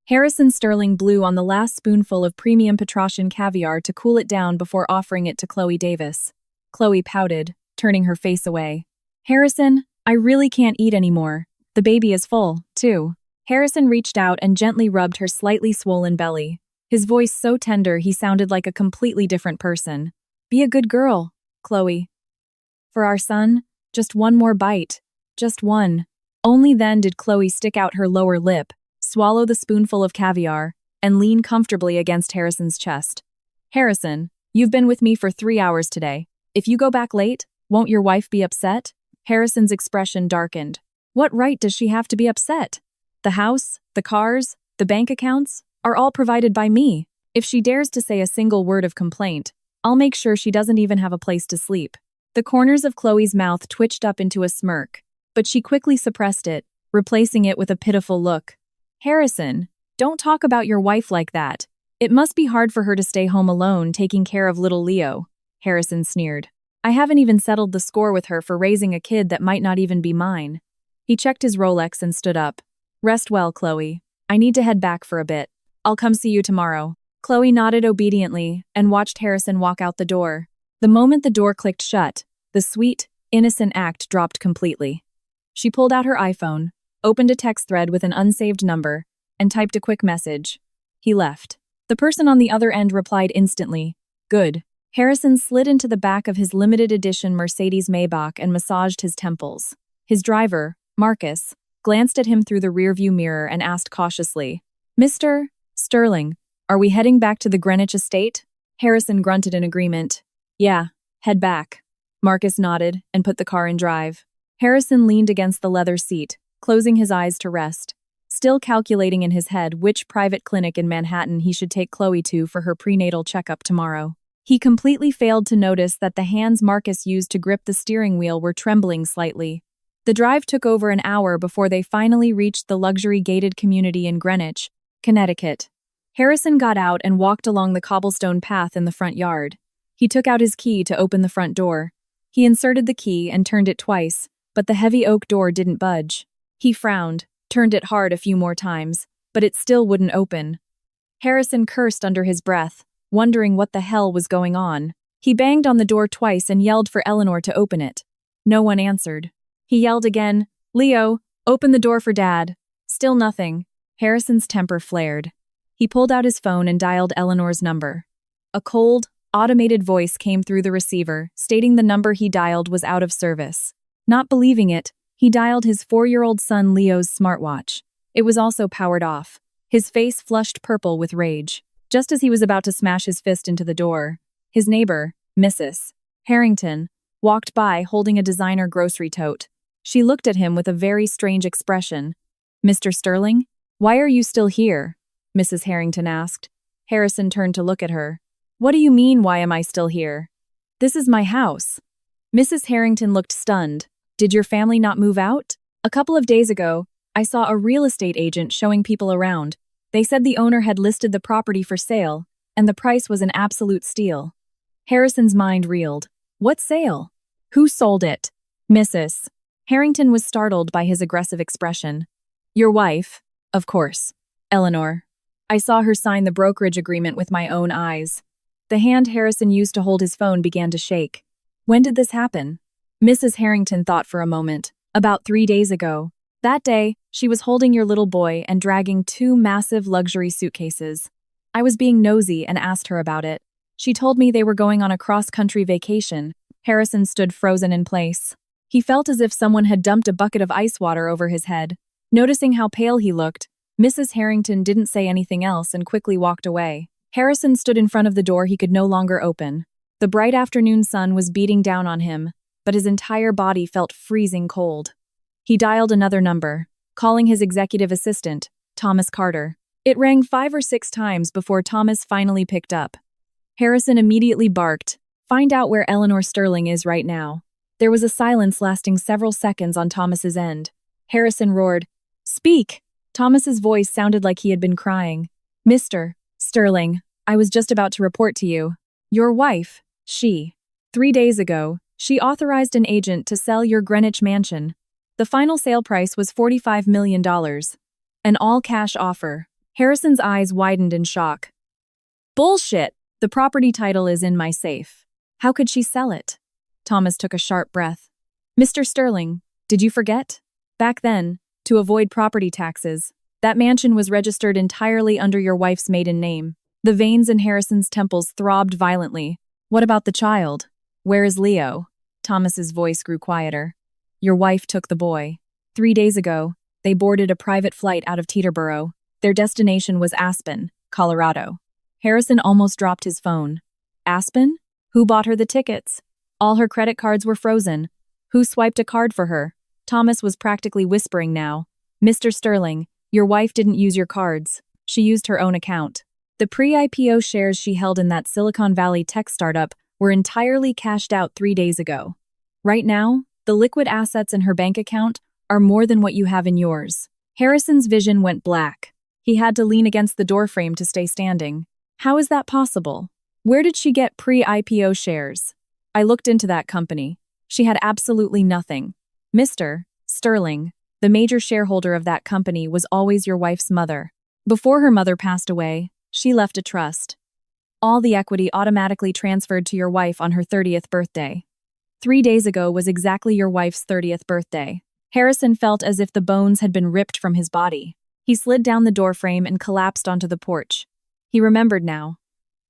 Harrison Sterling blew on the last spoonful of premium Petrosian caviar to cool it down before offering it to Chloe Davis. Chloe pouted, turning her face away. Harrison, I really can't eat anymore. The baby is full, too. Harrison reached out and gently rubbed her slightly swollen belly. His voice so tender he sounded like a completely different person. Be a good girl, Chloe. For our son, just one more bite. Just one. Only then did Chloe stick out her lower lip, swallow the spoonful of caviar, and lean comfortably against Harrison's chest. Harrison, you've been with me for 3 hours today. If you go back late, won't your wife be upset? Harrison's expression darkened. What right does she have to be upset? The house, the cars, the bank accounts are all provided by me. If she dares to say a single word of complaint, I'll make sure she doesn't even have a place to sleep. The corners of Chloe's mouth twitched up into a smirk, but she quickly suppressed it, replacing it with a pitiful look. Harrison, don't talk about your wife like that. It must be hard for her to stay home alone taking care of little Leo, Harrison sneered. I haven't even settled the score with her for raising a kid that might not even be mine. He checked his Rolex and stood up. Rest well, Chloe. I need to head back for a bit. I'll come see you tomorrow. Chloe nodded obediently and watched Harrison walk out the door. The moment the door clicked shut, the sweet, innocent act dropped completely. She pulled out her iPhone, opened a text thread with an unsaved number, and typed a quick message. He left. The person on the other end replied instantly. Good. Harrison slid into the back of his limited edition Mercedes Maybach and massaged his temples. His driver, Marcus, glanced at him through the rearview mirror and asked cautiously, Mr. Sterling, are we heading back to the Greenwich estate? Harrison grunted in agreement. Yeah, head back. Marcus nodded and put the car in drive. Harrison leaned against the leather seat, closing his eyes to rest, still calculating in his head which private clinic in Manhattan he should take Chloe to for her prenatal checkup tomorrow. He completely failed to notice that the hands Marcus used to grip the steering wheel were trembling slightly. The drive took over an hour before they finally reached the luxury gated community in Greenwich, Connecticut. Harrison got out and walked along the cobblestone path in the front yard. He took out his key to open the front door. He inserted the key and turned it twice, but the heavy oak door didn't budge. He frowned, turned it hard a few more times, but it still wouldn't open. Harrison cursed under his breath, wondering what the hell was going on. He banged on the door twice and yelled for Eleanor to open it. No one answered. He yelled again, Leo, open the door for Dad. Still nothing. Harrison's temper flared. He pulled out his phone and dialed Eleanor's number. A cold, automated voice came through the receiver, stating the number he dialed was out of service. Not believing it, he dialed his 4-year-old son Leo's smartwatch. It was also powered off. His face flushed purple with rage. Just as he was about to smash his fist into the door, his neighbor, Mrs. Harrington, walked by holding a designer grocery tote. She looked at him with a very strange expression. Mr. Sterling, why are you still here? Mrs. Harrington asked. Harrison turned to look at her. What do you mean, why am I still here? This is my house. Mrs. Harrington looked stunned. Did your family not move out? A couple of days ago, I saw a real estate agent showing people around. They said the owner had listed the property for sale, and the price was an absolute steal. Harrison's mind reeled. What sale? Who sold it? Mrs. Harrington was startled by his aggressive expression. Your wife, of course. Eleanor. I saw her sign the brokerage agreement with my own eyes. The hand Harrison used to hold his phone began to shake. When did this happen? Mrs. Harrington thought for a moment. About 3 days ago. That day, she was holding your little boy and dragging 2 massive luxury suitcases. I was being nosy and asked her about it. She told me they were going on a cross-country vacation. Harrison stood frozen in place. He felt as if someone had dumped a bucket of ice water over his head. Noticing how pale he looked, Mrs. Harrington didn't say anything else and quickly walked away. Harrison stood in front of the door he could no longer open. The bright afternoon sun was beating down on him, but his entire body felt freezing cold. He dialed another number, calling his executive assistant, Thomas Carter. It rang 5 or 6 times before Thomas finally picked up. Harrison immediately barked, "Find out where Eleanor Sterling is right now." There was a silence lasting several seconds on Thomas's end. Harrison roared, "Speak!" Thomas's voice sounded like he had been crying. "Mr. Sterling, I was just about to report to you. Your wife, 3 days ago, she authorized an agent to sell your Greenwich mansion. The final sale price was $45 million. An all-cash offer. Harrison's eyes widened in shock. Bullshit! The property title is in my safe. How could she sell it? Thomas took a sharp breath. Mr. Sterling, did you forget? Back then, to avoid property taxes, that mansion was registered entirely under your wife's maiden name. The veins in Harrison's temples throbbed violently. What about the child? Where is Leo? Thomas's voice grew quieter. Your wife took the boy. 3 days ago, they boarded a private flight out of Teterboro. Their destination was Aspen, Colorado. Harrison almost dropped his phone. Aspen? Who bought her the tickets? All her credit cards were frozen. Who swiped a card for her? Thomas was practically whispering now. Mr. Sterling, your wife didn't use your cards. She used her own account. The pre-IPO shares she held in that Silicon Valley tech startup were entirely cashed out 3 days ago. Right now, the liquid assets in her bank account are more than what you have in yours. Harrison's vision went black. He had to lean against the doorframe to stay standing. How is that possible? Where did she get pre-IPO shares? I looked into that company. She had absolutely nothing. Mr. Sterling, the major shareholder of that company, was always your wife's mother. Before her mother passed away, she left a trust. All the equity automatically transferred to your wife on her 30th birthday. 3 days ago was exactly your wife's 30th birthday. Harrison felt as if the bones had been ripped from his body. He slid down the doorframe and collapsed onto the porch. He remembered now.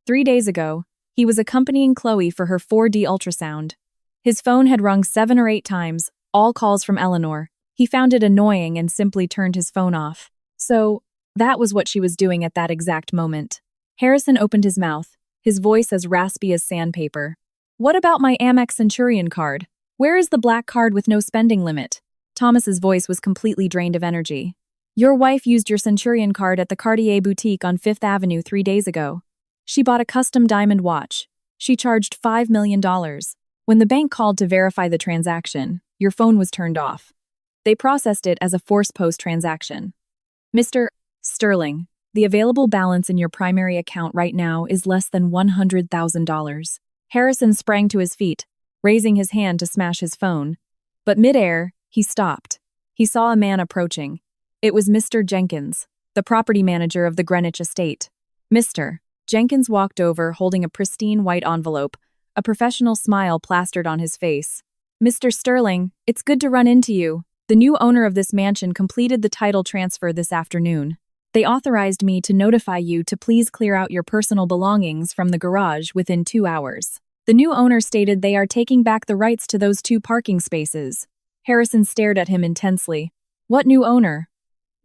3 days ago, he was accompanying Chloe for her 4D ultrasound. His phone had rung 7 or 8 times, all calls from Eleanor. He found it annoying and simply turned his phone off. So, that was what she was doing at that exact moment. Harrison opened his mouth, his voice as raspy as sandpaper. What about my Amex Centurion card? Where is the black card with no spending limit? Thomas's voice was completely drained of energy. Your wife used your Centurion card at the Cartier boutique on 5th Avenue 3 days ago. She bought a custom diamond watch. She charged $5 million. When the bank called to verify the transaction, your phone was turned off. They processed it as a force post transaction. Mr. Sterling, the available balance in your primary account right now is less than $100,000. Harrison sprang to his feet, raising his hand to smash his phone. But midair, he stopped. He saw a man approaching. It was Mr. Jenkins, the property manager of the Greenwich estate. Mr. Jenkins walked over holding a pristine white envelope, a professional smile plastered on his face. Mr. Sterling, it's good to run into you. The new owner of this mansion completed the title transfer this afternoon. They authorized me to notify you to please clear out your personal belongings from the garage within 2 hours. The new owner stated they are taking back the rights to those 2 parking spaces. Harrison stared at him intensely. What new owner?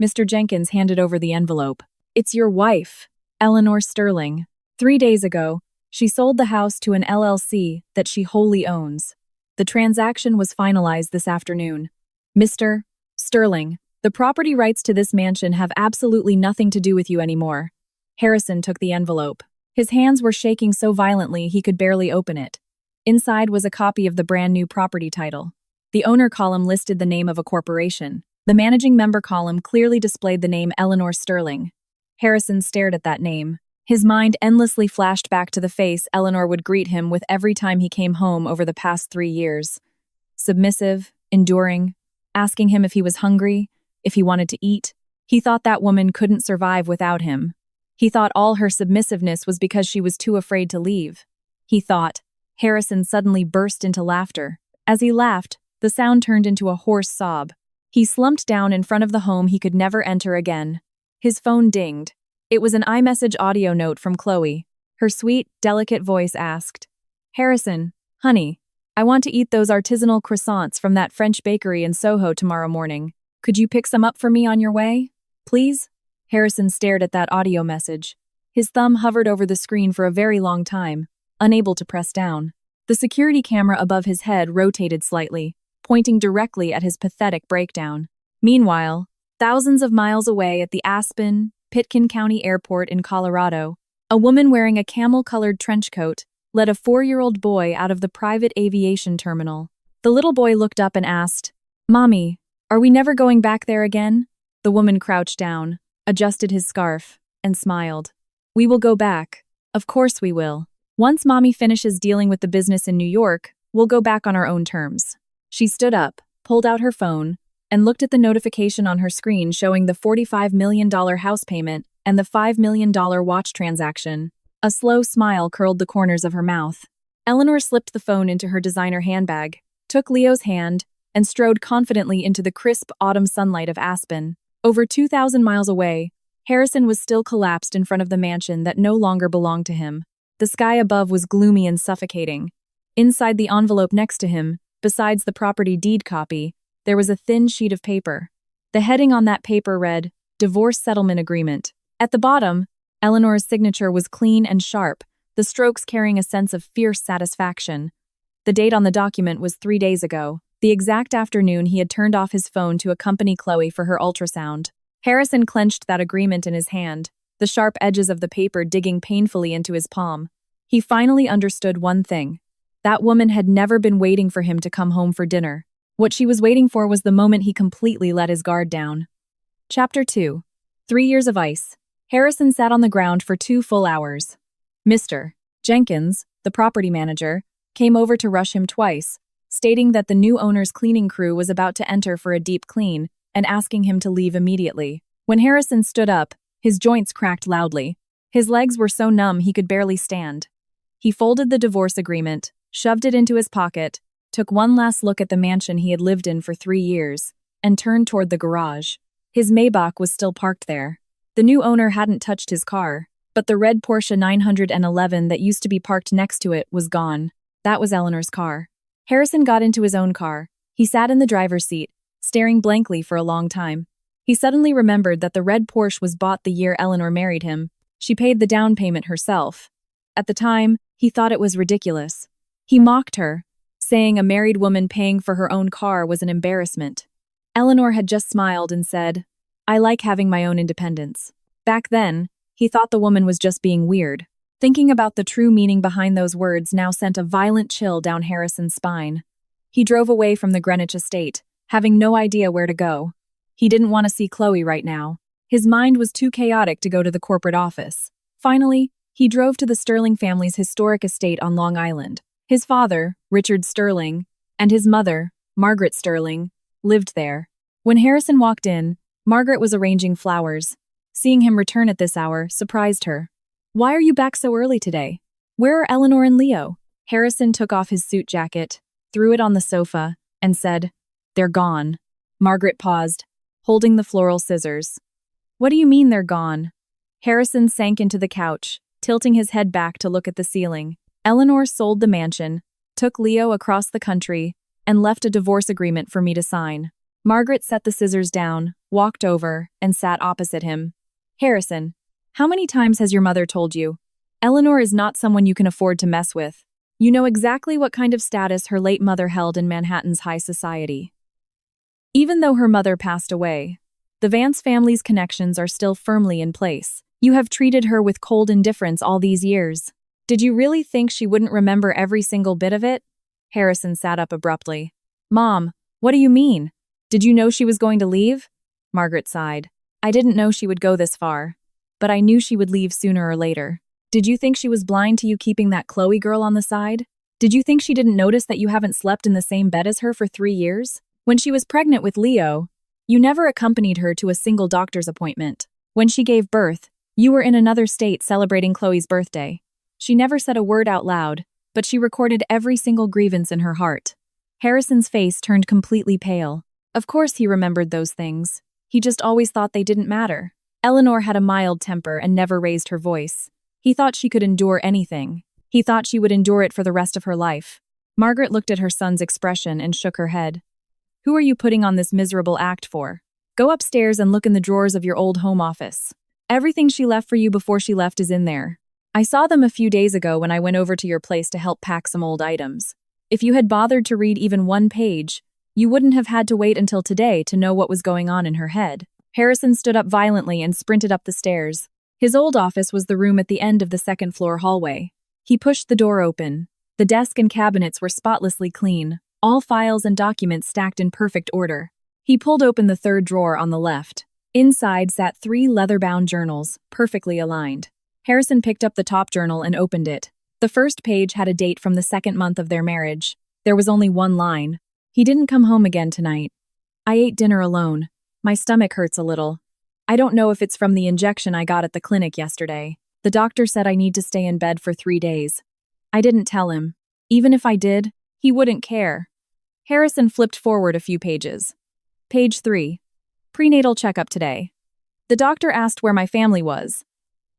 Mr. Jenkins handed over the envelope. It's your wife, Eleanor Sterling. 3 days ago, she sold the house to an LLC that she wholly owns. The transaction was finalized this afternoon. Mr. Sterling, the property rights to this mansion have absolutely nothing to do with you anymore. Harrison took the envelope. His hands were shaking so violently he could barely open it. Inside was a copy of the brand new property title. The owner column listed the name of a corporation. The managing member column clearly displayed the name Eleanor Sterling. Harrison stared at that name. His mind endlessly flashed back to the face Eleanor would greet him with every time he came home over the past 3 years. Submissive, enduring, asking him if he was hungry, if he wanted to eat. He thought that woman couldn't survive without him. He thought all her submissiveness was because she was too afraid to leave. He thought. Harrison suddenly burst into laughter. As he laughed, the sound turned into a hoarse sob. He slumped down in front of the home he could never enter again. His phone dinged. It was an iMessage audio note from Chloe. Her sweet, delicate voice asked, Harrison, honey, I want to eat those artisanal croissants from that French bakery in Soho tomorrow morning. Could you pick some up for me on your way? Please? Harrison stared at that audio message. His thumb hovered over the screen for a very long time, unable to press down. The security camera above his head rotated slightly, pointing directly at his pathetic breakdown. Meanwhile, thousands of miles away at the Aspen, Pitkin County Airport in Colorado, a woman wearing a camel-colored trench coat led a 4-year-old boy out of the private aviation terminal. The little boy looked up and asked, Mommy, are we never going back there again? The woman crouched down, adjusted his scarf, and smiled. We will go back. Of course we will. Once Mommy finishes dealing with the business in New York, we'll go back on our own terms. She stood up, pulled out her phone, and looked at the notification on her screen showing the $45 million house payment and the $5 million watch transaction. A slow smile curled the corners of her mouth. Eleanor slipped the phone into her designer handbag, took Leo's hand, and strode confidently into the crisp autumn sunlight of Aspen. Over 2,000 miles away, Harrison was still collapsed in front of the mansion that no longer belonged to him. The sky above was gloomy and suffocating. Inside the envelope next to him, besides the property deed copy, there was a thin sheet of paper. The heading on that paper read, Divorce Settlement Agreement. At the bottom, Eleanor's signature was clean and sharp, the strokes carrying a sense of fierce satisfaction. The date on the document was 3 days ago, the exact afternoon he had turned off his phone to accompany Chloe for her ultrasound. Harrison clenched that agreement in his hand, the sharp edges of the paper digging painfully into his palm. He finally understood one thing. That woman had never been waiting for him to come home for dinner. What she was waiting for was the moment he completely let his guard down. Chapter 2. 3 Years of Ice. Harrison sat on the ground for 2 full hours. Mr. Jenkins, the property manager, came over to rush him twice, stating that the new owner's cleaning crew was about to enter for a deep clean and asking him to leave immediately. When Harrison stood up, his joints cracked loudly. His legs were so numb he could barely stand. He folded the divorce agreement, shoved it into his pocket, took one last look at the mansion he had lived in for 3 years, and turned toward the garage. His Maybach was still parked there. The new owner hadn't touched his car, but the red Porsche 911 that used to be parked next to it was gone. That was Eleanor's car. Harrison got into his own car. He sat in the driver's seat, staring blankly for a long time. He suddenly remembered that the red Porsche was bought the year Eleanor married him. She paid the down payment herself. At the time, he thought it was ridiculous. He mocked her, saying a married woman paying for her own car was an embarrassment. Eleanor had just smiled and said, I like having my own independence. Back then, he thought the woman was just being weird. Thinking about the true meaning behind those words now sent a violent chill down Harrison's spine. He drove away from the Greenwich estate, having no idea where to go. He didn't want to see Chloe right now. His mind was too chaotic to go to the corporate office. Finally, he drove to the Sterling family's historic estate on Long Island. His father, Richard Sterling, and his mother, Margaret Sterling, lived there. When Harrison walked in, Margaret was arranging flowers. Seeing him return at this hour surprised her. Why are you back so early today? Where are Eleanor and Leo? Harrison took off his suit jacket, threw it on the sofa, and said, They're gone. Margaret paused, holding the floral scissors. What do you mean they're gone? Harrison sank into the couch, tilting his head back to look at the ceiling. Eleanor sold the mansion, took Leo across the country, and left a divorce agreement for me to sign. Margaret set the scissors down, walked over, and sat opposite him. Harrison, how many times has your mother told you? Eleanor is not someone you can afford to mess with. You know exactly what kind of status her late mother held in Manhattan's high society. Even though her mother passed away, the Vance family's connections are still firmly in place. You have treated her with cold indifference all these years. Did you really think she wouldn't remember every single bit of it? Harrison sat up abruptly. Mom, what do you mean? Did you know she was going to leave? Margaret sighed. I didn't know she would go this far, but I knew she would leave sooner or later. Did you think she was blind to you keeping that Chloe girl on the side? Did you think she didn't notice that you haven't slept in the same bed as her for 3 years? When she was pregnant with Leo, you never accompanied her to a single doctor's appointment. When she gave birth, you were in another state celebrating Chloe's birthday. She never said a word out loud, but she recorded every single grievance in her heart. Harrison's face turned completely pale. Of course he remembered those things. He just always thought they didn't matter. Eleanor had a mild temper and never raised her voice. He thought she could endure anything. He thought she would endure it for the rest of her life. Margaret looked at her son's expression and shook her head. Who are you putting on this miserable act for? Go upstairs and look in the drawers of your old home office. Everything she left for you before she left is in there. I saw them a few days ago when I went over to your place to help pack some old items. If you had bothered to read even one page, you wouldn't have had to wait until today to know what was going on in her head. Harrison stood up violently and sprinted up the stairs. His old office was the room at the end of the second-floor hallway. He pushed the door open. The desk and cabinets were spotlessly clean, all files and documents stacked in perfect order. He pulled open the third drawer on the left. Inside sat 3 leather-bound journals, perfectly aligned. Harrison picked up the top journal and opened it. The first page had a date from the 2nd month of their marriage. There was only one line. He didn't come home again tonight. I ate dinner alone. My stomach hurts a little. I don't know if it's from the injection I got at the clinic yesterday. The doctor said I need to stay in bed for 3 days. I didn't tell him. Even if I did, he wouldn't care. Harrison flipped forward a few pages. Page 3. Prenatal checkup today. The doctor asked where my family was.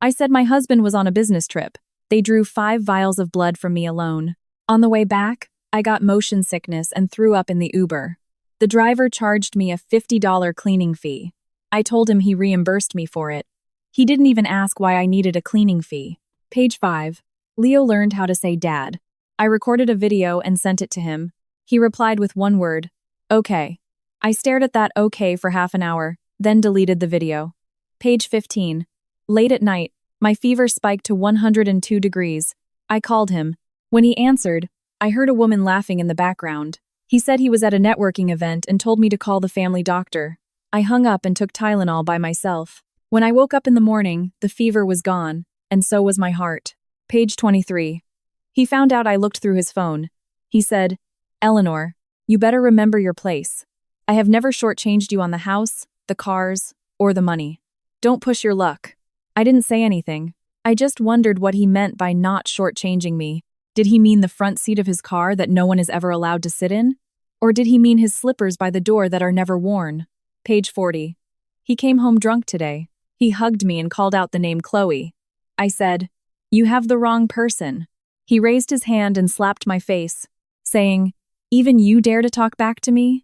I said my husband was on a business trip. They drew 5 vials of blood from me alone. On the way back, I got motion sickness and threw up in the Uber. The driver charged me a $50 cleaning fee. I told him he reimbursed me for it. He didn't even ask why I needed a cleaning fee. Page 5. Leo learned how to say dad. I recorded a video and sent it to him. He replied with one word, okay. I stared at that okay for half an hour, then deleted the video. Page 15. Late at night, my fever spiked to 102 degrees. I called him. When he answered, I heard a woman laughing in the background. He said he was at a networking event and told me to call the family doctor. I hung up and took Tylenol by myself. When I woke up in the morning, the fever was gone, and so was my heart. Page 23. He found out I looked through his phone. He said, Eleanor, you better remember your place. I have never shortchanged you on the house, the cars, or the money. Don't push your luck. I didn't say anything. I just wondered what he meant by not shortchanging me. Did he mean the front seat of his car that no one is ever allowed to sit in? Or did he mean his slippers by the door that are never worn? Page 40. He came home drunk today. He hugged me and called out the name Chloe. I said, you have the wrong person. He raised his hand and slapped my face, saying, even you dare to talk back to me?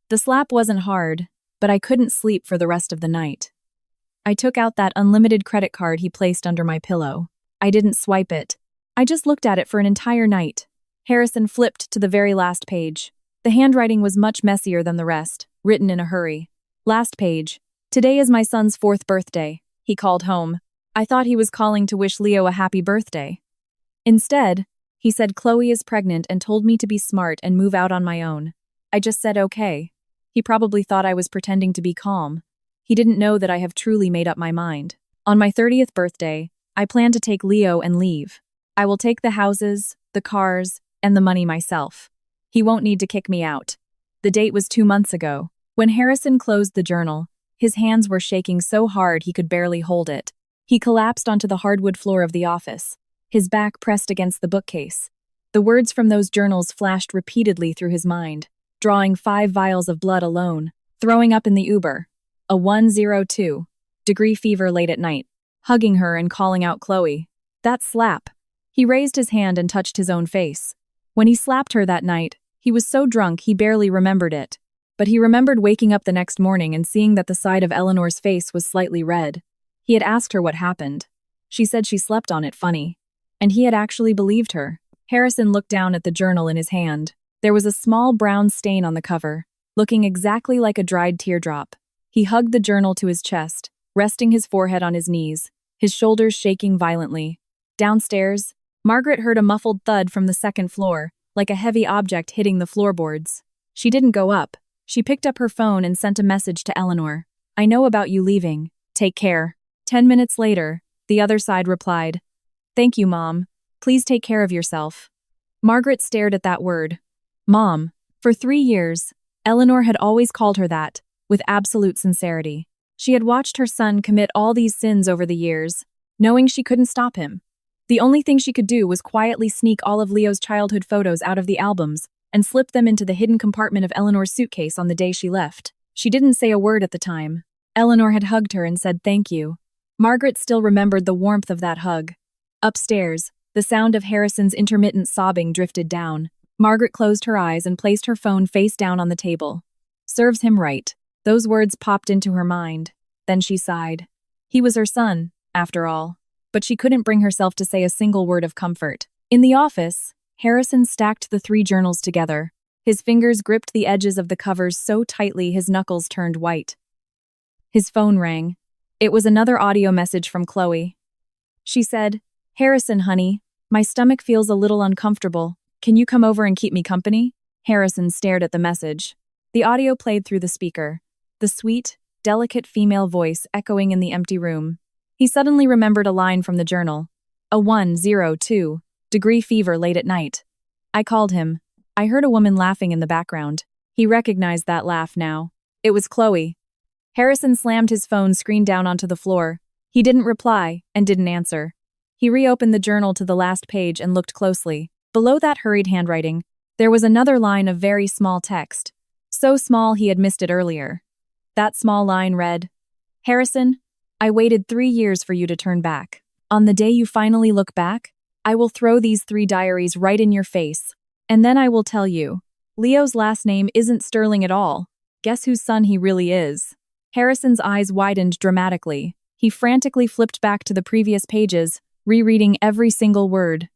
The slap wasn't hard, but I couldn't sleep for the rest of the night. I took out that unlimited credit card he placed under my pillow. I didn't swipe it. I just looked at it for an entire night. Harrison flipped to the very last page. The handwriting was much messier than the rest, written in a hurry. Last page. Today is my son's 4th birthday. He called home. I thought he was calling to wish Leo a happy birthday. Instead, he said Chloe is pregnant and told me to be smart and move out on my own. I just said okay. He probably thought I was pretending to be calm. He didn't know that I have truly made up my mind. On my 30th birthday, I plan to take Leo and leave. I will take the houses, the cars, and the money myself. He won't need to kick me out. The date was 2 months ago. When Harrison closed the journal, his hands were shaking so hard he could barely hold it. He collapsed onto the hardwood floor of the office, his back pressed against the bookcase. The words from those journals flashed repeatedly through his mind, drawing 5 vials of blood alone, throwing up in the Uber, a 102-degree fever late at night, hugging her and calling out Chloe. That slap. He raised his hand and touched his own face. When he slapped her that night, he was so drunk he barely remembered it. But he remembered waking up the next morning and seeing that the side of Eleanor's face was slightly red. He had asked her what happened. She said she slept on it funny. And he had actually believed her. Harrison looked down at the journal in his hand. There was a small brown stain on the cover, looking exactly like a dried teardrop. He hugged the journal to his chest, resting his forehead on his knees, his shoulders shaking violently. Downstairs, Margaret heard a muffled thud from the 2nd floor, like a heavy object hitting the floorboards. She didn't go up. She picked up her phone and sent a message to Eleanor. I know about you leaving. Take care. 10 minutes later, the other side replied, Thank you, Mom. Please take care of yourself. Margaret stared at that word. Mom. For 3 years, Eleanor had always called her that, with absolute sincerity. She had watched her son commit all these sins over the years, knowing she couldn't stop him. The only thing she could do was quietly sneak all of Leo's childhood photos out of the albums and slip them into the hidden compartment of Eleanor's suitcase on the day she left. She didn't say a word at the time. Eleanor had hugged her and said thank you. Margaret still remembered the warmth of that hug. Upstairs, the sound of Harrison's intermittent sobbing drifted down. Margaret closed her eyes and placed her phone face down on the table. Serves him right. Those words popped into her mind. Then she sighed. He was her son, after all. But she couldn't bring herself to say a single word of comfort. In the office, Harrison stacked the 3 journals together. His fingers gripped the edges of the covers so tightly his knuckles turned white. His phone rang. It was another audio message from Chloe. She said, Harrison, honey, my stomach feels a little uncomfortable. Can you come over and keep me company? Harrison stared at the message. The audio played through the speaker, the sweet, delicate female voice echoing in the empty room. He suddenly remembered a line from the journal. A 102-degree fever late at night. I called him. I heard a woman laughing in the background. He recognized that laugh now. It was Chloe. Harrison slammed his phone screen down onto the floor. He didn't reply and didn't answer. He reopened the journal to the last page and looked closely. Below that hurried handwriting, there was another line of very small text. So small he had missed it earlier. That small line read, "Harrison, I waited 3 years for you to turn back. On the day you finally look back, I will throw these 3 diaries right in your face. And then I will tell you, Leo's last name isn't Sterling at all. Guess whose son he really is." Harrison's eyes widened dramatically. He frantically flipped back to the previous pages, rereading every single word.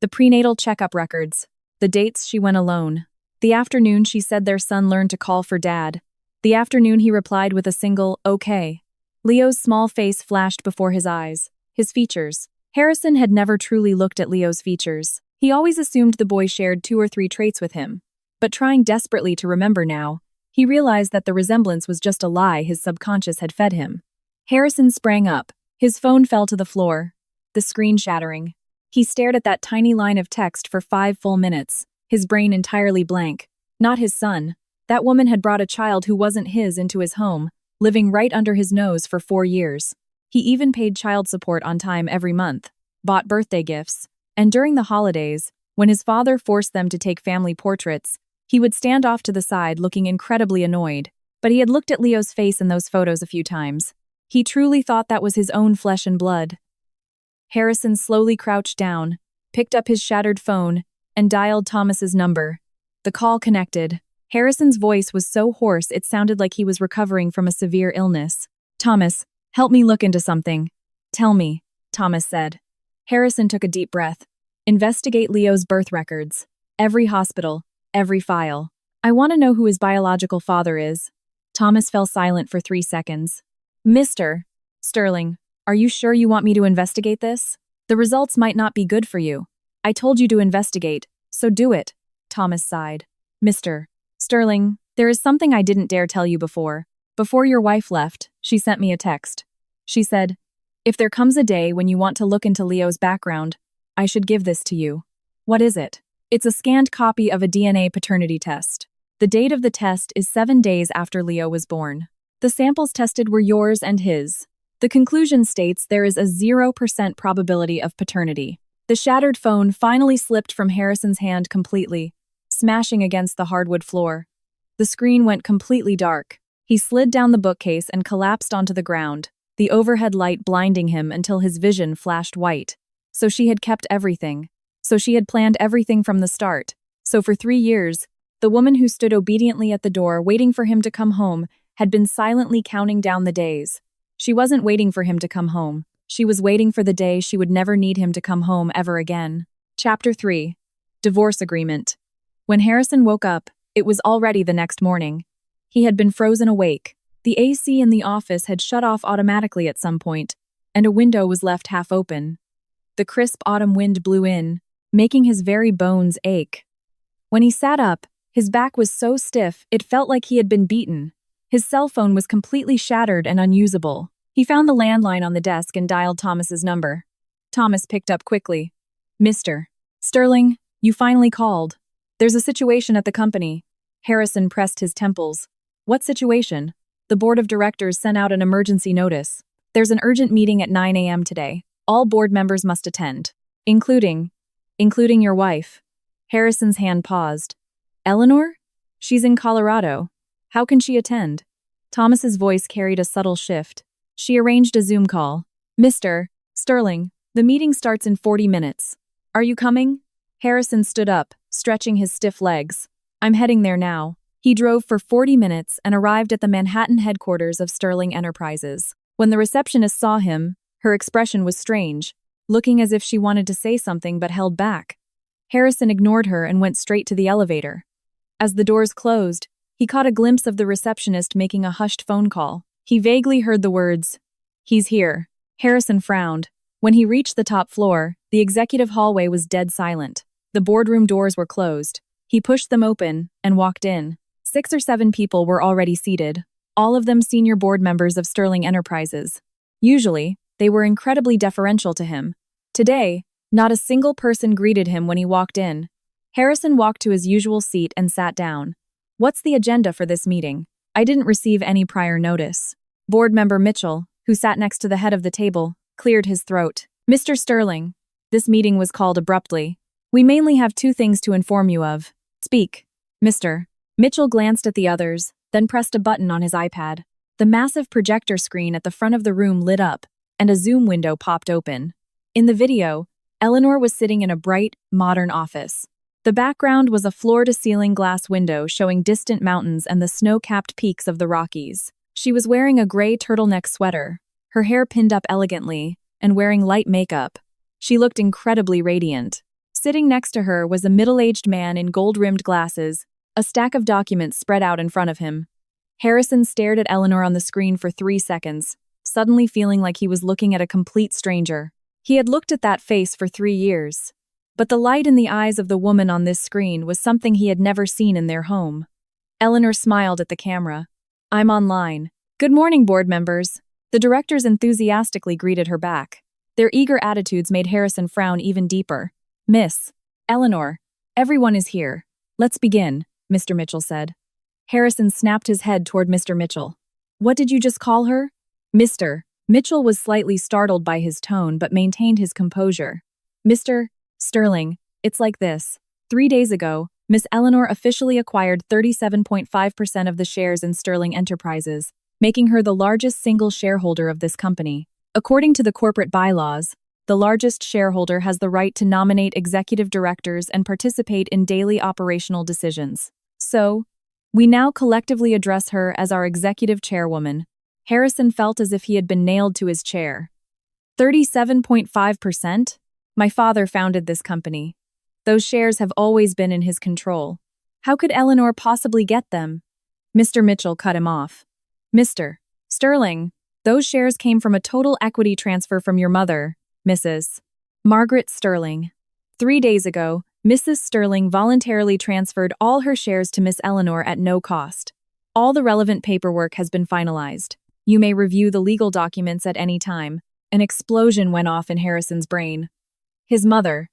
The prenatal checkup records. The dates she went alone. The afternoon she said their son learned to call for dad. The afternoon he replied with a single, "Okay." Leo's small face flashed before his eyes. His features. Harrison had never truly looked at Leo's features. He always assumed the boy shared 2 or 3 traits with him. But trying desperately to remember now, he realized that the resemblance was just a lie his subconscious had fed him. Harrison sprang up. His phone fell to the floor, the screen shattering. He stared at that tiny line of text for 5 full minutes, his brain entirely blank. Not his son. That woman had brought a child who wasn't his into his home, living right under his nose for 4 years. He even paid child support on time every month, bought birthday gifts, and during the holidays, when his father forced them to take family portraits, he would stand off to the side looking incredibly annoyed. But he had looked at Leo's face in those photos a few times. He truly thought that was his own flesh and blood. Harrison slowly crouched down, picked up his shattered phone, and dialed Thomas's number. The call connected. Harrison's voice was so hoarse it sounded like he was recovering from a severe illness. "Thomas, help me look into something." "Tell me," Thomas said. Harrison took a deep breath. "Investigate Leo's birth records. Every hospital, every file. I want to know who his biological father is." Thomas fell silent for 3 seconds. "Mr. Sterling, are you sure you want me to investigate this? The results might not be good for you. I told you to investigate, so do it." Thomas sighed. "Mr. Sterling, there is something I didn't dare tell you before. Before your wife left, she sent me a text. She said, 'If there comes a day when you want to look into Leo's background, I should give this to you.' What is it? It's a scanned copy of a DNA paternity test. The date of the test is 7 days after Leo was born. The samples tested were yours and his. The conclusion states there is a 0% probability of paternity." The shattered phone finally slipped from Harrison's hand completely, smashing against the hardwood floor. The screen went completely dark. He slid down the bookcase and collapsed onto the ground, the overhead light blinding him until his vision flashed white. So she had kept everything. So she had planned everything from the start. So for 3 years, the woman who stood obediently at the door waiting for him to come home had been silently counting down the days. She wasn't waiting for him to come home. She was waiting for the day she would never need him to come home ever again. Chapter 3. Divorce Agreement. When Harrison woke up, it was already the next morning. He had been frozen awake. The AC in the office had shut off automatically at some point, and a window was left half open. The crisp autumn wind blew in, making his very bones ache. When he sat up, his back was so stiff it felt like he had been beaten. His cell phone was completely shattered and unusable. He found the landline on the desk and dialed Thomas's number. Thomas picked up quickly. "Mr. Sterling, you finally called. There's a situation at the company." Harrison pressed his temples. "What situation?" "The board of directors sent out an emergency notice. There's an urgent meeting at 9 a.m. today. All board members must attend. Including your wife." Harrison's hand paused. "Eleanor? She's in Colorado. How can she attend?" Thomas's voice carried a subtle shift. "She arranged a Zoom call. Mr. Sterling, the meeting starts in 40 minutes. Are you coming?" Harrison stood up, stretching his stiff legs. "I'm heading there now." He drove for 40 minutes and arrived at the Manhattan headquarters of Sterling Enterprises. When the receptionist saw him, her expression was strange, looking as if she wanted to say something but held back. Harrison ignored her and went straight to the elevator. As the doors closed, he caught a glimpse of the receptionist making a hushed phone call. He vaguely heard the words, "He's here." Harrison frowned. When he reached the top floor, the executive hallway was dead silent. The boardroom doors were closed. He pushed them open and walked in. 6 or 7 people were already seated, all of them senior board members of Sterling Enterprises. Usually, they were incredibly deferential to him. Today, not a single person greeted him when he walked in. Harrison walked to his usual seat and sat down. "What's the agenda for this meeting?" I didn't receive any prior notice. Board member Mitchell, who sat next to the head of the table, cleared his throat. Mr. Sterling, this meeting was called abruptly. We mainly have two things to inform you of. Speak. Mr. Mitchell glanced at the others, then pressed a button on his iPad. The massive projector screen at the front of the room lit up, and a Zoom window popped open. In the video, Eleanor was sitting in a bright, modern office. The background was a floor-to-ceiling glass window showing distant mountains and the snow-capped peaks of the Rockies. She was wearing a gray turtleneck sweater, her hair pinned up elegantly, and wearing light makeup. She looked incredibly radiant. Sitting next to her was a middle-aged man in gold-rimmed glasses, a stack of documents spread out in front of him. Harrison stared at Eleanor on the screen for 3 seconds, suddenly feeling like he was looking at a complete stranger. He had looked at that face for 3 years. But the light in the eyes of the woman on this screen was something he had never seen in their home. Eleanor smiled at the camera. I'm online. Good morning, board members. The directors enthusiastically greeted her back. Their eager attitudes made Harrison frown even deeper. Miss Eleanor, everyone is here. Let's begin, Mr. Mitchell said. Harrison snapped his head toward Mr. Mitchell. What did you just call her? Mr. Mitchell was slightly startled by his tone but maintained his composure. Mr. Sterling, it's like this. 3 days ago, Miss Eleanor officially acquired 37.5% of the shares in Sterling Enterprises, making her the largest single shareholder of this company. According to the corporate bylaws, the largest shareholder has the right to nominate executive directors and participate in daily operational decisions. So, we now collectively address her as our executive chairwoman. Harrison felt as if he had been nailed to his chair. 37.5%? My father founded this company. Those shares have always been in his control. How could Eleanor possibly get them? Mr. Mitchell cut him off. Mr. Sterling, those shares came from a total equity transfer from your mother, Mrs. Margaret Sterling. 3 days ago, Mrs. Sterling voluntarily transferred all her shares to Miss Eleanor at no cost. All the relevant paperwork has been finalized. You may review the legal documents at any time. An explosion went off in Harrison's brain. His mother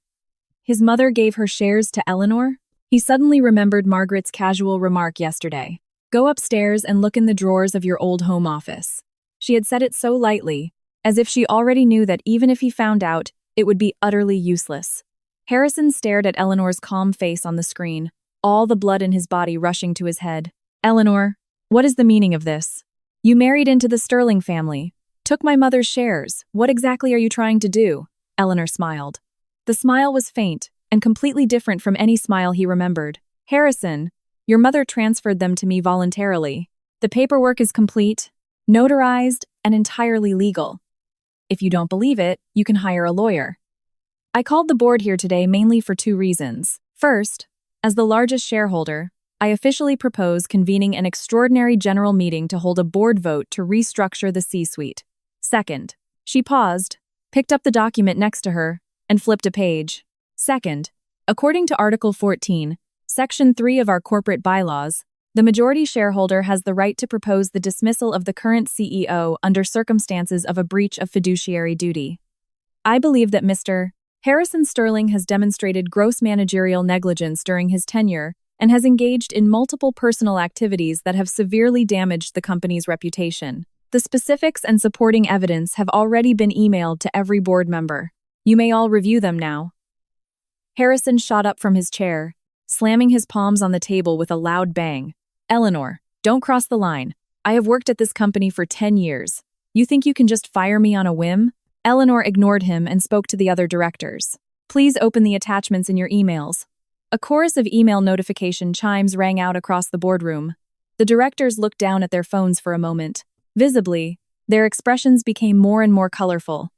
gave her shares to Eleanor? He suddenly remembered Margaret's casual remark yesterday. Go upstairs and look in the drawers of your old home office. She had said it so lightly, as if she already knew that even if he found out, it would be utterly useless. Harrison stared at Eleanor's calm face on the screen, all the blood in his body rushing to his head. Eleanor, what is the meaning of this? You married into the Sterling family, took my mother's shares. What exactly are you trying to do? Eleanor smiled. The smile was faint and completely different from any smile he remembered. Harrison, your mother transferred them to me voluntarily. The paperwork is complete, notarized, and entirely legal. If you don't believe it, you can hire a lawyer. I called the board here today mainly for 2 reasons. First, as the largest shareholder, I officially propose convening an extraordinary general meeting to hold a board vote to restructure the C-suite. Second, she paused, picked up the document next to her, and flipped a page. Second, according to Article 14, Section 3 of our corporate bylaws, the majority shareholder has the right to propose the dismissal of the current CEO under circumstances of a breach of fiduciary duty. I believe that Mr. Harrison Sterling has demonstrated gross managerial negligence during his tenure and has engaged in multiple personal activities that have severely damaged the company's reputation. The specifics and supporting evidence have already been emailed to every board member. You may all review them now. Harrison shot up from his chair, slamming his palms on the table with a loud bang. Eleanor, don't cross the line. I have worked at this company for 10 years. You think you can just fire me on a whim? Eleanor ignored him and spoke to the other directors. Please open the attachments in your emails. A chorus of email notification chimes rang out across the boardroom. The directors looked down at their phones for a moment. Visibly, their expressions became more and more colorful.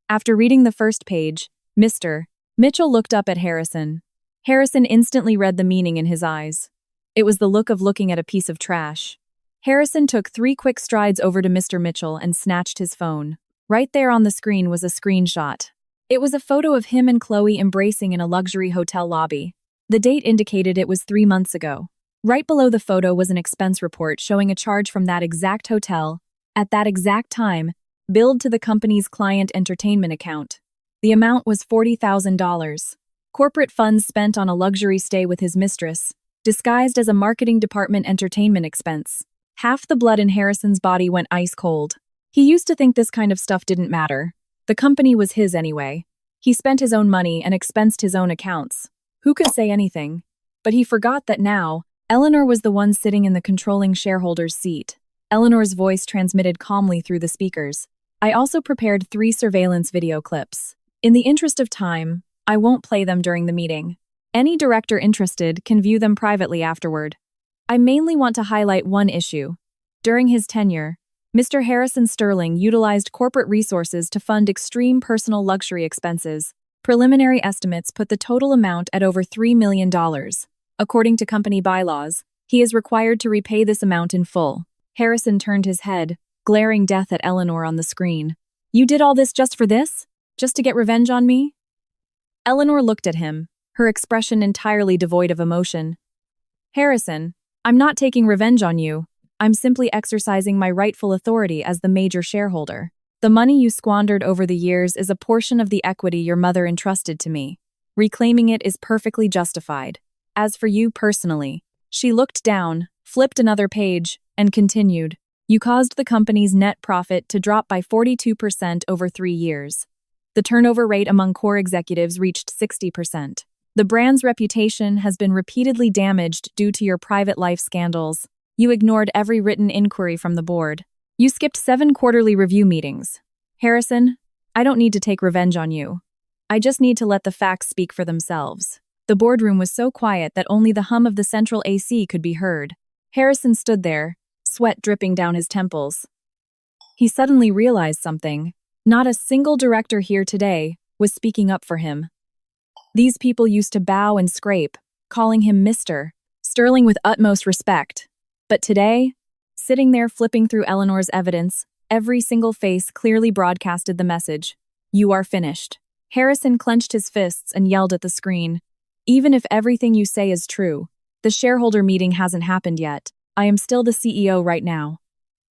After reading the first page, Mr. Mitchell looked up at Harrison. Harrison instantly read the meaning in his eyes. It was the look of looking at a piece of trash. Harrison took 3 quick strides over to Mr. Mitchell and snatched his phone. Right there on the screen was a screenshot. It was a photo of him and Chloe embracing in a luxury hotel lobby. The date indicated it was 3 months ago. Right below the photo was an expense report showing a charge from that exact hotel, at that exact time, billed to the company's client entertainment account. The amount was $40,000. Corporate funds spent on a luxury stay with his mistress, disguised as a marketing department entertainment expense. Half the blood in Harrison's body went ice cold. He used to think this kind of stuff didn't matter. The company was his anyway. He spent his own money and expensed his own accounts. Who could say anything? But he forgot that now, Eleanor was the one sitting in the controlling shareholder's seat. Eleanor's voice transmitted calmly through the speakers. I also prepared 3 surveillance video clips. In the interest of time, I won't play them during the meeting. Any director interested can view them privately afterward. I mainly want to highlight one issue. During his tenure, Mr. Harrison Sterling utilized corporate resources to fund extreme personal luxury expenses. Preliminary estimates put the total amount at over $3 million. According to company bylaws, he is required to repay this amount in full. Harrison turned his head, glaring death at Eleanor on the screen. You did all this just for this? Just to get revenge on me? Eleanor looked at him, her expression entirely devoid of emotion. Harrison, I'm not taking revenge on you. I'm simply exercising my rightful authority as the major shareholder. The money you squandered over the years is a portion of the equity your mother entrusted to me. Reclaiming it is perfectly justified. As for you personally, she looked down, flipped another page, and continued. You caused the company's net profit to drop by 42% over 3 years. The turnover rate among core executives reached 60%. The brand's reputation has been repeatedly damaged due to your private life scandals. You ignored every written inquiry from the board. You skipped 7 quarterly review meetings. Harrison, I don't need to take revenge on you. I just need to let the facts speak for themselves. The boardroom was so quiet that only the hum of the central AC could be heard. Harrison stood there, sweat dripping down his temples. He suddenly realized something. Not a single director here today was speaking up for him. These people used to bow and scrape, calling him Mr. Sterling with utmost respect. But today, sitting there flipping through Eleanor's evidence, every single face clearly broadcasted the message. You are finished. Harrison clenched his fists and yelled at the screen. Even if everything you say is true, the shareholder meeting hasn't happened yet. I am still the CEO right now.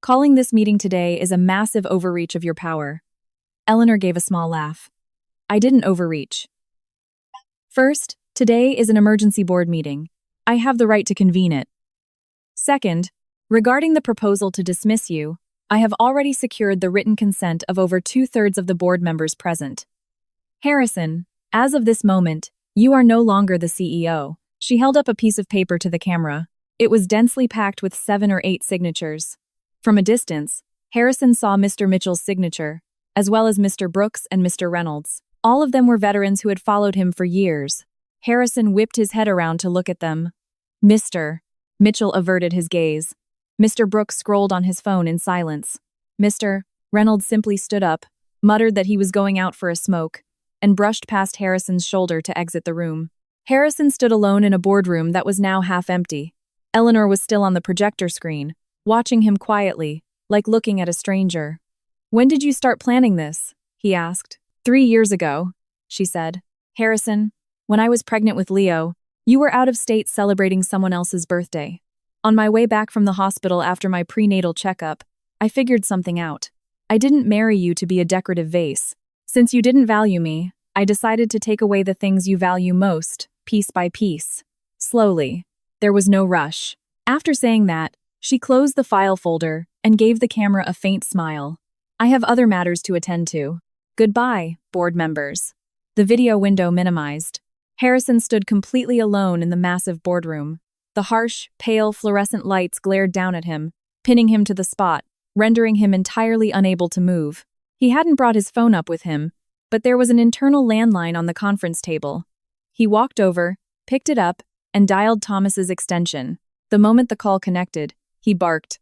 Calling this meeting today is a massive overreach of your power. Eleanor gave a small laugh. I didn't overreach. First, today is an emergency board meeting. I have the right to convene it. Second, regarding the proposal to dismiss you, I have already secured the written consent of over 2/3 of the board members present. Harrison, as of this moment, you are no longer the CEO. She held up a piece of paper to the camera. It was densely packed with 7 or 8 signatures. From a distance, Harrison saw Mr. Mitchell's signature, as well as Mr. Brooks and Mr. Reynolds. All of them were veterans who had followed him for years. Harrison whipped his head around to look at them. Mr. Mitchell averted his gaze. Mr. Brooks scrolled on his phone in silence. Mr. Reynolds simply stood up, muttered that he was going out for a smoke, and brushed past Harrison's shoulder to exit the room. Harrison stood alone in a boardroom that was now half empty. Eleanor was still on the projector screen, watching him quietly, like looking at a stranger. When did you start planning this? He asked. 3 years ago, she said. Harrison, when I was pregnant with Leo, you were out of state celebrating someone else's birthday. On my way back from the hospital after my prenatal checkup, I figured something out. I didn't marry you to be a decorative vase. Since you didn't value me, I decided to take away the things you value most, piece by piece. Slowly. There was no rush. After saying that, she closed the file folder and gave the camera a faint smile. I have other matters to attend to. Goodbye, board members. The video window minimized. Harrison stood completely alone in the massive boardroom. The harsh, pale fluorescent lights glared down at him, pinning him to the spot, rendering him entirely unable to move. He hadn't brought his phone up with him, but there was an internal landline on the conference table. He walked over, picked it up, and dialed Thomas's extension. The moment the call connected, he barked.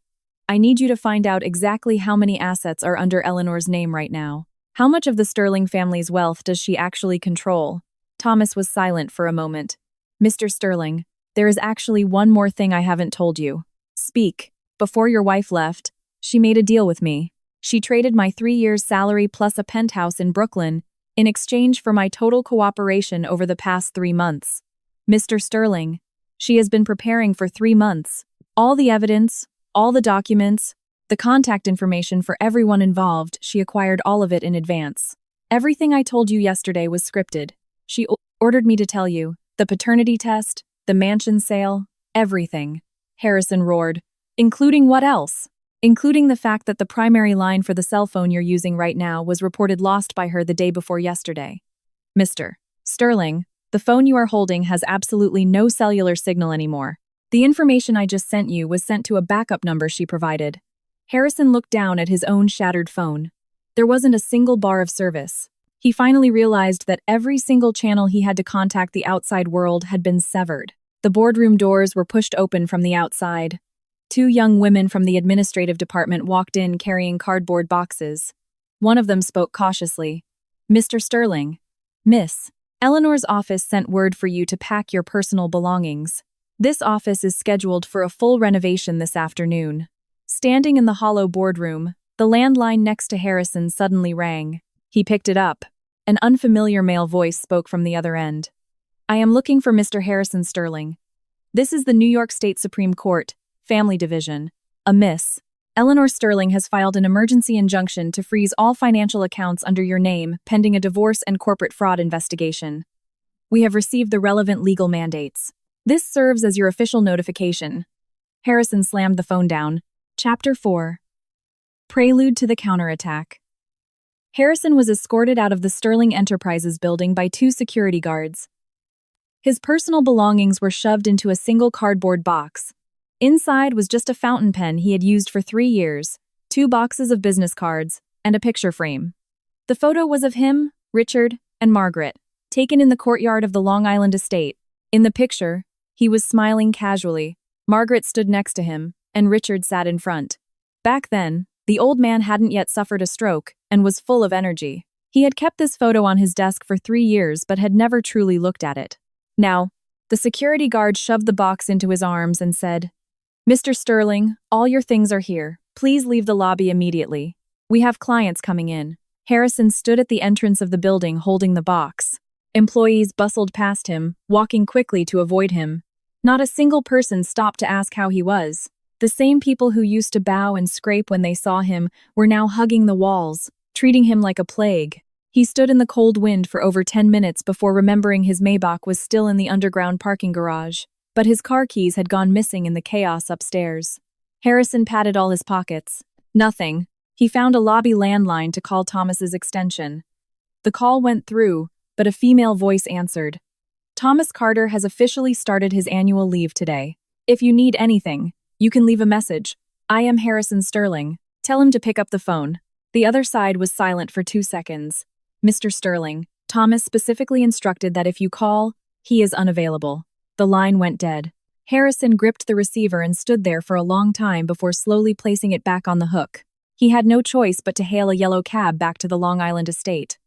I need you to find out exactly how many assets are under Eleanor's name right now. How much of the Sterling family's wealth does she actually control? Thomas was silent for a moment. Mr. Sterling, there is actually one more thing I haven't told you. Speak. Before your wife left, she made a deal with me. She traded my 3 years' salary plus a penthouse in Brooklyn in exchange for my total cooperation over the past 3 months. Mr. Sterling, she has been preparing for 3 months. All the evidence, all the documents, the contact information for everyone involved, she acquired all of it in advance. Everything I told you yesterday was scripted. She ordered me to tell you. The paternity test, the mansion sale, everything. Harrison roared. Including what else? Including the fact that the primary line for the cell phone you're using right now was reported lost by her the day before yesterday. Mr. Sterling, the phone you are holding has absolutely no cellular signal anymore. The information I just sent you was sent to a backup number she provided. Harrison looked down at his own shattered phone. There wasn't a single bar of service. He finally realized that every single channel he had to contact the outside world had been severed. The boardroom doors were pushed open from the outside. Two young women from the administrative department walked in carrying cardboard boxes. One of them spoke cautiously. "Mr. Sterling. Miss, Eleanor's office sent word for you to pack your personal belongings. This office is scheduled for a full renovation this afternoon." Standing in the hollow boardroom, the landline next to Harrison suddenly rang. He picked it up. An unfamiliar male voice spoke from the other end. "I am looking for Mr. Harrison Sterling. This is the New York State Supreme Court, Family Division. A Miss Eleanor Sterling has filed an emergency injunction to freeze all financial accounts under your name pending a divorce and corporate fraud investigation. We have received the relevant legal mandates. This serves as your official notification." Harrison slammed the phone down. Chapter 4. Prelude to the Counterattack. Harrison was escorted out of the Sterling Enterprises building by two security guards. His personal belongings were shoved into a single cardboard box. Inside was just a fountain pen he had used for 3 years, 2 boxes of business cards, and a picture frame. The photo was of him, Richard, and Margaret, taken in the courtyard of the Long Island estate. In the picture, he was smiling casually. Margaret stood next to him, and Richard sat in front. Back then, the old man hadn't yet suffered a stroke and was full of energy. He had kept this photo on his desk for 3 years but had never truly looked at it. Now, the security guard shoved the box into his arms and said, "Mr. Sterling, all your things are here. Please leave the lobby immediately. We have clients coming in." Harrison stood at the entrance of the building holding the box. Employees bustled past him, walking quickly to avoid him. Not a single person stopped to ask how he was. The same people who used to bow and scrape when they saw him were now hugging the walls, treating him like a plague. He stood in the cold wind for over 10 minutes before remembering his Maybach was still in the underground parking garage, but his car keys had gone missing in the chaos upstairs. Harrison patted all his pockets. Nothing. He found a lobby landline to call Thomas's extension. The call went through, but a female voice answered. "Thomas Carter has officially started his annual leave today. If you need anything, you can leave a message. I am Harrison Sterling. Tell him to pick up the phone." The other side was silent for 2 seconds. "Mr. Sterling, Thomas specifically instructed that if you call, he is unavailable." The line went dead. Harrison gripped the receiver and stood there for a long time before slowly placing it back on the hook. He had no choice but to hail a yellow cab back to the Long Island estate.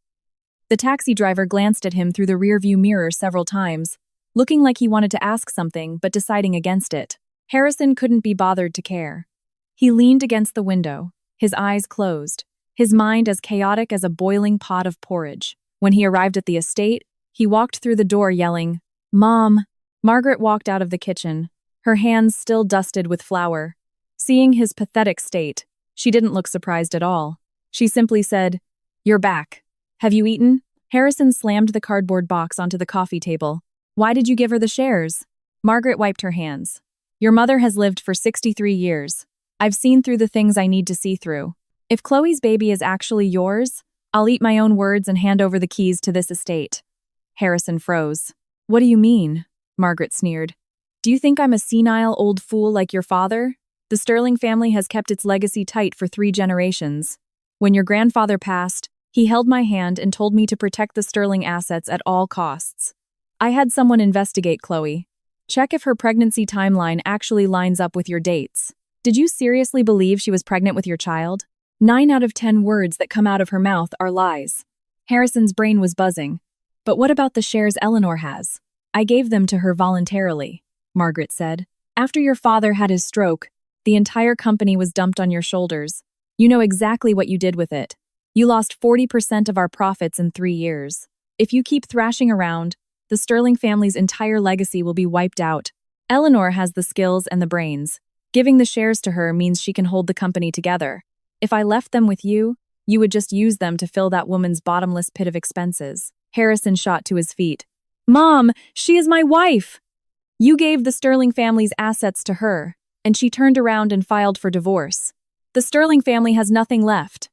The taxi driver glanced at him through the rearview mirror several times, looking like he wanted to ask something but deciding against it. Harrison couldn't be bothered to care. He leaned against the window, his eyes closed, his mind as chaotic as a boiling pot of porridge. When he arrived at the estate, he walked through the door yelling, "Mom!" Margaret walked out of the kitchen, her hands still dusted with flour. Seeing his pathetic state, she didn't look surprised at all. She simply said, "You're back. Have you eaten?" Harrison slammed the cardboard box onto the coffee table. "Why did you give her the shares?" Margaret wiped her hands. "Your mother has lived for 63 years. I've seen through the things I need to see through. If Chloe's baby is actually yours, I'll eat my own words and hand over the keys to this estate." Harrison froze. "What do you mean?" Margaret sneered. "Do you think I'm a senile old fool like your father? The Sterling family has kept its legacy tight for 3 generations. When your grandfather passed, he held my hand and told me to protect the Sterling assets at all costs. I had someone investigate Chloe. Check if her pregnancy timeline actually lines up with your dates. Did you seriously believe she was pregnant with your child? 9 out of 10 words that come out of her mouth are lies." Harrison's brain was buzzing. "But what about the shares Eleanor has?" "I gave them to her voluntarily," Margaret said. "After your father had his stroke, the entire company was dumped on your shoulders. You know exactly what you did with it. You lost 40% of our profits in 3 years. If you keep thrashing around, the Sterling family's entire legacy will be wiped out. Eleanor has the skills and the brains. Giving the shares to her means she can hold the company together. If I left them with you, you would just use them to fill that woman's bottomless pit of expenses." Harrison shot to his feet. "Mom, she is my wife! You gave the Sterling family's assets to her. and she turned around and filed for divorce. The Sterling family has nothing left.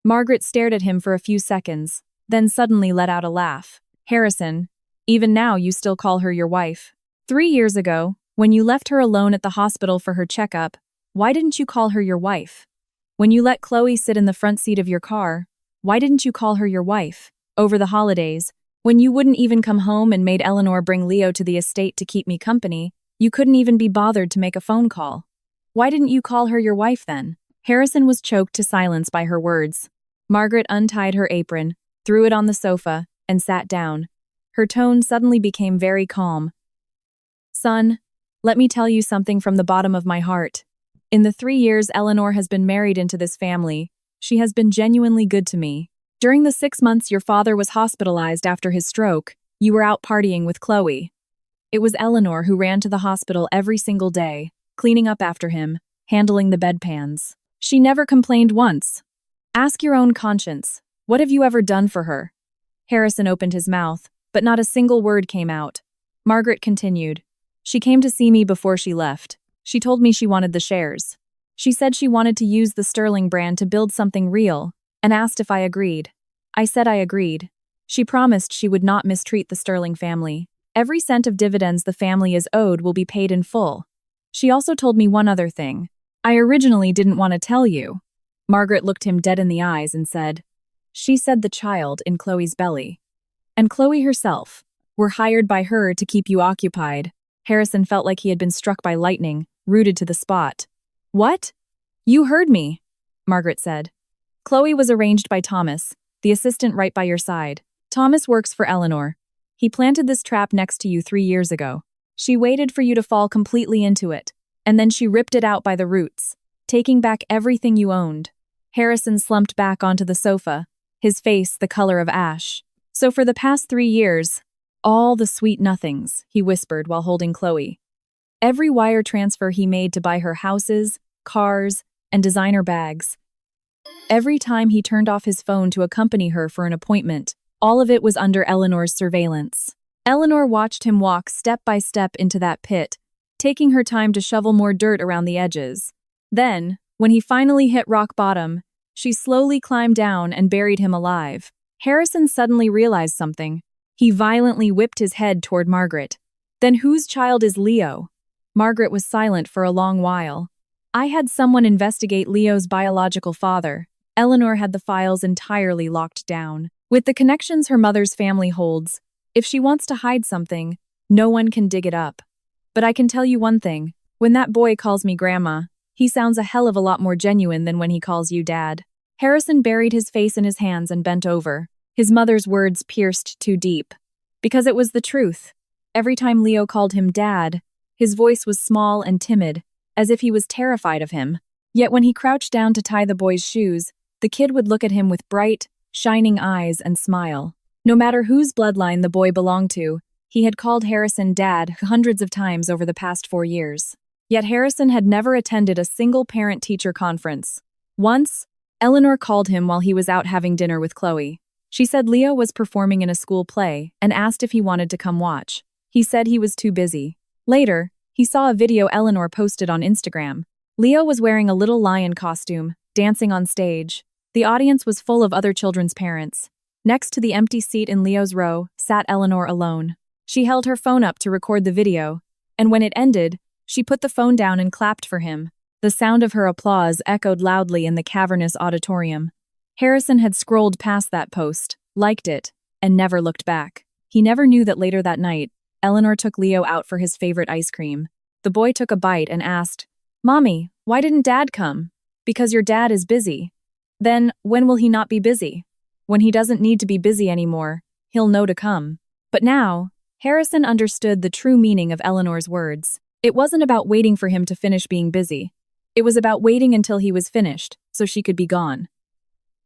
Margaret stared at him for a few seconds, then suddenly let out a laugh. Harrison, even now you still call her your wife. 3 years ago, when you left her alone at the hospital for her checkup, why didn't you call her your wife? When you let Chloe sit in the front seat of your car, why didn't you call her your wife? Over the holidays, when you wouldn't even come home and made Eleanor bring Leo to the estate to keep me company, you couldn't even be bothered to make a phone call. Why didn't you call her your wife then? Harrison was choked to silence by her words. Margaret untied her apron, threw it on the sofa, and sat down. Her tone suddenly became very calm. Son, let me tell you something from the bottom of my heart. In the 3 years Eleanor has been married into this family, she has been genuinely good to me. During the 6 months your father was hospitalized after his stroke, you were out partying with Chloe. It was Eleanor who ran to the hospital every single day, cleaning up after him, handling the bedpans. She never complained once. Ask your own conscience, what have you ever done for her? Harrison opened his mouth, but not a single word came out. Margaret continued. She came to see me before she left. She told me she wanted the shares. She said she wanted to use the Sterling brand to build something real, and asked if I agreed. I said I agreed. She promised she would not mistreat the Sterling family. Every cent of dividends the family is owed will be paid in full. She also told me one other thing. I originally didn't want to tell you. Margaret looked him dead in the eyes and said, she said the child in Chloe's belly. And Chloe herself. Were hired by her to keep you occupied. Harrison felt like he had been struck by lightning, rooted to the spot. What? You heard me, Margaret said. Chloe was arranged by Thomas, the assistant right by your side. Thomas works for Eleanor. He planted this trap next to you 3 years ago. She waited for you to fall completely into it, and then she ripped it out by the roots, taking back everything you owned. Harrison slumped back onto the sofa, his face the color of ash. So for the past 3 years, all the sweet nothings, he whispered while holding Chloe. Every wire transfer he made to buy her houses, cars, and designer bags. Every time he turned off his phone to accompany her for an appointment, all of it was under Eleanor's surveillance. Eleanor watched him walk step by step into that pit, taking her time to shovel more dirt around the edges. Then, when he finally hit rock bottom, she slowly climbed down and buried him alive. Harrison suddenly realized something. He violently whipped his head toward Margaret. Then whose child is Leo? Margaret was silent for a long while. I had someone investigate Leo's biological father. Eleanor had the files entirely locked down. With the connections her mother's family holds, if she wants to hide something, no one can dig it up. But I can tell you one thing. When that boy calls me Grandma, he sounds a hell of a lot more genuine than when he calls you Dad. Harrison buried his face in his hands and bent over. His mother's words pierced too deep. Because it was the truth. Every time Leo called him Dad, his voice was small and timid, as if he was terrified of him. Yet when he crouched down to tie the boy's shoes, the kid would look at him with bright, shining eyes and smile. No matter whose bloodline the boy belonged to, he had called Harrison Dad hundreds of times over the past 4 years. Yet Harrison had never attended a single parent-teacher conference. Once, Eleanor called him while he was out having dinner with Chloe. She said Leo was performing in a school play and asked if he wanted to come watch. He said he was too busy. Later, he saw a video Eleanor posted on Instagram. Leo was wearing a little lion costume, dancing on stage. The audience was full of other children's parents. Next to the empty seat in Leo's row sat Eleanor alone. She held her phone up to record the video, and when it ended, she put the phone down and clapped for him. The sound of her applause echoed loudly in the cavernous auditorium. Harrison had scrolled past that post, liked it, and never looked back. He never knew that later that night, Eleanor took Leo out for his favorite ice cream. The boy took a bite and asked, "Mommy, why didn't Dad come?" "Because your dad is busy." "Then, when will he not be busy?" "When he doesn't need to be busy anymore, he'll know to come." But now, Harrison understood the true meaning of Eleanor's words. It wasn't about waiting for him to finish being busy. It was about waiting until he was finished, so she could be gone.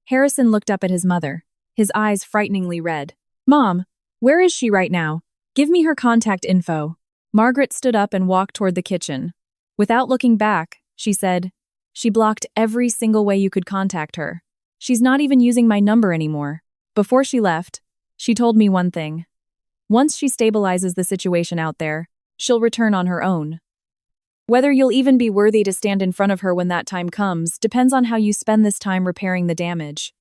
Harrison looked up at his mother, his eyes frighteningly red. "Mom, where is she right now? Give me her contact info." Margaret stood up and walked toward the kitchen. Without looking back, she said, "She blocked every single way you could contact her. She's not even using my number anymore." Before she left, she told me one thing. Once she stabilizes the situation out there, she'll return on her own. Whether you'll even be worthy to stand in front of her when that time comes depends on how you spend this time repairing the damage.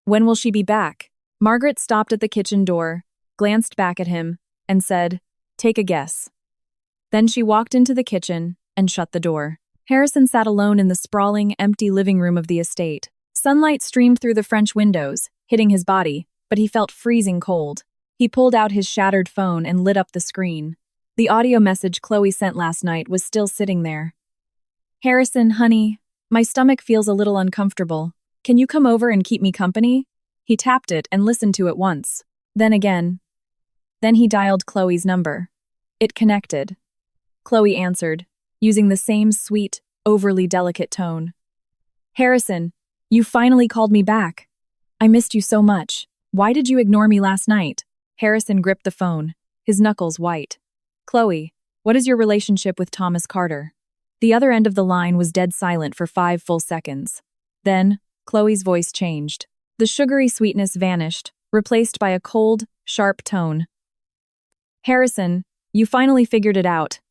When will she be back? Margaret stopped at the kitchen door, glanced back at him, and said, "Take a guess." Then she walked into the kitchen and shut the door. Harrison sat alone in the sprawling, empty living room of the estate. Sunlight streamed through the French windows, hitting his body, but he felt freezing cold. He pulled out his shattered phone and lit up the screen. The audio message Chloe sent last night was still sitting there. "Harrison, honey, my stomach feels a little uncomfortable. Can you come over and keep me company?" He tapped it and listened to it once, then again. Then he dialed Chloe's number. It connected. Chloe answered, using the same sweet, overly delicate tone. "Harrison, you finally called me back. I missed you so much. Why did you ignore me last night?" Harrison gripped the phone, his knuckles white. "Chloe, what is your relationship with Thomas Carter?" The other end of the line was dead silent for 5 full seconds. Then, Chloe's voice changed. The sugary sweetness vanished, replaced by a cold, sharp tone. "Harrison, you finally figured it out.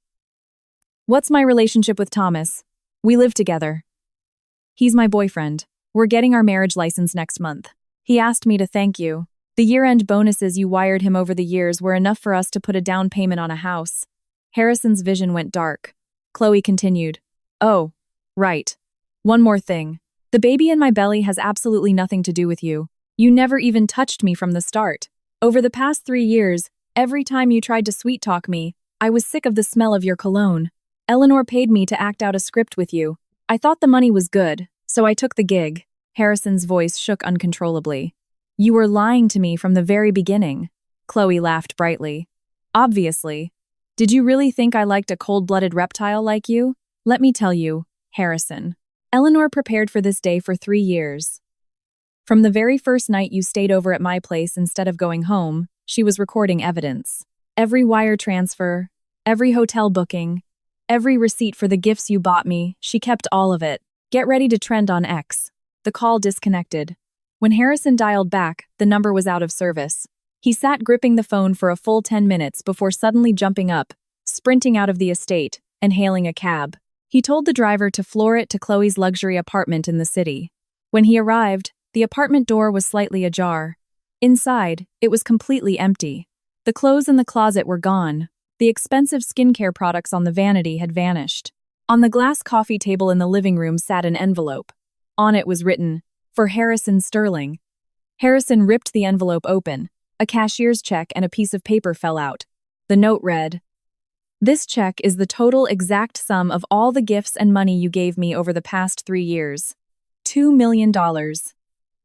What's my relationship with Thomas? We live together. He's my boyfriend. We're getting our marriage license next month. He asked me to thank you. The year-end bonuses you wired him over the years were enough for us to put a down payment on a house." Harrison's vision went dark. Chloe continued, "Oh, right. One more thing. The baby in my belly has absolutely nothing to do with you. You never even touched me from the start. Over the past 3 years, every time you tried to sweet-talk me, I was sick of the smell of your cologne. Eleanor paid me to act out a script with you. I thought the money was good, so I took the gig." Harrison's voice shook uncontrollably. "You were lying to me from the very beginning." Chloe laughed brightly. "Obviously. Did you really think I liked a cold-blooded reptile like you? Let me tell you, Harrison. Eleanor prepared for this day for 3 years. From the very first night you stayed over at my place instead of going home, she was recording evidence. Every wire transfer, every hotel booking, every receipt for the gifts you bought me, she kept all of it. Get ready to trend on X." The call disconnected. When Harrison dialed back, the number was out of service. He sat gripping the phone for a full 10 minutes before suddenly jumping up, sprinting out of the estate, and hailing a cab. He told the driver to floor it to Chloe's luxury apartment in the city. When he arrived, the apartment door was slightly ajar. Inside, it was completely empty. The clothes in the closet were gone. The expensive skincare products on the vanity had vanished. On the glass coffee table in the living room sat an envelope. On it was written, "For Harrison Sterling." Harrison ripped the envelope open. A cashier's check and a piece of paper fell out. The note read, "This check is the total exact sum of all the gifts and money you gave me over the past 3 years. $2 million.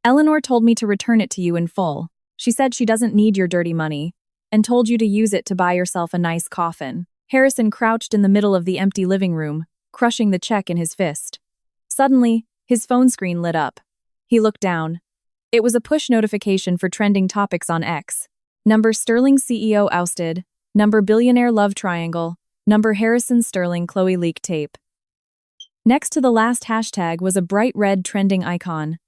Eleanor told me to return it to you in full. She said she doesn't need your dirty money, and told you to use it to buy yourself a nice coffin." Harrison crouched in the middle of the empty living room, crushing the check in his fist. Suddenly, his phone screen lit up. He looked down. It was a push notification for trending topics on X. Number Sterling CEO ousted. Number billionaire love triangle. Number Harrison Sterling Chloe leak tape. Next to the last hashtag was a bright red trending icon.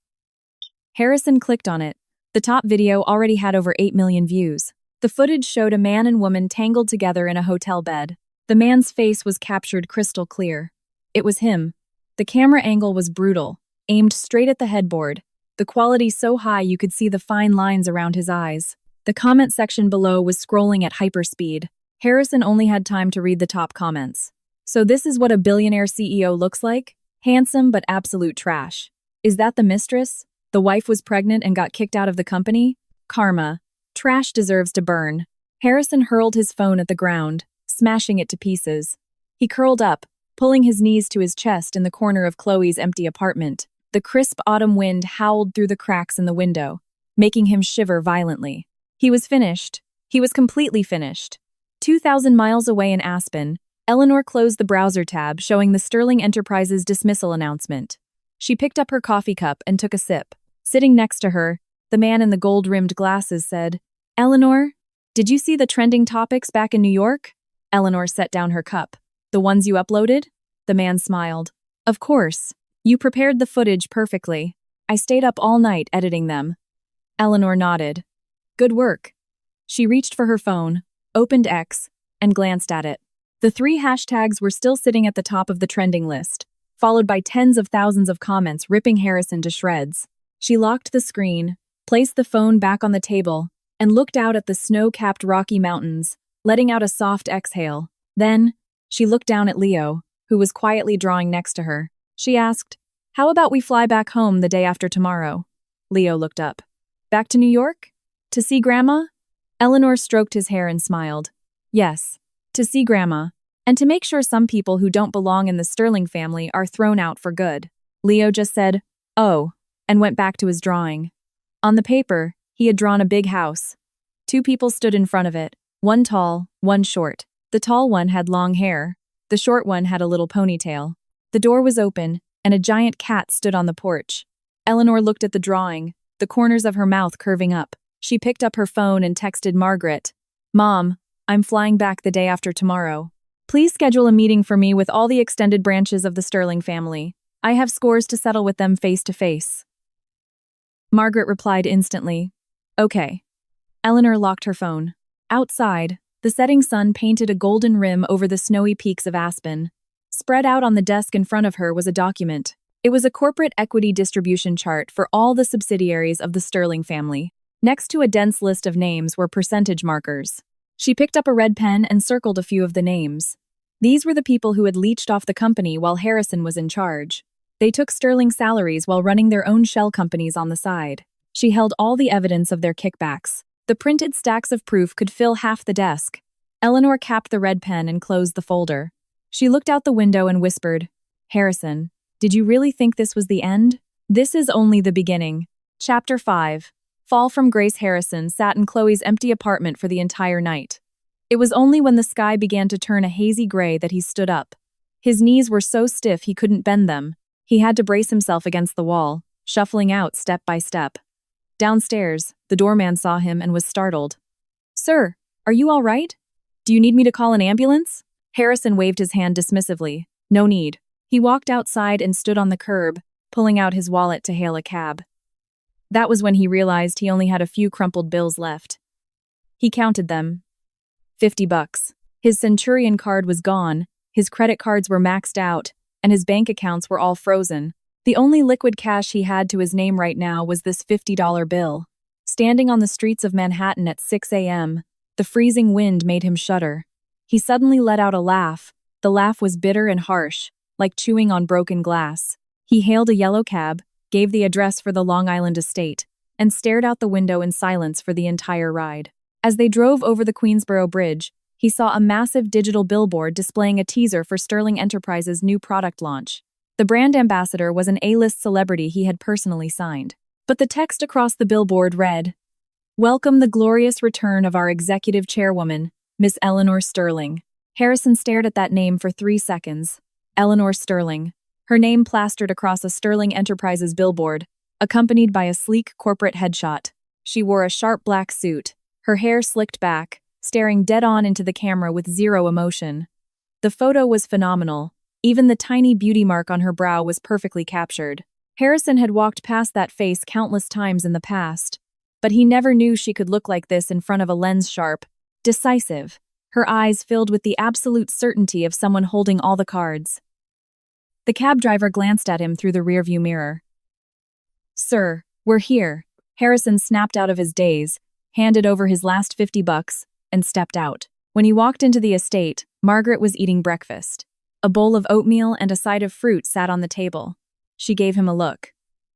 Harrison clicked on it. The top video already had over 8 million views. The footage showed a man and woman tangled together in a hotel bed. The man's face was captured crystal clear. It was him. The camera angle was brutal, aimed straight at the headboard, the quality so high you could see the fine lines around his eyes. The comment section below was scrolling at hyperspeed. Harrison only had time to read the top comments. "So this is what a billionaire CEO looks like? Handsome but absolute trash. Is that the mistress? The wife was pregnant and got kicked out of the company? Karma. Trash deserves to burn." Harrison hurled his phone at the ground, smashing it to pieces. He curled up, pulling his knees to his chest in the corner of Chloe's empty apartment. The crisp autumn wind howled through the cracks in the window, making him shiver violently. He was finished. He was completely finished. 2,000 miles away in Aspen, Eleanor closed the browser tab showing the Sterling Enterprises dismissal announcement. She picked up her coffee cup and took a sip. Sitting next to her, the man in the gold-rimmed glasses said, "Eleanor, did you see the trending topics back in New York?" Eleanor set down her cup. "The ones you uploaded?" The man smiled. "Of course. You prepared the footage perfectly. I stayed up all night editing them." Eleanor nodded. "Good work." She reached for her phone, opened X, and glanced at it. The 3 hashtags were still sitting at the top of the trending list, followed by tens of thousands of comments ripping Harrison to shreds. She locked the screen, placed the phone back on the table, and looked out at the snow-capped Rocky Mountains, letting out a soft exhale. Then, she looked down at Leo, who was quietly drawing next to her. She asked, "How about we fly back home the day after tomorrow?" Leo looked up. "Back to New York? To see Grandma?" Eleanor stroked his hair and smiled. "Yes, to see Grandma, and to make sure some people who don't belong in the Sterling family are thrown out for good." Leo just said, "Oh," and went back to his drawing. On the paper, he had drawn a big house. 2 people stood in front of it, one tall, one short. The tall one had long hair. The short one had a little ponytail. The door was open, and a giant cat stood on the porch. Eleanor looked at the drawing, the corners of her mouth curving up. She picked up her phone and texted Margaret, "Mom, I'm flying back the day after tomorrow. Please schedule a meeting for me with all the extended branches of the Sterling family. I have scores to settle with them face to face." Margaret replied instantly, "Okay." Eleanor locked her phone. Outside, the setting sun painted a golden rim over the snowy peaks of Aspen. Spread out on the desk in front of her was a document. It was a corporate equity distribution chart for all the subsidiaries of the Sterling family. Next to a dense list of names were percentage markers. She picked up a red pen and circled a few of the names. These were the people who had leached off the company while Harrison was in charge. They took Sterling salaries while running their own shell companies on the side. She held all the evidence of their kickbacks. The printed stacks of proof could fill half the desk. Eleanor capped the red pen and closed the folder. She looked out the window and whispered, "Harrison, did you really think this was the end? This is only the beginning." Chapter 5. Fall from Grace. Harrison sat in Chloe's empty apartment for the entire night. It was only when the sky began to turn a hazy gray that he stood up. His knees were so stiff he couldn't bend them. He had to brace himself against the wall, shuffling out step by step. Downstairs, the doorman saw him and was startled. "Sir, are you all right? Do you need me to call an ambulance?" Harrison waved his hand dismissively. "No need." He walked outside and stood on the curb, pulling out his wallet to hail a cab. That was when he realized he only had a few crumpled bills left. He counted them. $50. His Centurion card was gone, his credit cards were maxed out, and his bank accounts were all frozen. The only liquid cash he had to his name right now was this $50 bill. Standing on the streets of Manhattan at 6 a.m., the freezing wind made him shudder. He suddenly let out a laugh. The laugh was bitter and harsh, like chewing on broken glass. He hailed a yellow cab, gave the address for the Long Island estate, and stared out the window in silence for the entire ride. As they drove over the Queensboro Bridge, he saw a massive digital billboard displaying a teaser for Sterling Enterprises' new product launch. The brand ambassador was an A-list celebrity he had personally signed. But the text across the billboard read, "Welcome the glorious return of our executive chairwoman, Miss Eleanor Sterling." Harrison stared at that name for 3 seconds. Eleanor Sterling. Her name plastered across a Sterling Enterprises billboard, accompanied by a sleek corporate headshot. She wore a sharp black suit, her hair slicked back, staring dead-on into the camera with zero emotion. The photo was phenomenal. Even the tiny beauty mark on her brow was perfectly captured. Harrison had walked past that face countless times in the past, but he never knew she could look like this in front of a lens sharp, decisive, her eyes filled with the absolute certainty of someone holding all the cards. The cab driver glanced at him through the rearview mirror. "Sir, we're here." Harrison snapped out of his daze, handed over his last $50, and stepped out. When he walked into the estate, Margaret was eating breakfast. A bowl of oatmeal and a side of fruit sat on the table. She gave him a look.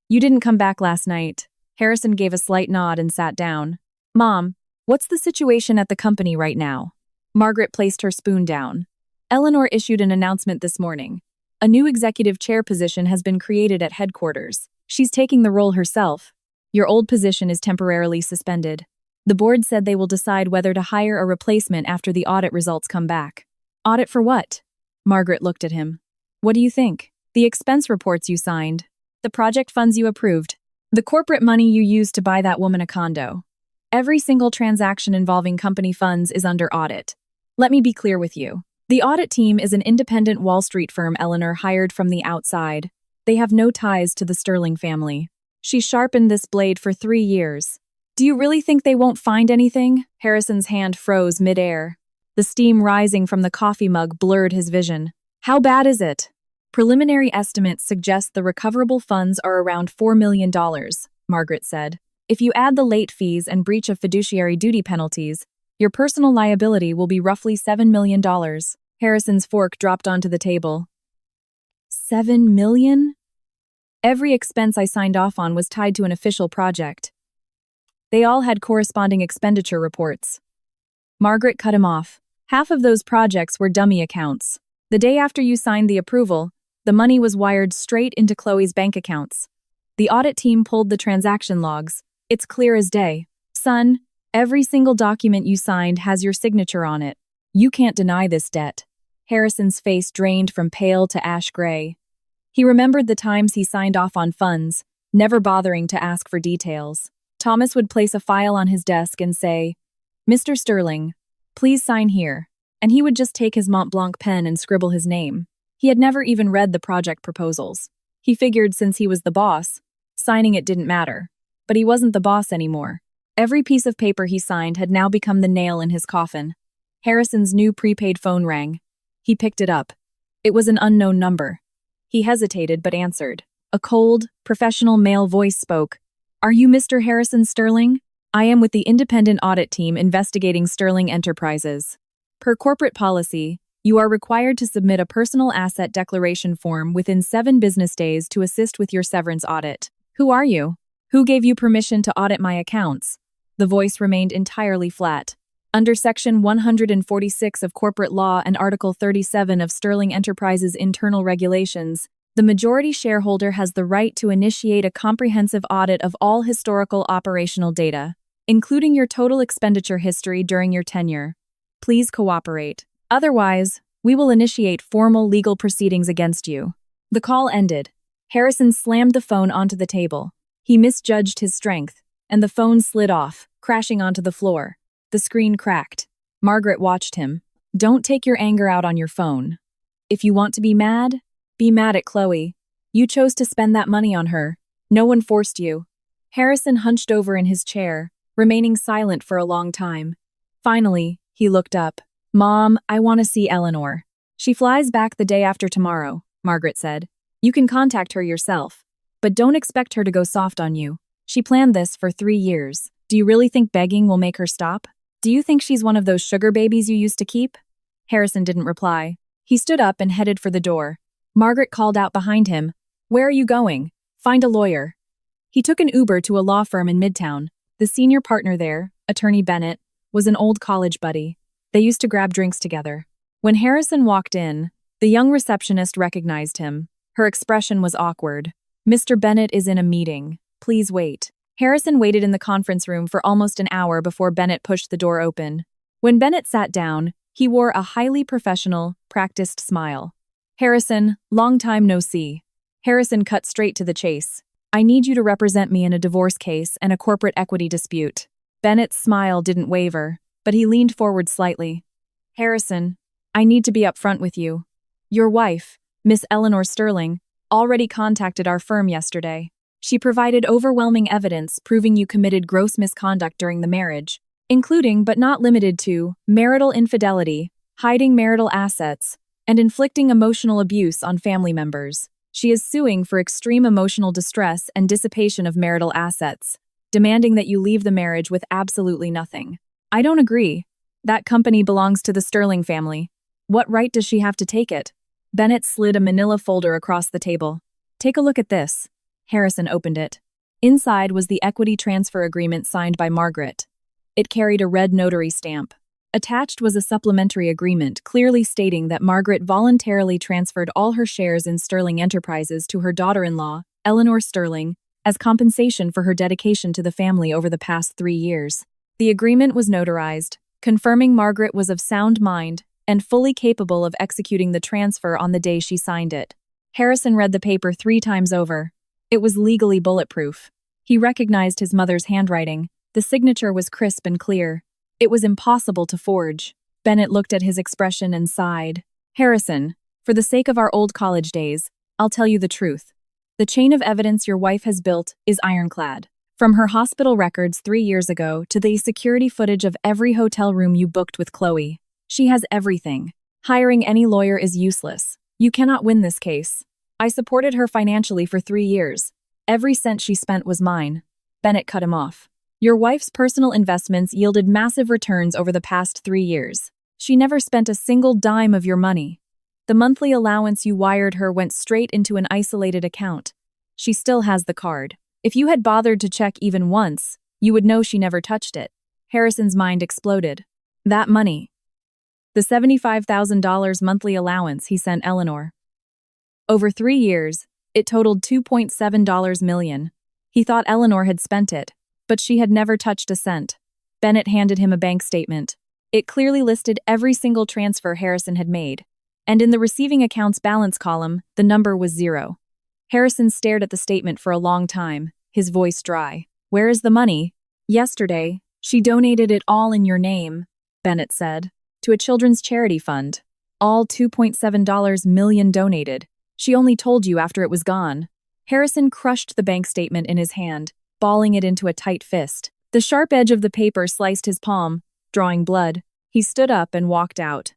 "You didn't come back last night." Harrison gave a slight nod and sat down. "Mom, what's the situation at the company right now?" Margaret placed her spoon down. "Eleanor issued an announcement this morning. A new executive chair position has been created at headquarters. She's taking the role herself. Your old position is temporarily suspended. The board said they will decide whether to hire a replacement after the audit results come back." "Audit for what?" Margaret looked at him. "What do you think? The expense reports you signed. The project funds you approved. The corporate money you used to buy that woman a condo. Every single transaction involving company funds is under audit. Let me be clear with you. The audit team is an independent Wall Street firm Eleanor hired from the outside. They have no ties to the Sterling family. She sharpened this blade for 3 years. Do you really think they won't find anything?" Harrison's hand froze mid-air. The steam rising from the coffee mug blurred his vision. How bad is it? Preliminary estimates suggest the recoverable funds are around $4 million, Margaret said. If you add the late fees and breach of fiduciary duty penalties, your personal liability will be roughly $7 million. Harrison's fork dropped onto the table. $7 million? Every expense I signed off on was tied to an official project. They all had corresponding expenditure reports. Margaret cut him off. Half of those projects were dummy accounts. The day after you signed the approval, the money was wired straight into Chloe's bank accounts. The audit team pulled the transaction logs. It's clear as day. Son, every single document you signed has your signature on it. You can't deny this debt. Harrison's face drained from pale to ash gray. He remembered the times he signed off on funds, never bothering to ask for details. Thomas would place a file on his desk and say, "Mr. Sterling, please sign here," and he would just take his Mont Blanc pen and scribble his name. He had never even read the project proposals. He figured since he was the boss, signing it didn't matter. But he wasn't the boss anymore. Every piece of paper he signed had now become the nail in his coffin. Harrison's new prepaid phone rang. He picked it up. It was an unknown number. He hesitated but answered. A cold, professional male voice spoke. "Are you Mr. Harrison Sterling? I am with the independent audit team investigating Sterling Enterprises. Per corporate policy, you are required to submit a personal asset declaration form within 7 business days to assist with your severance audit. Who are you? Who gave you permission to audit my accounts?" The voice remained entirely flat. Under Section 146 of Corporate Law and Article 37 of Sterling Enterprises Internal Regulations, the majority shareholder has the right to initiate a comprehensive audit of all historical operational data, including your total expenditure history during your tenure. Please cooperate. Otherwise, we will initiate formal legal proceedings against you. The call ended. Harrison slammed the phone onto the table. He misjudged his strength, and the phone slid off, crashing onto the floor. The screen cracked. Margaret watched him. Don't take your anger out on your phone. If you want to be mad at Chloe. You chose to spend that money on her. No one forced you. Harrison hunched over in his chair, remaining silent for a long time. Finally, he looked up. "Mom, I want to see Eleanor." "She flies back the day after tomorrow," Margaret said. "You can contact her yourself. But don't expect her to go soft on you. She planned this for 3 years. Do you really think begging will make her stop? Do you think she's one of those sugar babies you used to keep?" Harrison didn't reply. He stood up and headed for the door. Margaret called out behind him, "Where are you going? Find a lawyer." He took an Uber to a law firm in Midtown. The senior partner there, Attorney Bennett, was an old college buddy. They used to grab drinks together. When Harrison walked in, the young receptionist recognized him. Her expression was awkward. "Mr. Bennett is in a meeting. Please wait." Harrison waited in the conference room for almost an hour before Bennett pushed the door open. When Bennett sat down, he wore a highly professional, practiced smile. "Harrison, long time no see." Harrison cut straight to the chase. "I need you to represent me in a divorce case and a corporate equity dispute." Bennett's smile didn't waver, but he leaned forward slightly. "Harrison, I need to be upfront with you. Your wife, Miss Eleanor Sterling, already contacted our firm yesterday. She provided overwhelming evidence proving you committed gross misconduct during the marriage, including but not limited to marital infidelity, hiding marital assets, and inflicting emotional abuse on family members. She is suing for extreme emotional distress and dissipation of marital assets, demanding that you leave the marriage with absolutely nothing." "I don't agree. That company belongs to the Sterling family. What right does she have to take it?" Bennett slid a manila folder across the table. "Take a look at this." Harrison opened it. Inside was the equity transfer agreement signed by Margaret. It carried a red notary stamp. Attached was a supplementary agreement clearly stating that Margaret voluntarily transferred all her shares in Sterling Enterprises to her daughter-in-law, Eleanor Sterling, as compensation for her dedication to the family over the past 3 years. The agreement was notarized, confirming Margaret was of sound mind and fully capable of executing the transfer on the day she signed it. Harrison read the paper 3 times over. It was legally bulletproof. He recognized his mother's handwriting. The signature was crisp and clear. It was impossible to forge. Bennett looked at his expression and sighed. "Harrison, for the sake of our old college days, I'll tell you the truth. The chain of evidence your wife has built is ironclad. From her hospital records 3 years ago to the security footage of every hotel room you booked with Chloe. She has everything. Hiring any lawyer is useless. You cannot win this case. I supported her financially for 3 years. Every cent she spent was mine. Bennett cut him off. Your wife's personal investments yielded massive returns over the past 3 years. She never spent a single dime of your money. The monthly allowance you wired her went straight into an isolated account. She still has the card. If you had bothered to check even once, you would know she never touched it. Harrison's mind exploded. That money. The $75,000 monthly allowance he sent Eleanor. Over 3 years, it totaled $2.7 million. He thought Eleanor had spent it, but she had never touched a cent. Bennett handed him a bank statement. It clearly listed every single transfer Harrison had made, and in the receiving accounts balance column, the number was 0. Harrison stared at the statement for a long time, his voice dry. Where is the money? Yesterday, she donated it all in your name, Bennett said, to a children's charity fund. All $2.7 million donated. She only told you after it was gone. Harrison crushed the bank statement in his hand, balling it into a tight fist. The sharp edge of the paper sliced his palm, drawing blood. He stood up and walked out.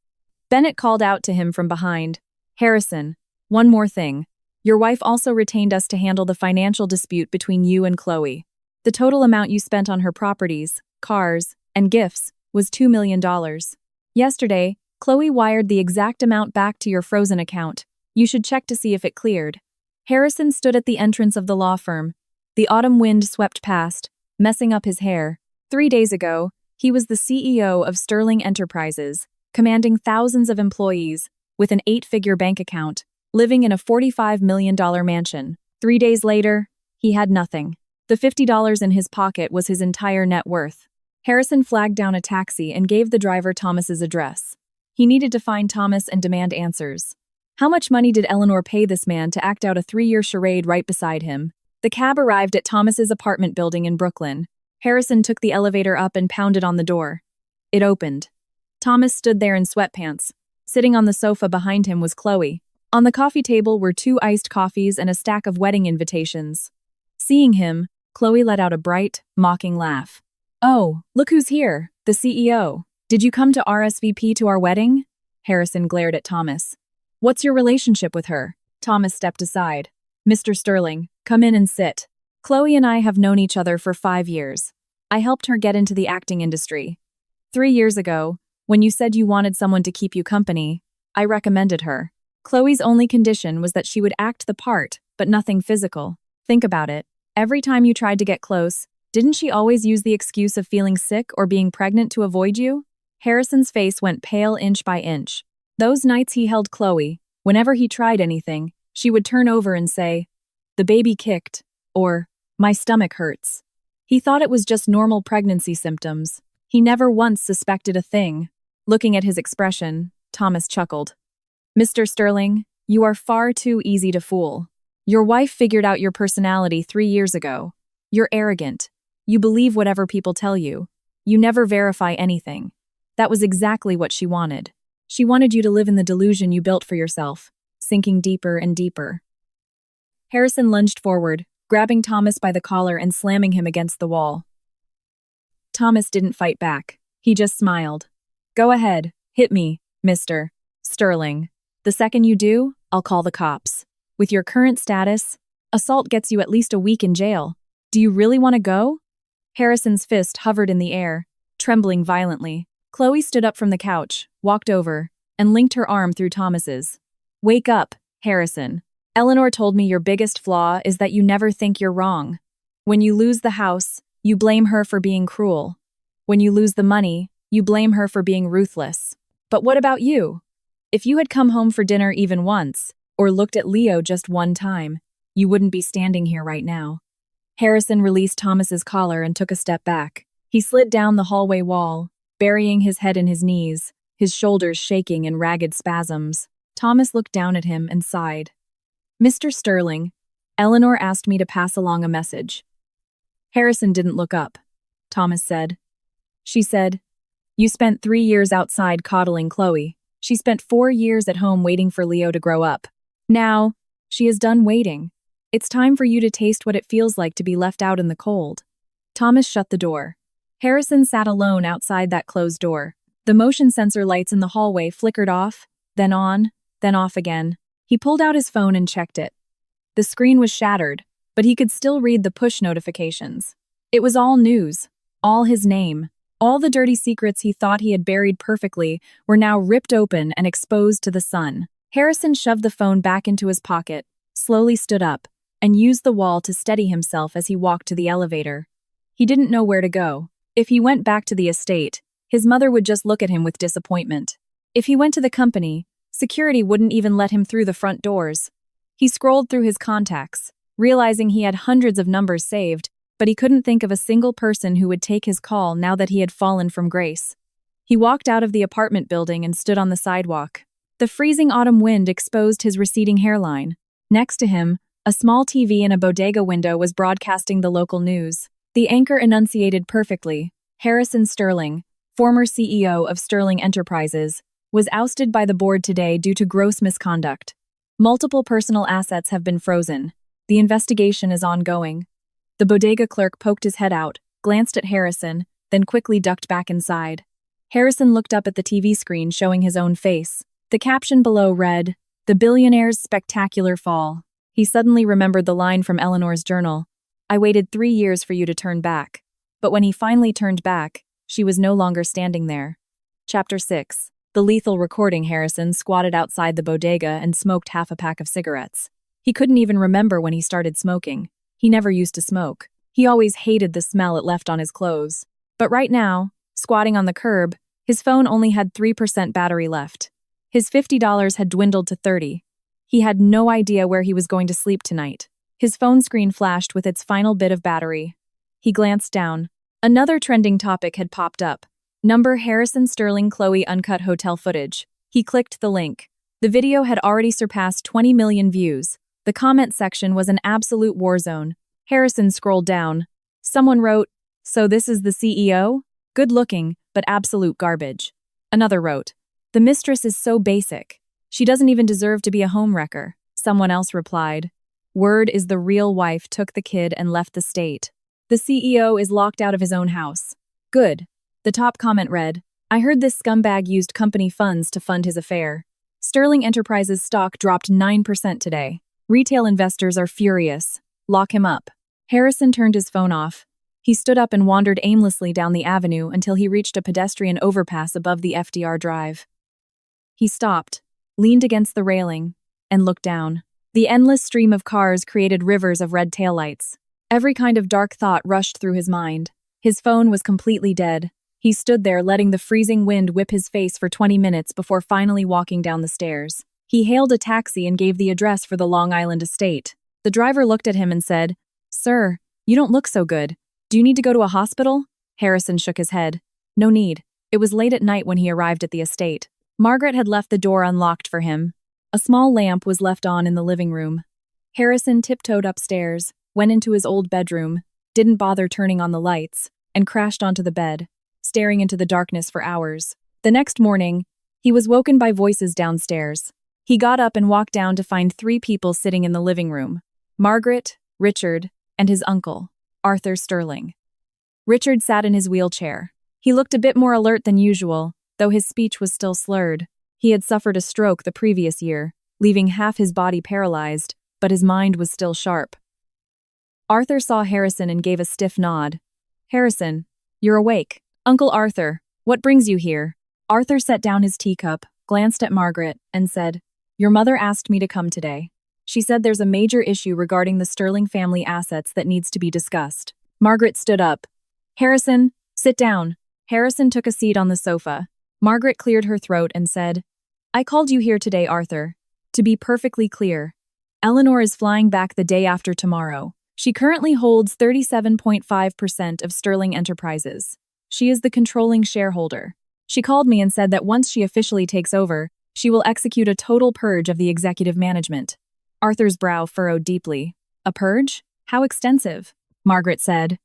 Bennett called out to him from behind. Harrison, one more thing. Your wife also retained us to handle the financial dispute between you and Chloe. The total amount you spent on her properties, cars, and gifts was $2 million. Yesterday, Chloe wired the exact amount back to your frozen account. You should check to see if it cleared. Harrison stood at the entrance of the law firm. The autumn wind swept past, messing up his hair. 3 days ago, he was the CEO of Sterling Enterprises, commanding thousands of employees, with an 8-figure bank account, living in a $45 million mansion. 3 days later, he had nothing. The $50 in his pocket was his entire net worth. Harrison flagged down a taxi and gave the driver Thomas's address. He needed to find Thomas and demand answers. How much money did Eleanor pay this man to act out a 3-year charade right beside him? The cab arrived at Thomas's apartment building in Brooklyn. Harrison took the elevator up and pounded on the door. It opened. Thomas stood there in sweatpants. Sitting on the sofa behind him was Chloe. On the coffee table were 2 iced coffees and a stack of wedding invitations. Seeing him, Chloe let out a bright, mocking laugh. Oh, look who's here, the CEO. Did you come to RSVP to our wedding? Harrison glared at Thomas. What's your relationship with her? Thomas stepped aside. Mr. Sterling, come in and sit. Chloe and I have known each other for 5 years. I helped her get into the acting industry. 3 years ago, when you said you wanted someone to keep you company, I recommended her. Chloe's only condition was that she would act the part, but nothing physical. Think about it. Every time you tried to get close, didn't she always use the excuse of feeling sick or being pregnant to avoid you? Harrison's face went pale inch by inch. Those nights he held Chloe, whenever he tried anything, she would turn over and say, "The baby kicked," or, "My stomach hurts." He thought it was just normal pregnancy symptoms. He never once suspected a thing. Looking at his expression, Thomas chuckled. Mr. Sterling, you are far too easy to fool. Your wife figured out your personality 3 years ago. You're arrogant. You believe whatever people tell you. You never verify anything. That was exactly what she wanted. She wanted you to live in the delusion you built for yourself, sinking deeper and deeper. Harrison lunged forward, grabbing Thomas by the collar and slamming him against the wall. Thomas didn't fight back. He just smiled. Go ahead, hit me, Mr. Sterling. The second you do, I'll call the cops. With your current status, assault gets you at least a week in jail. Do you really want to go? Harrison's fist hovered in the air, trembling violently. Chloe stood up from the couch, walked over, and linked her arm through Thomas's. Wake up, Harrison. Eleanor told me your biggest flaw is that you never think you're wrong. When you lose the house, you blame her for being cruel. When you lose the money, you blame her for being ruthless. But what about you? If you had come home for dinner even once, or looked at Leo just one time, you wouldn't be standing here right now. Harrison released Thomas's collar and took a step back. He slid down the hallway wall, burying his head in his knees, his shoulders shaking in ragged spasms. Thomas looked down at him and sighed. Mr. Sterling, Eleanor asked me to pass along a message. Harrison didn't look up. Thomas said. She said, you spent 3 years outside coddling Chloe. She spent 4 years at home waiting for Leo to grow up. Now, she is done waiting. It's time for you to taste what it feels like to be left out in the cold. Thomas shut the door. Harrison sat alone outside that closed door. The motion sensor lights in the hallway flickered off, then on, then off again. He pulled out his phone and checked it. The screen was shattered, but he could still read the push notifications. It was all news, all his name. All the dirty secrets he thought he had buried perfectly were now ripped open and exposed to the sun. Harrison shoved the phone back into his pocket, slowly stood up, and used the wall to steady himself as he walked to the elevator. He didn't know where to go. If he went back to the estate, his mother would just look at him with disappointment. If he went to the company, security wouldn't even let him through the front doors. He scrolled through his contacts, realizing he had hundreds of numbers saved, but he couldn't think of a single person who would take his call now that he had fallen from grace. He walked out of the apartment building and stood on the sidewalk. The freezing autumn wind exposed his receding hairline. Next to him, a small TV in a bodega window was broadcasting the local news. The anchor enunciated perfectly. Harrison Sterling, former CEO of Sterling Enterprises, was ousted by the board today due to gross misconduct. Multiple personal assets have been frozen. The investigation is ongoing. The bodega clerk poked his head out, glanced at Harrison, then quickly ducked back inside. Harrison looked up at the TV screen showing his own face. The caption below read, "The Billionaire's Spectacular Fall." He suddenly remembered the line from Eleanor's journal, "I waited 3 years for you to turn back." But when he finally turned back, she was no longer standing there. Chapter 6. The lethal recording. Harrison squatted outside the bodega and smoked half a pack of cigarettes. He couldn't even remember when he started smoking. He never used to smoke. He always hated the smell it left on his clothes. But right now, squatting on the curb, his phone only had 3% battery left. His $50 had dwindled to 30. He had no idea where he was going to sleep tonight. His phone screen flashed with its final bit of battery. He glanced down. Another trending topic had popped up. Number Harrison Sterling Chloe uncut hotel footage. He clicked the link. The video had already surpassed 20 million views. The comment section was an absolute war zone. Harrison scrolled down. Someone wrote, "So this is the CEO? Good looking, but absolute garbage." Another wrote, "The mistress is so basic. She doesn't even deserve to be a homewrecker." Someone else replied, "Word is the real wife took the kid and left the state. The CEO is locked out of his own house. Good." The top comment read, "I heard this scumbag used company funds to fund his affair." Sterling Enterprises stock dropped 9% today. Retail investors are furious. Lock him up. Harrison turned his phone off. He stood up and wandered aimlessly down the avenue until he reached a pedestrian overpass above the FDR Drive. He stopped, leaned against the railing, and looked down. The endless stream of cars created rivers of red taillights. Every kind of dark thought rushed through his mind. His phone was completely dead. He stood there letting the freezing wind whip his face for 20 minutes before finally walking down the stairs. He hailed a taxi and gave the address for the Long Island estate. The driver looked at him and said, "Sir, you don't look so good. Do you need to go to a hospital?" Harrison shook his head. No need. It was late at night when he arrived at the estate. Margaret had left the door unlocked for him. A small lamp was left on in the living room. Harrison tiptoed upstairs, went into his old bedroom, didn't bother turning on the lights, and crashed onto the bed, staring into the darkness for hours. The next morning, he was woken by voices downstairs. He got up and walked down to find 3 people sitting in the living room: Margaret, Richard, and his uncle, Arthur Sterling. Richard sat in his wheelchair. He looked a bit more alert than usual, though his speech was still slurred. He had suffered a stroke the previous year, leaving half his body paralyzed, but his mind was still sharp. Arthur saw Harrison and gave a stiff nod. "Harrison, you're awake." "Uncle Arthur, what brings you here?" Arthur set down his teacup, glanced at Margaret, and said, "Your mother asked me to come today. She said there's a major issue regarding the Sterling family assets that needs to be discussed." Margaret stood up. "Harrison, sit down." Harrison took a seat on the sofa. Margaret cleared her throat and said, "I called you here today, Arthur. To be perfectly clear, Eleanor is flying back the day after tomorrow. She currently holds 37.5% of Sterling Enterprises. She is the controlling shareholder. She called me and said that once she officially takes over, she will execute a total purge of the executive management." Arthur's brow furrowed deeply. "A purge? How extensive?" Margaret said.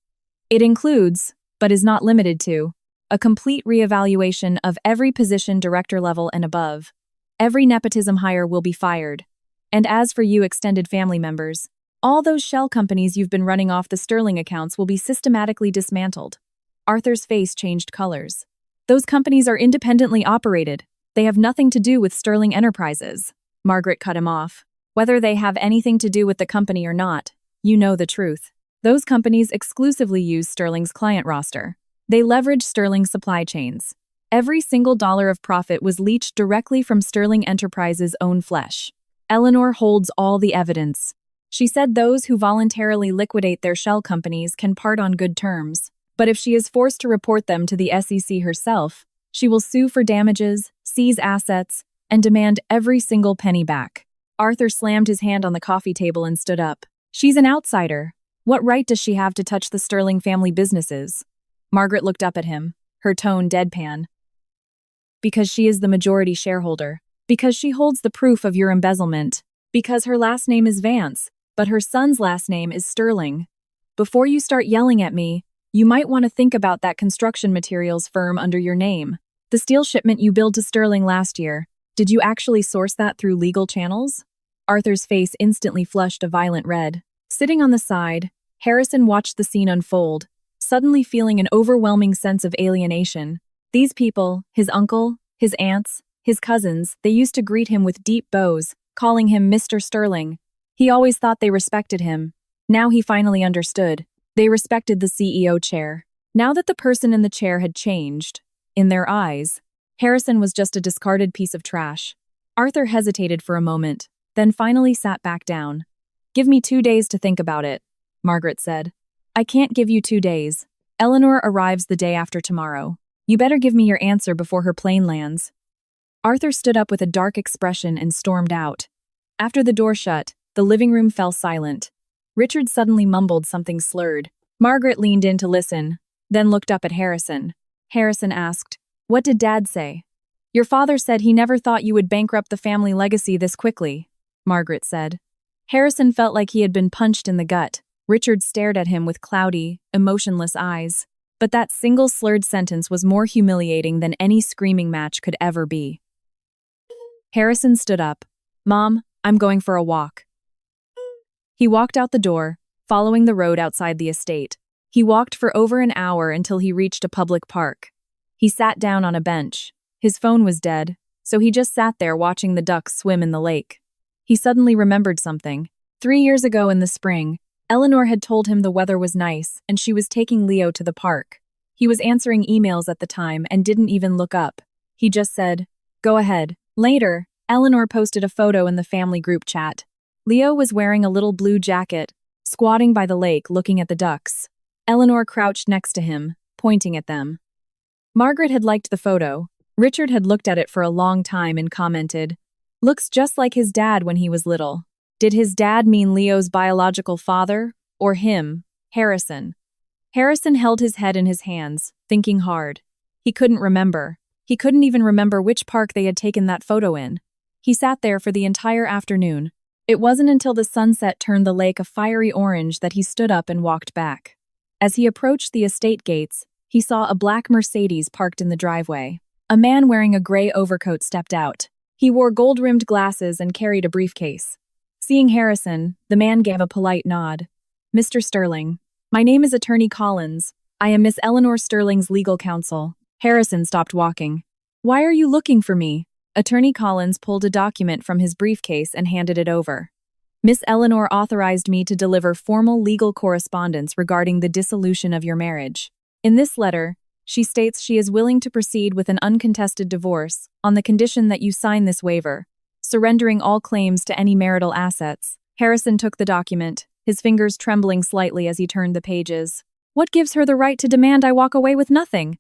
"It includes, but is not limited to, a complete reevaluation of every position director level and above. Every nepotism hire will be fired. And as for you extended family members, all those shell companies you've been running off the Sterling accounts will be systematically dismantled." Arthur's face changed colors. Those companies are independently operated. They have nothing to do with Sterling Enterprises. Margaret cut him off. Whether they have anything to do with the company or not, you know the truth. Those companies exclusively use Sterling's client roster. They leverage Sterling's supply chains. Every single dollar of profit was leached directly from Sterling Enterprises' own flesh. Eleanor holds all the evidence. She said those who voluntarily liquidate their shell companies can part on good terms. But if she is forced to report them to the SEC herself, she will sue for damages, seize assets, and demand every single penny back. Arthur slammed his hand on the coffee table and stood up. She's an outsider. What right does she have to touch the Sterling family businesses? Margaret looked up at him, her tone deadpan. Because she is the majority shareholder. Because she holds the proof of your embezzlement. Because her last name is Vance, but her son's last name is Sterling. Before you start yelling at me, you might want to think about that construction materials firm under your name. The steel shipment you billed to Sterling last year, did you actually source that through legal channels? Arthur's face instantly flushed a violent red. Sitting on the side, Harrison watched the scene unfold, suddenly feeling an overwhelming sense of alienation. These people, his uncle, his aunts, his cousins, they used to greet him with deep bows, calling him Mr. Sterling. He always thought they respected him. Now he finally understood. They respected the CEO chair. Now that the person in the chair had changed, in their eyes, Harrison was just a discarded piece of trash. Arthur hesitated for a moment, then finally sat back down. Give me 2 days to think about it, Margaret said. I can't give you 2 days. Eleanor arrives the day after tomorrow. You better give me your answer before her plane lands. Arthur stood up with a dark expression and stormed out. After the door shut, the living room fell silent. Richard suddenly mumbled something slurred. Margaret leaned in to listen, then looked up at Harrison. Harrison asked, What did Dad say? Your father said he never thought you would bankrupt the family legacy this quickly, Margaret said. Harrison felt like he had been punched in the gut. Richard stared at him with cloudy, emotionless eyes. But that single slurred sentence was more humiliating than any screaming match could ever be. Harrison stood up. Mom, I'm going for a walk. He walked out the door, following the road outside the estate. He walked for over an hour until he reached a public park. He sat down on a bench. His phone was dead, so he just sat there watching the ducks swim in the lake. He suddenly remembered something. 3 years ago in the spring, Eleanor had told him the weather was nice and she was taking Leo to the park. He was answering emails at the time and didn't even look up. He just said, Go ahead. Later, Eleanor posted a photo in the family group chat. Leo was wearing a little blue jacket, squatting by the lake looking at the ducks. Eleanor crouched next to him, pointing at them. Margaret had liked the photo. Richard had looked at it for a long time and commented, Looks just like his dad when he was little. Did his dad mean Leo's biological father, or him, Harrison? Harrison held his head in his hands, thinking hard. He couldn't remember. He couldn't even remember which park they had taken that photo in. He sat there for the entire afternoon. It wasn't until the sunset turned the lake a fiery orange that he stood up and walked back. As he approached the estate gates, he saw a black Mercedes parked in the driveway. A man wearing a gray overcoat stepped out. He wore gold-rimmed glasses and carried a briefcase. Seeing Harrison, the man gave a polite nod. Mr. Sterling, my name is Attorney Collins. I am Miss Eleanor Sterling's legal counsel. Harrison stopped walking. Why are you looking for me? Attorney Collins pulled a document from his briefcase and handed it over. Miss Eleanor authorized me to deliver formal legal correspondence regarding the dissolution of your marriage. In this letter, she states she is willing to proceed with an uncontested divorce on the condition that you sign this waiver, surrendering all claims to any marital assets. Harrison took the document, his fingers trembling slightly as he turned the pages. What gives her the right to demand I walk away with nothing?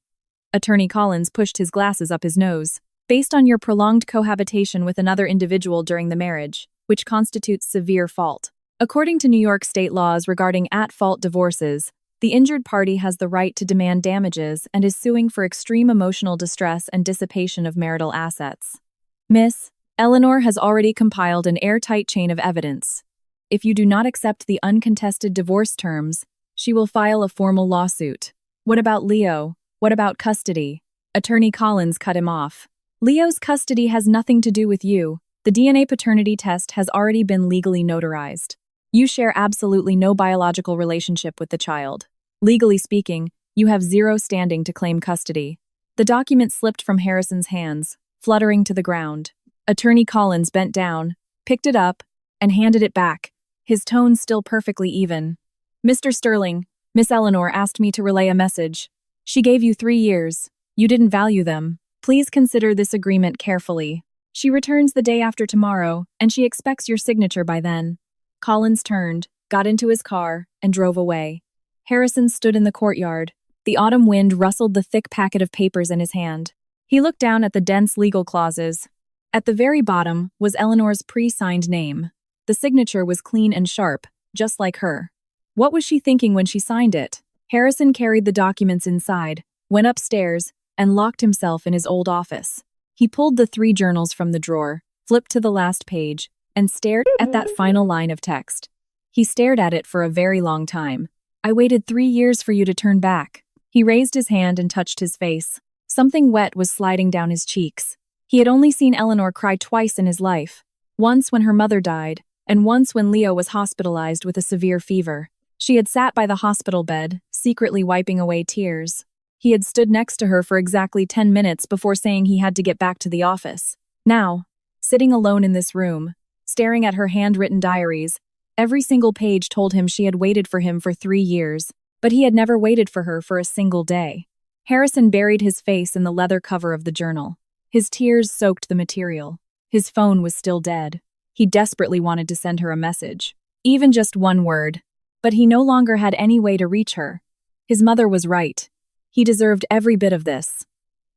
Attorney Collins pushed his glasses up his nose. Based on your prolonged cohabitation with another individual during the marriage, which constitutes severe fault. According to New York state laws regarding at-fault divorces, the injured party has the right to demand damages and is suing for extreme emotional distress and dissipation of marital assets. Miss Eleanor has already compiled an airtight chain of evidence. If you do not accept the uncontested divorce terms, she will file a formal lawsuit. What about Leo? What about custody? Attorney Collins cut him off. Leo's custody has nothing to do with you. The DNA paternity test has already been legally notarized. You share absolutely no biological relationship with the child. Legally speaking, you have zero standing to claim custody. The document slipped from Harrison's hands, fluttering to the ground. Attorney Collins bent down, picked it up, and handed it back, his tone still perfectly even. Mr. Sterling, Miss Eleanor asked me to relay a message. She gave you 3 years. You didn't value them. Please consider this agreement carefully. She returns the day after tomorrow, and she expects your signature by then. Collins turned, got into his car, and drove away. Harrison stood in the courtyard. The autumn wind rustled the thick packet of papers in his hand. He looked down at the dense legal clauses. At the very bottom was Eleanor's pre-signed name. The signature was clean and sharp, just like her. What was she thinking when she signed it? Harrison carried the documents inside, went upstairs, and locked himself in his old office. He pulled the 3 journals from the drawer, flipped to the last page, and stared at that final line of text. He stared at it for a very long time. I waited 3 years for you to turn back. He raised his hand and touched his face. Something wet was sliding down his cheeks. He had only seen Eleanor cry twice in his life. Once when her mother died, and once when Leo was hospitalized with a severe fever. She had sat by the hospital bed, secretly wiping away tears. He had stood next to her for exactly 10 minutes before saying he had to get back to the office. Now, sitting alone in this room, staring at her handwritten diaries, every single page told him she had waited for him for 3 years, but he had never waited for her for a single day. Harrison buried his face in the leather cover of the journal. His tears soaked the material. His phone was still dead. He desperately wanted to send her a message, even just one word, but he no longer had any way to reach her. His mother was right. He deserved every bit of this.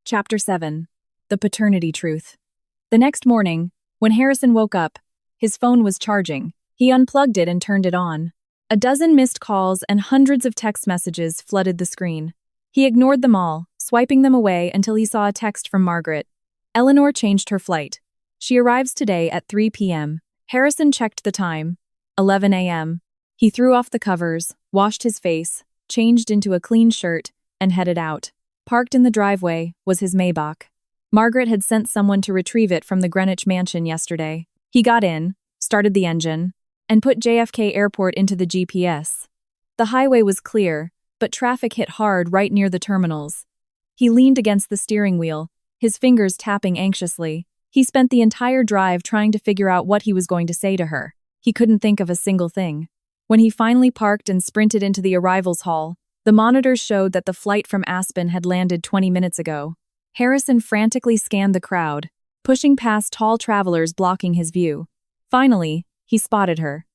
Chapter 7. The Paternity Truth. The next morning, when Harrison woke up, his phone was charging. He unplugged it and turned it on. A dozen missed calls and hundreds of text messages flooded the screen. He ignored them all, swiping them away until he saw a text from Margaret. Eleanor changed her flight. She arrives today at 3 p.m. Harrison checked the time. 11 a.m. He threw off the covers, washed his face, changed into a clean shirt, and headed out. Parked in the driveway was his Maybach. Margaret had sent someone to retrieve it from the Greenwich mansion yesterday. He got in, started the engine, and put JFK Airport into the GPS. The highway was clear, but traffic hit hard right near the terminals. He leaned against the steering wheel, his fingers tapping anxiously. He spent the entire drive trying to figure out what he was going to say to her. He couldn't think of a single thing. When he finally parked and sprinted into the arrivals hall, the monitors showed that the flight from Aspen had landed 20 minutes ago. Harrison frantically scanned the crowd, pushing past tall travelers blocking his view. Finally, he spotted her.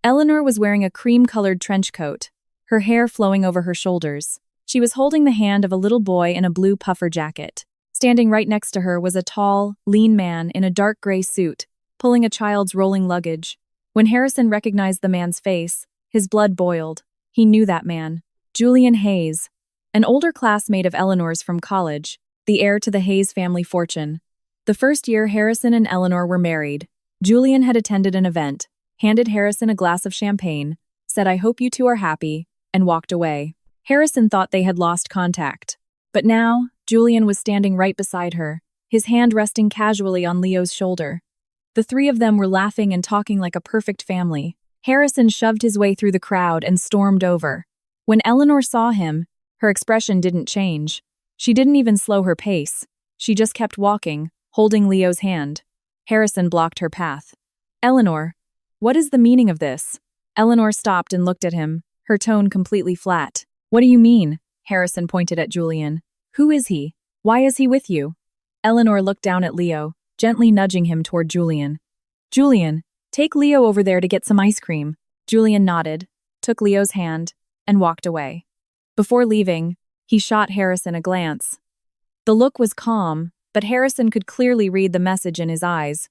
Eleanor was wearing a cream-colored trench coat, her hair flowing over her shoulders. She was holding the hand of a little boy in a blue puffer jacket. Standing right next to her was a tall, lean man in a dark gray suit, pulling a child's rolling luggage. When Harrison recognized the man's face, his blood boiled. He knew that man. Julian Hayes, an older classmate of Eleanor's from college, the heir to the Hayes family fortune. The first year Harrison and Eleanor were married, Julian had attended an event, handed Harrison a glass of champagne, said, "I hope you two are happy," and walked away. Harrison thought they had lost contact. But now, Julian was standing right beside her, his hand resting casually on Leo's shoulder. The 3 of them were laughing and talking like a perfect family. Harrison shoved his way through the crowd and stormed over. When Eleanor saw him, her expression didn't change. She didn't even slow her pace. She just kept walking, holding Leo's hand. Harrison blocked her path. "Eleanor, what is the meaning of this?" Eleanor stopped and looked at him, her tone completely flat. "What do you mean?" Harrison pointed at Julian. "Who is he? Why is he with you?" Eleanor looked down at Leo, gently nudging him toward Julian. "Julian, take Leo over there to get some ice cream." Julian nodded, took Leo's hand, and walked away. Before leaving, he shot Harrison a glance. The look was calm, but Harrison could clearly read the message in his eyes.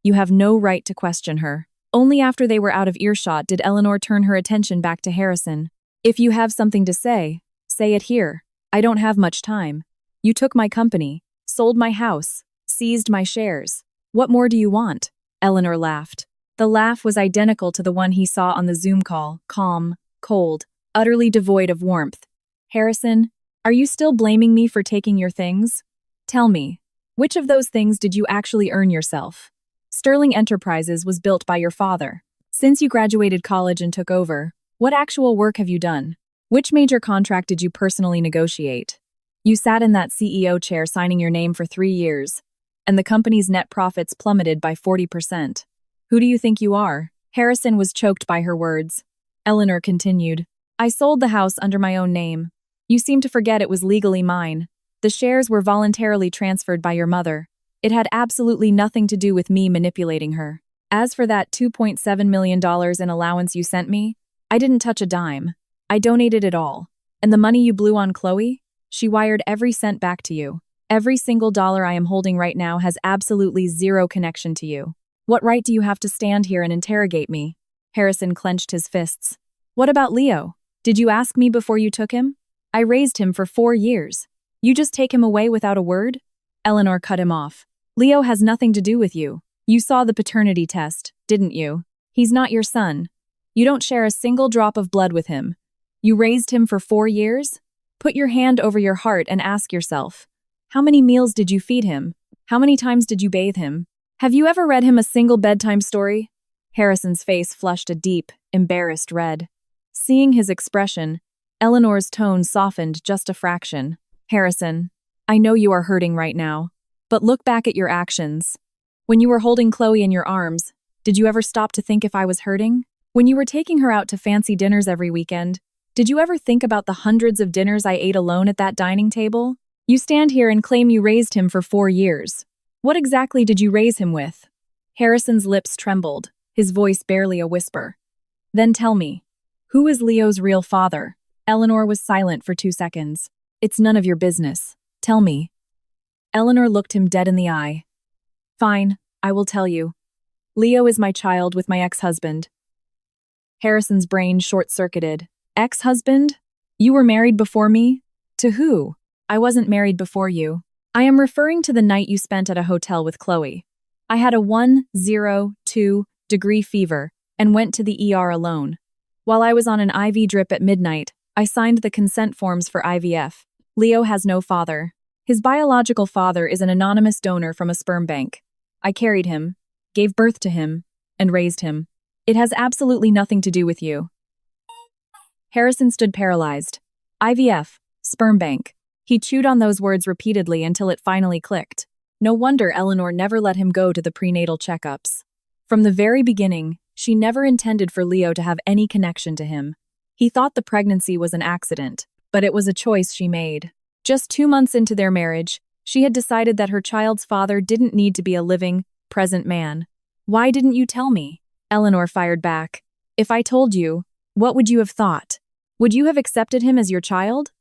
"You have no right to question her." Only after they were out of earshot did Eleanor turn her attention back to Harrison. "If you have something to say it here. I don't have much time. You took my company, sold my house, seized my shares. What more do you want?" Eleanor laughed. The laugh was identical to the one he saw on the Zoom call, calm, cold, utterly devoid of warmth. "Harrison, are you still blaming me for taking your things? Tell me, which of those things did you actually earn yourself? Sterling Enterprises was built by your father. Since you graduated college and took over, what actual work have you done? Which major contract did you personally negotiate? You sat in that CEO chair signing your name for 3 years, and the company's net profits plummeted by 40%. Who do you think you are? Harrison was choked by her words. Eleanor continued. I sold the house under my own name. You seem to forget it was legally mine. The shares were voluntarily transferred by your mother. It had absolutely nothing to do with me manipulating her. As for that $2.7 million in allowance you sent me, I didn't touch a dime. I donated it all. And the money you blew on Chloe? She wired every cent back to you. Every single dollar I am holding right now has absolutely zero connection to you. What right do you have to stand here and interrogate me? Harrison clenched his fists. What about Leo? Did you ask me before you took him? I raised him for 4 years. You just take him away without a word? Eleanor cut him off. Leo has nothing to do with you. You saw the paternity test, didn't you? He's not your son. You don't share a single drop of blood with him. You raised him for 4 years? Put your hand over your heart and ask yourself, how many meals did you feed him? How many times did you bathe him? Have you ever read him a single bedtime story? Harrison's face flushed a deep, embarrassed red. Seeing his expression, Eleanor's tone softened just a fraction. Harrison, I know you are hurting right now, but look back at your actions. When you were holding Chloe in your arms, did you ever stop to think if I was hurting? When you were taking her out to fancy dinners every weekend, did you ever think about the hundreds of dinners I ate alone at that dining table? You stand here and claim you raised him for 4 years. What exactly did you raise him with? Harrison's lips trembled, his voice barely a whisper. Then tell me, who is Leo's real father? Eleanor was silent for 2 seconds. It's none of your business. Tell me. Eleanor looked him dead in the eye. Fine, I will tell you. Leo is my child with my ex-husband. Harrison's brain short-circuited. Ex-husband? You were married before me? To who? I wasn't married before you. I am referring to the night you spent at a hotel with Chloe. I had a 102-degree fever and went to the ER alone. While I was on an IV drip at midnight, I signed the consent forms for IVF. Leo has no father. His biological father is an anonymous donor from a sperm bank. I carried him, gave birth to him, and raised him. It has absolutely nothing to do with you. Harrison stood paralyzed. IVF, sperm bank. He chewed on those words repeatedly until it finally clicked. No wonder Eleanor never let him go to the prenatal checkups. From the very beginning, she never intended for Leo to have any connection to him. He thought the pregnancy was an accident, but it was a choice she made. Just 2 months into their marriage, she had decided that her child's father didn't need to be a living, present man. Why didn't you tell me? Eleanor fired back. If I told you, what would you have thought? Would you have accepted him as your child?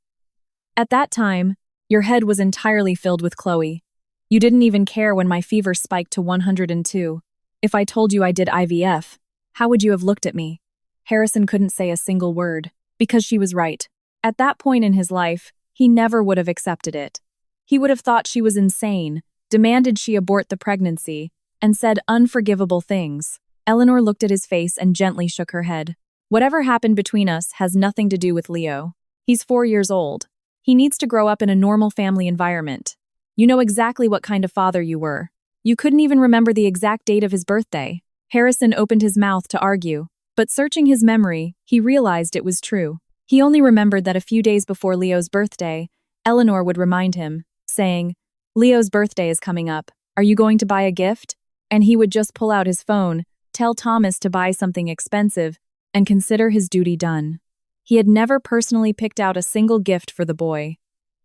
At that time, your head was entirely filled with Chloe. You didn't even care when my fever spiked to 102. If I told you I did IVF, how would you have looked at me? Harrison couldn't say a single word, because she was right. At that point in his life, he never would have accepted it. He would have thought she was insane, demanded she abort the pregnancy, and said unforgivable things. Eleanor looked at his face and gently shook her head. Whatever happened between us has nothing to do with Leo. He's 4 years old. He needs to grow up in a normal family environment. You know exactly what kind of father you were. You couldn't even remember the exact date of his birthday. Harrison opened his mouth to argue, but searching his memory, he realized it was true. He only remembered that a few days before Leo's birthday, Eleanor would remind him, saying, Leo's birthday is coming up. Are you going to buy a gift? And he would just pull out his phone, tell Thomas to buy something expensive, and consider his duty done. He had never personally picked out a single gift for the boy.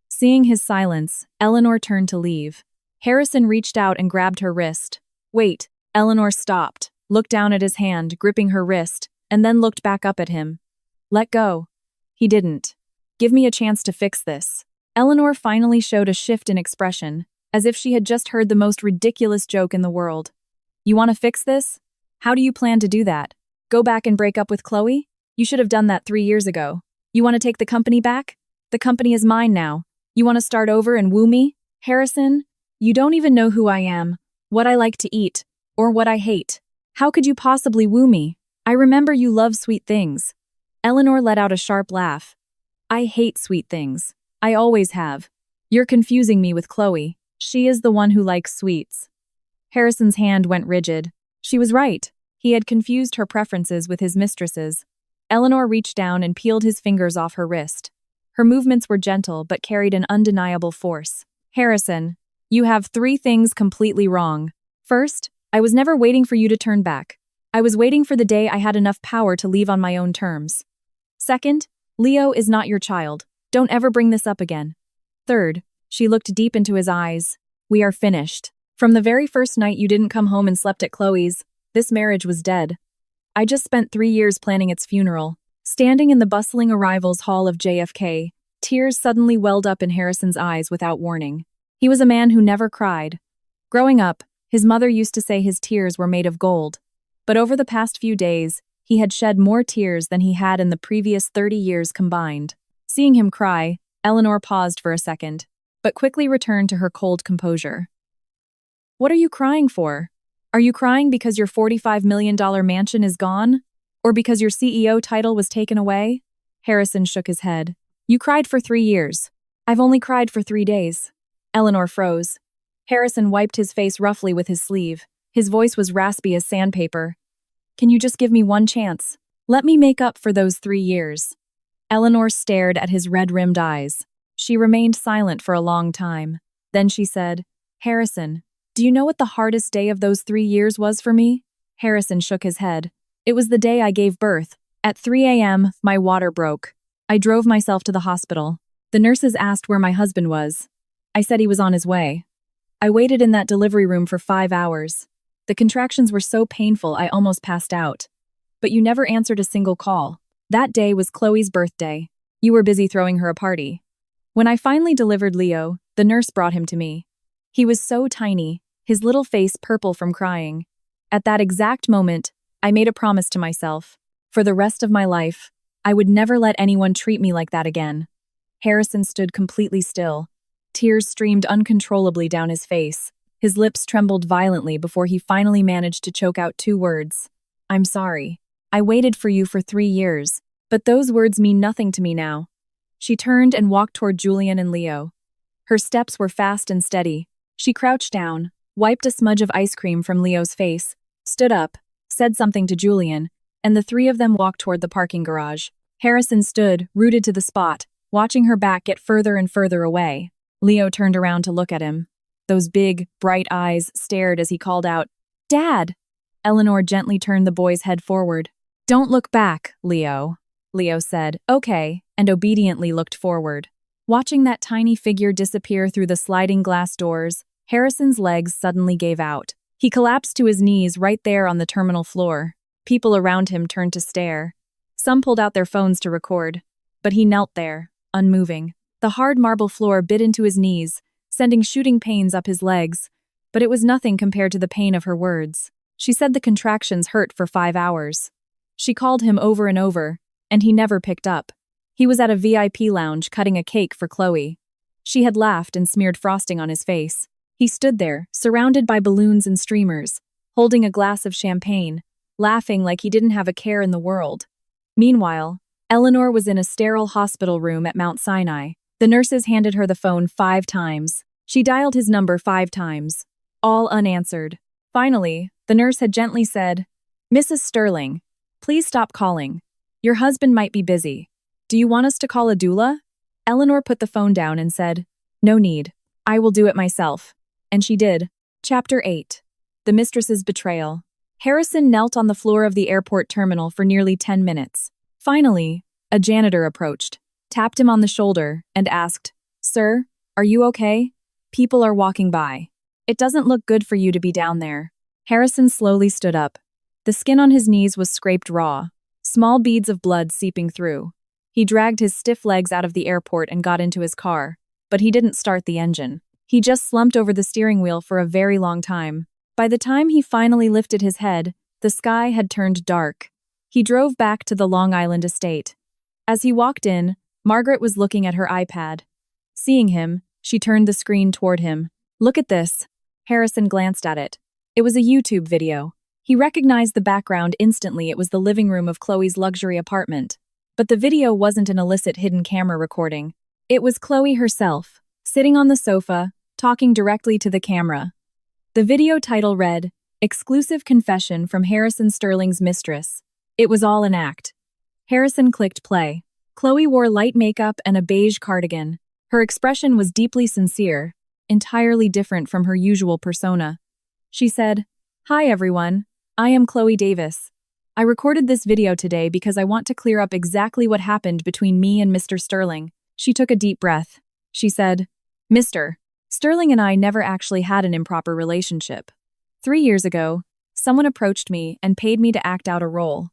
Seeing his silence, Eleanor turned to leave. Harrison reached out and grabbed her wrist. Wait, Eleanor stopped, looked down at his hand, gripping her wrist, and then looked back up at him. Let go. He didn't. Give me a chance to fix this. Eleanor finally showed a shift in expression, as if she had just heard the most ridiculous joke in the world. You want to fix this? How do you plan to do that? Go back and break up with Chloe? You should have done that 3 years ago. You want to take the company back? The company is mine now. You want to start over and woo me? Harrison, you don't even know who I am, what I like to eat, or what I hate. How could you possibly woo me? I remember you love sweet things. Eleanor let out a sharp laugh. I hate sweet things. I always have. You're confusing me with Chloe. She is the one who likes sweets. Harrison's hand went rigid. She was right. He had confused her preferences with his mistress's. Eleanor reached down and peeled his fingers off her wrist. Her movements were gentle but carried an undeniable force. Harrison, you have 3 things completely wrong. First, I was never waiting for you to turn back. I was waiting for the day I had enough power to leave on my own terms. Second, Leo is not your child. Don't ever bring this up again. Third, she looked deep into his eyes. We are finished. From the very first night you didn't come home and slept at Chloe's, this marriage was dead. I just spent 3 years planning its funeral. Standing in the bustling arrivals hall of JFK, tears suddenly welled up in Harrison's eyes without warning. He was a man who never cried. Growing up, his mother used to say his tears were made of gold. But over the past few days, he had shed more tears than he had in the previous 30 years combined. Seeing him cry, Eleanor paused for a second, but quickly returned to her cold composure. What are you crying for? Are you crying because your $45 million mansion is gone? Or because your CEO title was taken away? Harrison shook his head. You cried for 3 years. I've only cried for 3 days. Eleanor froze. Harrison wiped his face roughly with his sleeve. His voice was raspy as sandpaper. Can you just give me one chance? Let me make up for those 3 years. Eleanor stared at his red-rimmed eyes. She remained silent for a long time. Then she said, Harrison, do you know what the hardest day of those 3 years was for me? Harrison shook his head. It was the day I gave birth. At 3 a.m., my water broke. I drove myself to the hospital. The nurses asked where my husband was. I said he was on his way. I waited in that delivery room for 5 hours. The contractions were so painful I almost passed out. But you never answered a single call. That day was Chloe's birthday. You were busy throwing her a party. When I finally delivered Leo, the nurse brought him to me. He was so tiny, his little face purple from crying. At that exact moment, I made a promise to myself. For the rest of my life, I would never let anyone treat me like that again. Harrison stood completely still. Tears streamed uncontrollably down his face. His lips trembled violently before he finally managed to choke out 2 words. I'm sorry. I waited for you for 3 years, but those words mean nothing to me now. She turned and walked toward Julian and Leo. Her steps were fast and steady. She crouched down, wiped a smudge of ice cream from Leo's face, stood up, said something to Julian, and the 3 of them walked toward the parking garage. Harrison stood, rooted to the spot, watching her back get further and further away. Leo turned around to look at him. Those big, bright eyes stared as he called out, Dad! Eleanor gently turned the boy's head forward. Don't look back, Leo. Leo said, okay, and obediently looked forward. Watching that tiny figure disappear through the sliding glass doors, Harrison's legs suddenly gave out. He collapsed to his knees right there on the terminal floor. People around him turned to stare. Some pulled out their phones to record. But he knelt there, unmoving. The hard marble floor bit into his knees, sending shooting pains up his legs. But it was nothing compared to the pain of her words. She said the contractions hurt for 5 hours. She called him over and over, and he never picked up. He was at a VIP lounge cutting a cake for Chloe. She had laughed and smeared frosting on his face. He stood there, surrounded by balloons and streamers, holding a glass of champagne, laughing like he didn't have a care in the world. Meanwhile, Eleanor was in a sterile hospital room at Mount Sinai. The nurses handed her the phone 5 times. She dialed his number 5 times, all unanswered. Finally, the nurse had gently said, Mrs. Sterling, please stop calling. Your husband might be busy. Do you want us to call a doula? Eleanor put the phone down and said, No need. I will do it myself. And she did. Chapter 8. The Mistress's Betrayal. Harrison knelt on the floor of the airport terminal for nearly 10 minutes. Finally, a janitor approached, tapped him on the shoulder, and asked, Sir, are you okay? People are walking by. It doesn't look good for you to be down there. Harrison slowly stood up. The skin on his knees was scraped raw, small beads of blood seeping through. He dragged his stiff legs out of the airport and got into his car, but he didn't start the engine. He just slumped over the steering wheel for a very long time. By the time he finally lifted his head, the sky had turned dark. He drove back to the Long Island estate. As he walked in, Margaret was looking at her iPad. Seeing him, she turned the screen toward him. Look at this. Harrison glanced at it. It was a YouTube video. He recognized the background instantly. It was the living room of Chloe's luxury apartment. But the video wasn't an illicit hidden camera recording. It was Chloe herself, sitting on the sofa, talking directly to the camera. The video title read, Exclusive Confession from Harrison Sterling's Mistress. It was all an act. Harrison clicked play. Chloe wore light makeup and a beige cardigan. Her expression was deeply sincere, entirely different from her usual persona. She said, "Hi everyone, I am Chloe Davis. I recorded this video today because I want to clear up exactly what happened between me and Mr. Sterling." She took a deep breath. She said, "Mr. Sterling and I never actually had an improper relationship. 3 years ago, someone approached me and paid me to act out a role.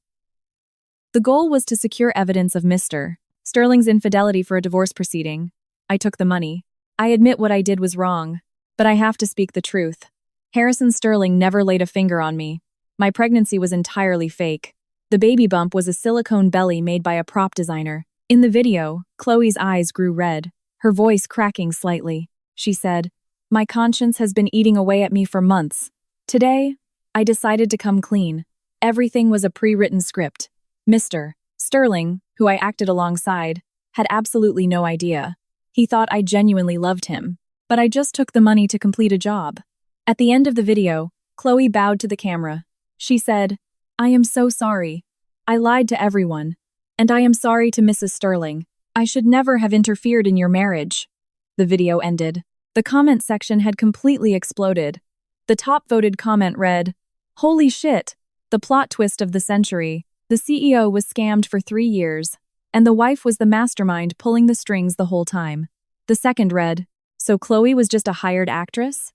The goal was to secure evidence of Mr. Sterling's infidelity for a divorce proceeding. I took the money. I admit what I did was wrong, but I have to speak the truth. Harrison Sterling never laid a finger on me. My pregnancy was entirely fake. The baby bump was a silicone belly made by a prop designer." In the video, Chloe's eyes grew red, her voice cracking slightly. She said, "My conscience has been eating away at me for months. Today, I decided to come clean. Everything was a pre-written script. Mr. Sterling, who I acted alongside, had absolutely no idea. He thought I genuinely loved him, but I just took the money to complete a job." At the end of the video, Chloe bowed to the camera. She said, "I am so sorry. I lied to everyone. And I am sorry to Mrs. Sterling. I should never have interfered in your marriage." The video ended. The comment section had completely exploded. The top voted comment read, "Holy shit, the plot twist of the century. The CEO was scammed for 3 years, and the wife was the mastermind pulling the strings the whole time." The second read, "So Chloe was just a hired actress?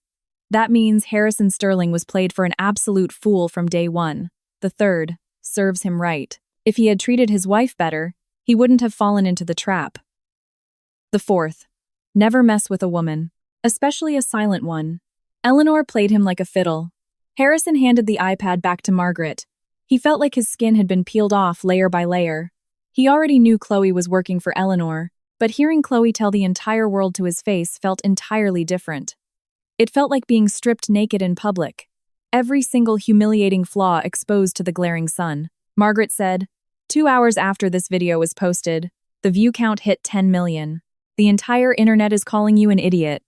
That means Harrison Sterling was played for an absolute fool from day one." The third, "Serves him right. If he had treated his wife better, he wouldn't have fallen into the trap." The fourth, "Never mess with a woman, especially a silent one. Eleanor played him like a fiddle." Harrison handed the iPad back to Margaret. He felt like his skin had been peeled off layer by layer. He already knew Chloe was working for Eleanor, but hearing Chloe tell the entire world to his face felt entirely different. It felt like being stripped naked in public, every single humiliating flaw exposed to the glaring sun. Margaret said, 2 hours after this video was posted, the view count hit 10 million. The entire internet is calling you an idiot."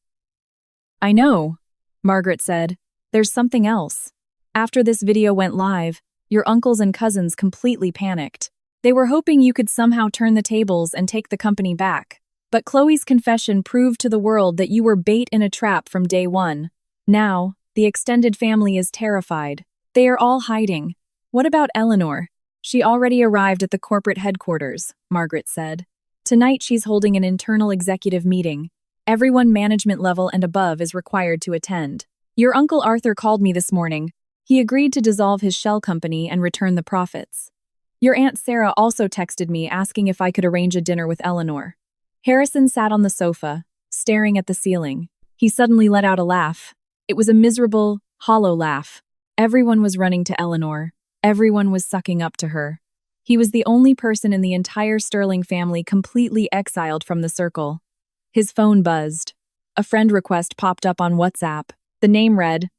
"I know," Margaret said. "There's something else. After this video went live, your uncles and cousins completely panicked. They were hoping you could somehow turn the tables and take the company back. But Chloe's confession proved to the world that you were bait in a trap from day one. Now, the extended family is terrified. They are all hiding. What about Eleanor? She already arrived at the corporate headquarters," Margaret said. "Tonight she's holding an internal executive meeting. Everyone management level and above is required to attend. Your Uncle Arthur called me this morning. He agreed to dissolve his shell company and return the profits. Your Aunt Sarah also texted me asking if I could arrange a dinner with Eleanor." Harrison sat on the sofa, staring at the ceiling. He suddenly let out a laugh. It was a miserable, hollow laugh. Everyone was running to Eleanor. Everyone was sucking up to her. He was the only person in the entire Sterling family completely exiled from the circle. His phone buzzed. A friend request popped up on WhatsApp. The name read,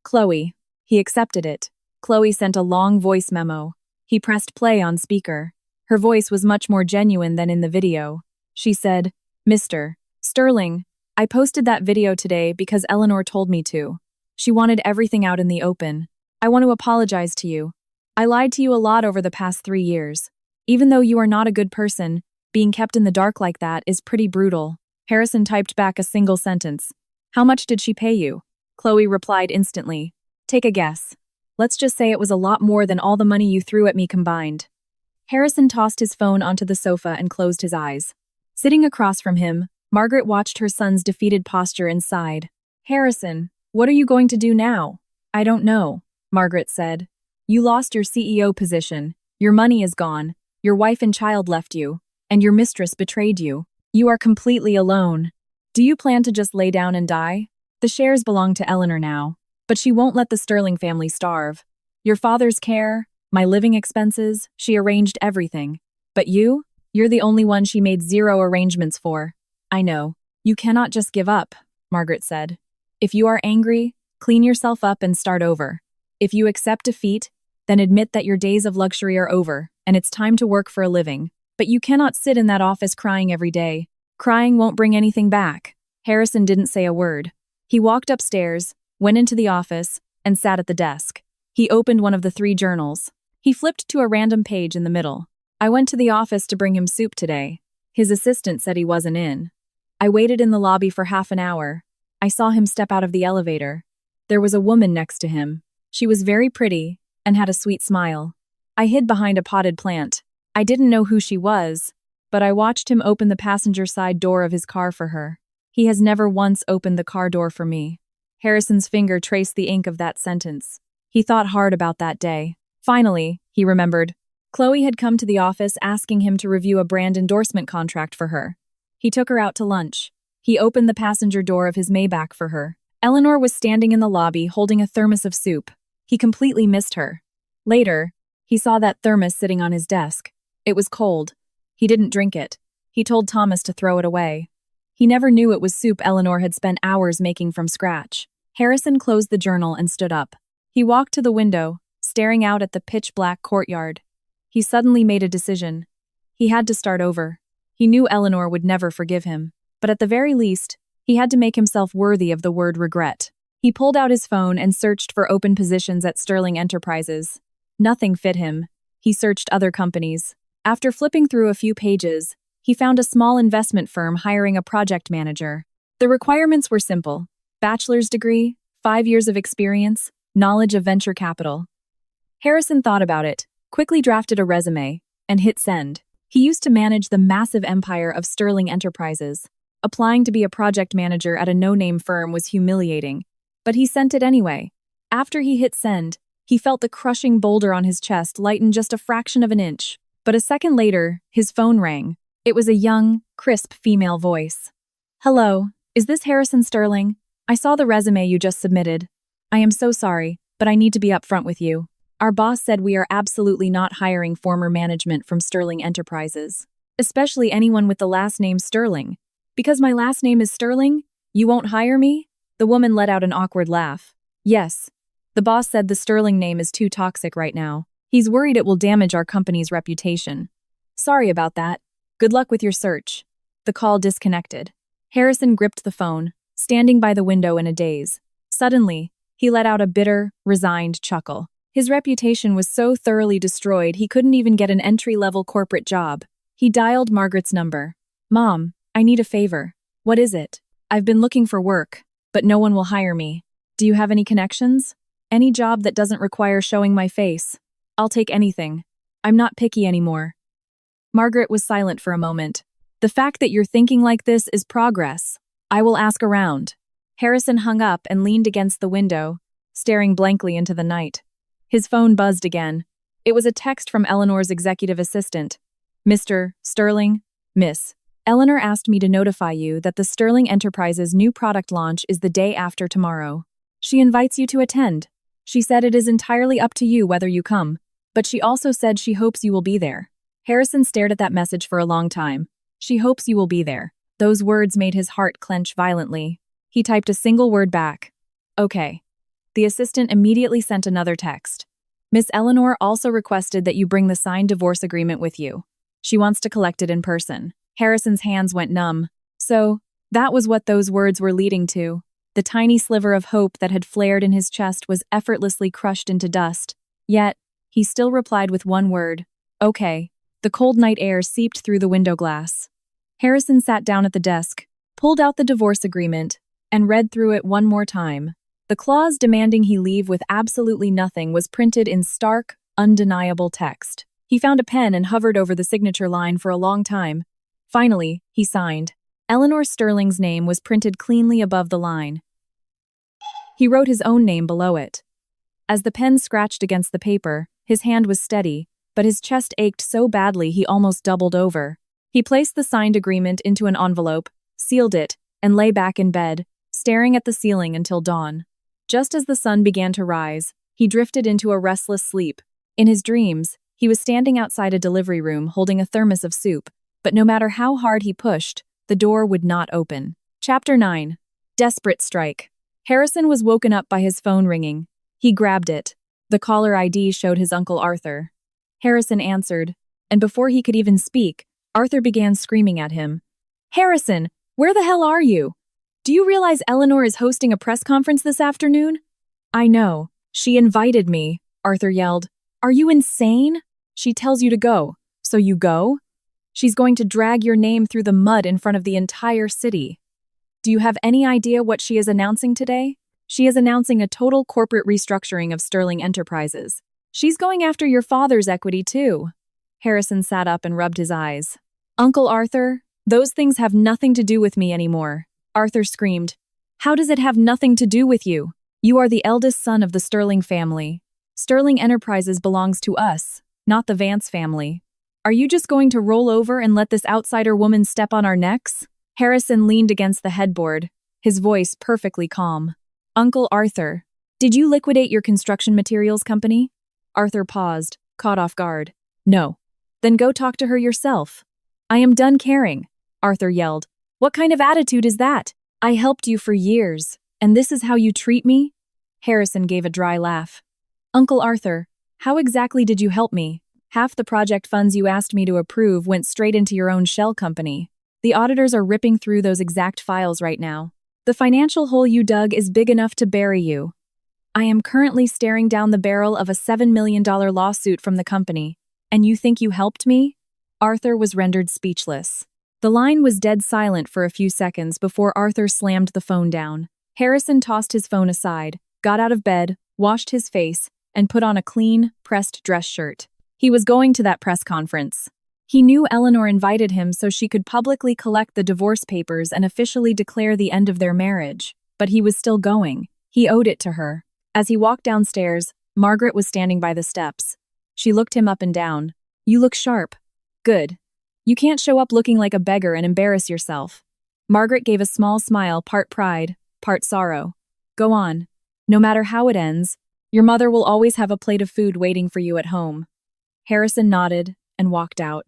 "Chloe." He accepted it. Chloe sent a long voice memo. He pressed play on speaker. Her voice was much more genuine than in the video. She said, "Mr. Sterling, I posted that video today because Eleanor told me to. She wanted everything out in the open. I want to apologize to you. I lied to you a lot over the past 3 years. Even though you are not a good person, being kept in the dark like that is pretty brutal." Harrison typed back a single sentence. "How much did she pay you?" Chloe replied instantly. "Take a guess. Let's just say it was a lot more than all the money you threw at me combined." Harrison tossed his phone onto the sofa and closed his eyes. Sitting across from him, Margaret watched her son's defeated posture and sighed. "Harrison, what are you going to do now?" "I don't know," Margaret said. "You lost your CEO position, your money is gone, your wife and child left you, and your mistress betrayed you. You are completely alone. Do you plan to just lay down and die? The shares belong to Eleanor now, but she won't let the Sterling family starve. Your father's care, my living expenses, she arranged everything. But you're the only one she made 0 arrangements for." "I know. You cannot just give up," Margaret said. "If you are angry, clean yourself up and start over. If you accept defeat, then admit that your days of luxury are over, and it's time to work for a living. But you cannot sit in that office crying every day. Crying won't bring anything back." Harrison didn't say a word. He walked upstairs, went into the office, and sat at the desk. He opened one of the 3 journals. He flipped to a random page in the middle. I went to the office to bring him soup today. His assistant said he wasn't in. I waited in the lobby for half an hour. I saw him step out of the elevator. There was a woman next to him. She was very pretty and had a sweet smile. I hid behind a potted plant. I didn't know who she was, but I watched him open the passenger side door of his car for her. He has never once opened the car door for me. Harrison's finger traced the ink of that sentence. He thought hard about that day. Finally, he remembered. Chloe had come to the office asking him to review a brand endorsement contract for her. He took her out to lunch. He opened the passenger door of his Maybach for her. Eleanor was standing in the lobby holding a thermos of soup. He completely missed her. Later, he saw that thermos sitting on his desk. It was cold. He didn't drink it. He told Thomas to throw it away. He never knew it was soup Eleanor had spent hours making from scratch. Harrison closed the journal and stood up. He walked to the window, staring out at the pitch-black courtyard. He suddenly made a decision. He had to start over. He knew Eleanor would never forgive him, but at the very least, he had to make himself worthy of the word regret. He pulled out his phone and searched for open positions at Sterling Enterprises. Nothing fit him. He searched other companies. After flipping through a few pages, he found a small investment firm hiring a project manager. The requirements were simple: bachelor's degree, 5 years of experience, knowledge of venture capital. Harrison thought about it, quickly drafted a resume, and hit send. He used to manage the massive empire of Sterling Enterprises. Applying to be a project manager at a no-name firm was humiliating, but he sent it anyway. After he hit send, he felt the crushing boulder on his chest lighten just a fraction of an inch. But a second later, his phone rang. It was a young, crisp female voice. "Hello, is this Harrison Sterling? I saw the resume you just submitted. I am so sorry, but I need to be upfront with you. Our boss said we are absolutely not hiring former management from Sterling Enterprises, especially anyone with the last name Sterling. Because my last name is Sterling, you won't hire me?" The woman let out an awkward laugh. "Yes. The boss said the Sterling name is too toxic right now. He's worried it will damage our company's reputation. Sorry about that. Good luck with your search." The call disconnected. Harrison gripped the phone, standing by the window in a daze. Suddenly, he let out a bitter, resigned chuckle. His reputation was so thoroughly destroyed he couldn't even get an entry-level corporate job. He dialed Margaret's number. "Mom, I need a favor." "What is it?" "I've been looking for work, but no one will hire me. Do you have any connections? Any job that doesn't require showing my face. I'll take anything. I'm not picky anymore." Margaret was silent for a moment. "The fact that you're thinking like this is progress. I will ask around." Harrison hung up and leaned against the window, staring blankly into the night. His phone buzzed again. It was a text from Eleanor's executive assistant. "Mr. Sterling, Miss. Eleanor asked me to notify you that the Sterling Enterprises' new product launch is the day after tomorrow. She invites you to attend. She said it is entirely up to you whether you come, but she also said she hopes you will be there." Harrison stared at that message for a long time. "She hopes you will be there." Those words made his heart clench violently. He typed a single word back. "Okay." The assistant immediately sent another text. "Miss Eleanor also requested that you bring the signed divorce agreement with you. She wants to collect it in person." Harrison's hands went numb. So, that was what those words were leading to. The tiny sliver of hope that had flared in his chest was effortlessly crushed into dust. Yet, he still replied with one word. "Okay." The cold night air seeped through the window glass. Harrison sat down at the desk, pulled out the divorce agreement, and read through it one more time. The clause demanding he leave with absolutely nothing was printed in stark, undeniable text. He found a pen and hovered over the signature line for a long time. Finally, he signed. Eleanor Sterling's name was printed cleanly above the line. He wrote his own name below it. As the pen scratched against the paper, his hand was steady, but his chest ached so badly he almost doubled over. He placed the signed agreement into an envelope, sealed it, and lay back in bed, staring at the ceiling until dawn. Just as the sun began to rise, he drifted into a restless sleep. In his dreams, he was standing outside a delivery room holding a thermos of soup, but no matter how hard he pushed, the door would not open. Chapter 9. Desperate Strike. Harrison was woken up by his phone ringing. He grabbed it. The caller ID showed his Uncle Arthur. Harrison answered, and before he could even speak, Arthur began screaming at him. "Harrison, where the hell are you? Do you realize Eleanor is hosting a press conference this afternoon?" "I know. She invited me," Arthur yelled. "Are you insane? She tells you to go, So you go? She's going to drag your name through the mud in front of the entire city. Do you have any idea what she is announcing today? She is announcing a total corporate restructuring of Sterling Enterprises. She's going after your father's equity, too. Harrison sat up and rubbed his eyes. Uncle Arthur, those things have nothing to do with me anymore. Arthur screamed. How does it have nothing to do with you? You are the eldest son of the Sterling family. Sterling Enterprises belongs to us, not the Vance family. Are you just going to roll over and let this outsider woman step on our necks? Harrison leaned against the headboard, his voice perfectly calm. Uncle Arthur, did you liquidate your construction materials company? Arthur paused, caught off guard. No. Then go talk to her yourself. I am done caring, Arthur yelled. What kind of attitude is that? I helped you for years, and this is how you treat me? Harrison gave a dry laugh. Uncle Arthur, how exactly did you help me? Half the project funds you asked me to approve went straight into your own shell company. The auditors are ripping through those exact files right now. The financial hole you dug is big enough to bury you. I am currently staring down the barrel of a $7 million lawsuit from the company. And you think you helped me? Arthur was rendered speechless. The line was dead silent for a few seconds before Arthur slammed the phone down. Harrison tossed his phone aside, got out of bed, washed his face, and put on a clean, pressed dress shirt. He was going to that press conference. He knew Eleanor invited him so she could publicly collect the divorce papers and officially declare the end of their marriage. But he was still going. He owed it to her. As he walked downstairs, Margaret was standing by the steps. She looked him up and down. You look sharp. Good. You can't show up looking like a beggar and embarrass yourself. Margaret gave a small smile, part pride, part sorrow. Go on. No matter how it ends, your mother will always have a plate of food waiting for you at home. Harrison nodded and walked out.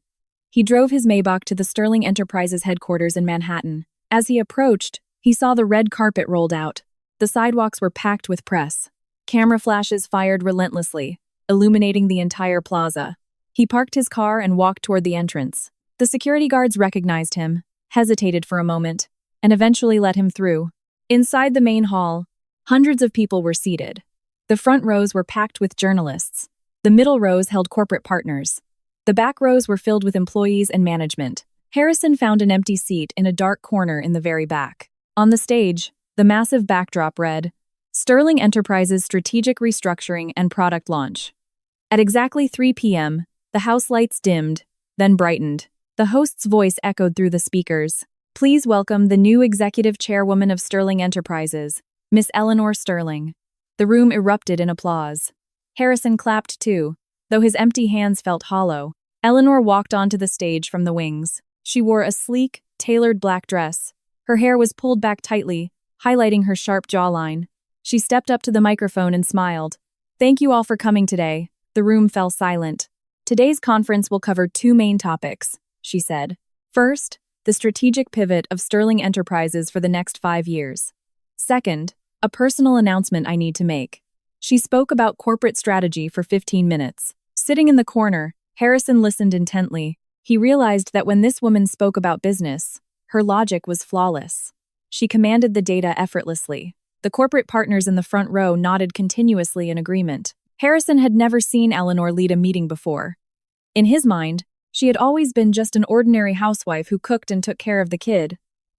He drove his Maybach to the Sterling Enterprises headquarters in Manhattan. As he approached, he saw the red carpet rolled out. The sidewalks were packed with press. Camera flashes fired relentlessly, illuminating the entire plaza. He parked his car and walked toward the entrance. The security guards recognized him, hesitated for a moment, and eventually let him through. Inside the main hall, hundreds of people were seated. The front rows were packed with journalists. The middle rows held corporate partners. The back rows were filled with employees and management. Harrison found an empty seat in a dark corner in the very back. On the stage, the massive backdrop read, Sterling Enterprises Strategic Restructuring and Product Launch. At exactly 3 p.m., the house lights dimmed, then brightened. The host's voice echoed through the speakers. Please welcome the new executive chairwoman of Sterling Enterprises, Miss Eleanor Sterling. The room erupted in applause. Harrison clapped too, though his empty hands felt hollow. Eleanor walked onto the stage from the wings. She wore a sleek, tailored black dress. Her hair was pulled back tightly, highlighting her sharp jawline. She stepped up to the microphone and smiled. Thank you all for coming today. The room fell silent. Today's conference will cover 2 main topics, she said. First, the strategic pivot of Sterling Enterprises for the next 5 years. Second, a personal announcement I need to make. She spoke about corporate strategy for 15 minutes. Sitting in the corner, Harrison listened intently. He realized that when this woman spoke about business, her logic was flawless. She commanded the data effortlessly. The corporate partners in the front row nodded continuously in agreement. Harrison had never seen Eleanor lead a meeting before. In his mind, she had always been just an ordinary housewife who cooked and took care of the kid.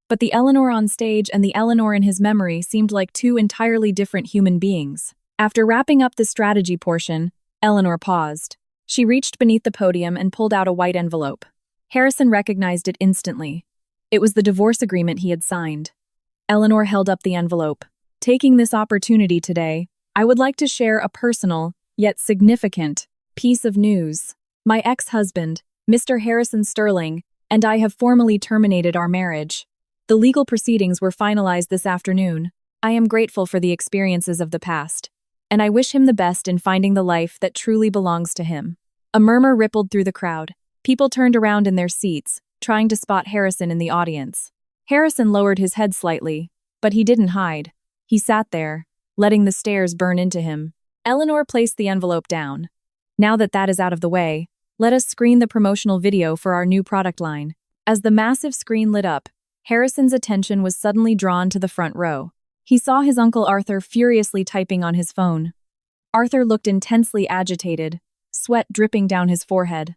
But the Eleanor on stage and the Eleanor in his memory seemed like 2 entirely different human beings. After wrapping up the strategy portion, Eleanor paused. She reached beneath the podium and pulled out a white envelope. Harrison recognized it instantly. It was the divorce agreement he had signed. Eleanor held up the envelope. Taking this opportunity today, I would like to share a personal, yet significant, piece of news. My ex-husband, Mr. Harrison Sterling, and I have formally terminated our marriage. The legal proceedings were finalized this afternoon. I am grateful for the experiences of the past, and I wish him the best in finding the life that truly belongs to him. A murmur rippled through the crowd. People turned around in their seats, trying to spot Harrison in the audience. Harrison lowered his head slightly, but he didn't hide. He sat there, letting the stares burn into him. Eleanor placed the envelope down. Now that is out of the way, let us screen the promotional video for our new product line. As the massive screen lit up, Harrison's attention was suddenly drawn to the front row. He saw his Uncle Arthur furiously typing on his phone. Arthur looked intensely agitated, sweat dripping down his forehead.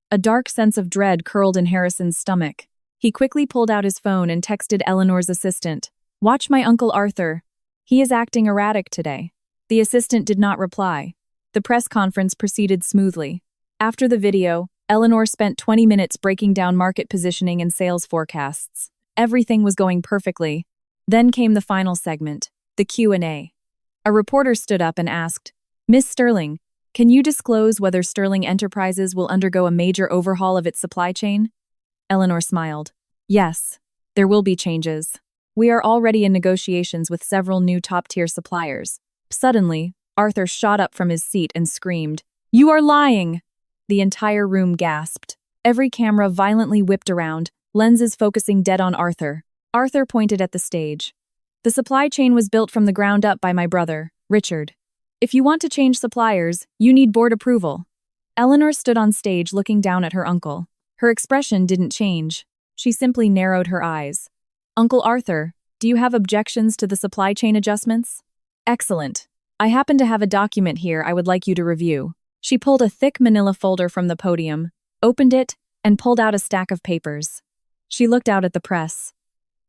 A dark sense of dread curled in Harrison's stomach. He quickly pulled out his phone and texted Eleanor's assistant. "Watch my Uncle Arthur. He is acting erratic today." The assistant did not reply. The press conference proceeded smoothly. After the video, Eleanor spent 20 minutes breaking down market positioning and sales forecasts. Everything was going perfectly. Then came the final segment, the Q&A. A reporter stood up and asked, "Miss Sterling, can you disclose whether Sterling Enterprises will undergo a major overhaul of its supply chain?" Eleanor smiled. "Yes, there will be changes. We are already in negotiations with several new top-tier suppliers." Suddenly, Arthur shot up from his seat and screamed, "You are lying!" The entire room gasped. Every camera violently whipped around, lenses focusing dead on Arthur. Arthur pointed at the stage. "The supply chain was built from the ground up by my brother, Richard. If you want to change suppliers, you need board approval." Eleanor stood on stage looking down at her uncle. Her expression didn't change. She simply narrowed her eyes. "Uncle Arthur, do you have objections to the supply chain adjustments?" "Excellent. I happen to have a document here I would like you to review." She pulled a thick manila folder from the podium, opened it, and pulled out a stack of papers. She looked out at the press.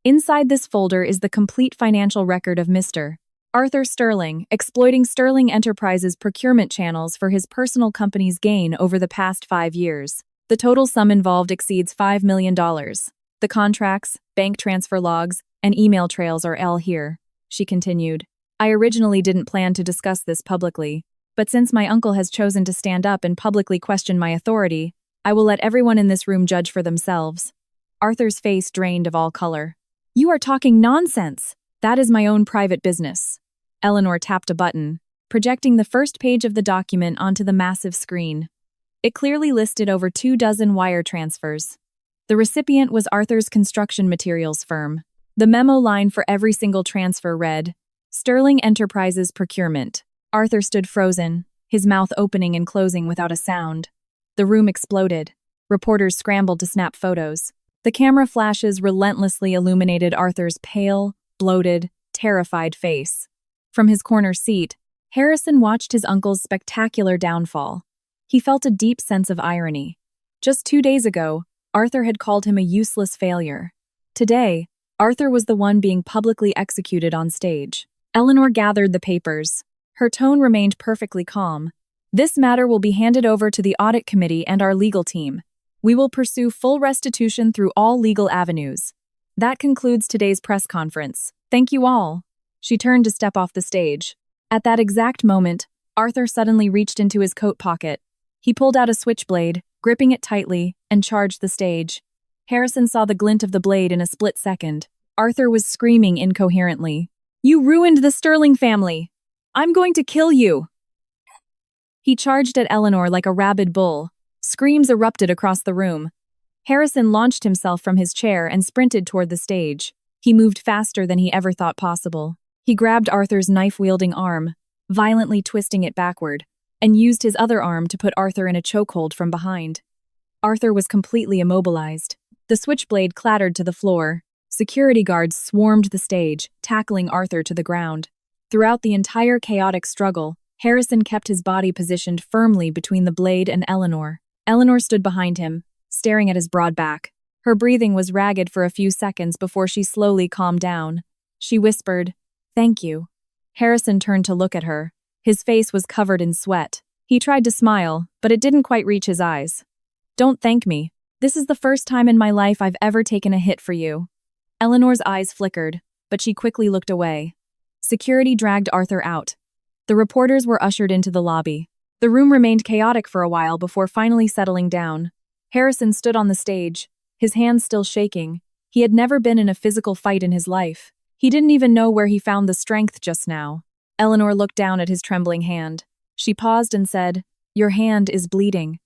Inside this folder is the complete financial record of Mr. Arthur Sterling, exploiting Sterling Enterprises' procurement channels for his personal company's gain over the past 5 years. The total sum involved exceeds $5 million. The contracts, bank transfer logs, and email trails are all here, she continued. "I originally didn't plan to discuss this publicly, but since my uncle has chosen to stand up and publicly question my authority, I will let everyone in this room judge for themselves." Arthur's face drained of all color. "You are talking nonsense. That is my own private business." Eleanor tapped a button, projecting the first page of the document onto the massive screen. It clearly listed over 24 wire transfers. The recipient was Arthur's construction materials firm. The memo line for every single transfer read, "Sterling Enterprises Procurement." Arthur stood frozen, his mouth opening and closing without a sound. The room exploded. Reporters scrambled to snap photos. The camera flashes relentlessly illuminated Arthur's pale, bloated, terrified face. From his corner seat, Harrison watched his uncle's spectacular downfall. He felt a deep sense of irony. Just 2 days ago, Arthur had called him a useless failure. Today, Arthur was the one being publicly executed on stage. Eleanor gathered the papers. Her tone remained perfectly calm. "This matter will be handed over to the audit committee and our legal team. We will pursue full restitution through all legal avenues. That concludes today's press conference. Thank you all." She turned to step off the stage. At that exact moment, Arthur suddenly reached into his coat pocket. He pulled out a switchblade, gripping it tightly, and charged the stage. Harrison saw the glint of the blade in a split second. Arthur was screaming incoherently. "You ruined the Sterling family! I'm going to kill you!" He charged at Eleanor like a rabid bull. Screams erupted across the room. Harrison launched himself from his chair and sprinted toward the stage. He moved faster than he ever thought possible. He grabbed Arthur's knife-wielding arm, violently twisting it backward, and used his other arm to put Arthur in a chokehold from behind. Arthur was completely immobilized. The switchblade clattered to the floor. Security guards swarmed the stage, tackling Arthur to the ground. Throughout the entire chaotic struggle, Harrison kept his body positioned firmly between the blade and Eleanor. Eleanor stood behind him, staring at his broad back. Her breathing was ragged for a few seconds before she slowly calmed down. She whispered, "Thank you." Harrison turned to look at her. His face was covered in sweat. He tried to smile, but it didn't quite reach his eyes. "Don't thank me. This is the first time in my life I've ever taken a hit for you." Eleanor's eyes flickered, but she quickly looked away. Security dragged Arthur out. The reporters were ushered into the lobby. The room remained chaotic for a while before finally settling down. Harrison stood on the stage, his hands still shaking. He had never been in a physical fight in his life. He didn't even know where he found the strength just now. Eleanor looked down at his trembling hand. She paused and said, "Your hand is bleeding."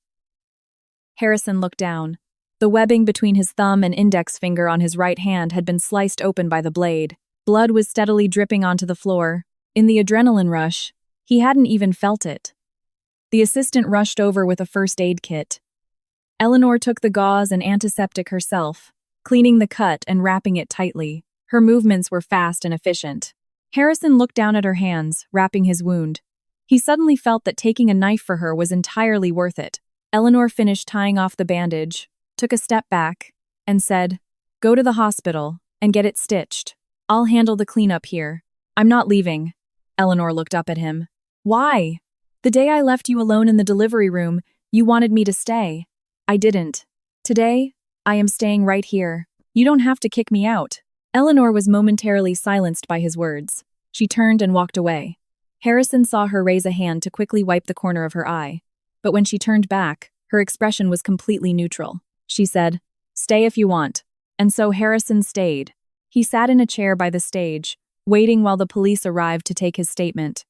Harrison looked down. The webbing between his thumb and index finger on his right hand had been sliced open by the blade. Blood was steadily dripping onto the floor. In the adrenaline rush, he hadn't even felt it. The assistant rushed over with a first aid kit. Eleanor took the gauze and antiseptic herself, cleaning the cut and wrapping it tightly. Her movements were fast and efficient. Harrison looked down at her hands, wrapping his wound. He suddenly felt that taking a knife for her was entirely worth it. Eleanor finished tying off the bandage, took a step back, and said, "Go to the hospital and get it stitched. I'll handle the cleanup here. I'm not leaving." Eleanor looked up at him. "Why? The day I left you alone in the delivery room, you wanted me to stay. I didn't. Today, I am staying right here. You don't have to kick me out." Eleanor was momentarily silenced by his words. She turned and walked away. Harrison saw her raise a hand to quickly wipe the corner of her eye. But when she turned back, her expression was completely neutral. She said, "Stay if you want." And so Harrison stayed. He sat in a chair by the stage, waiting while the police arrived to take his statement.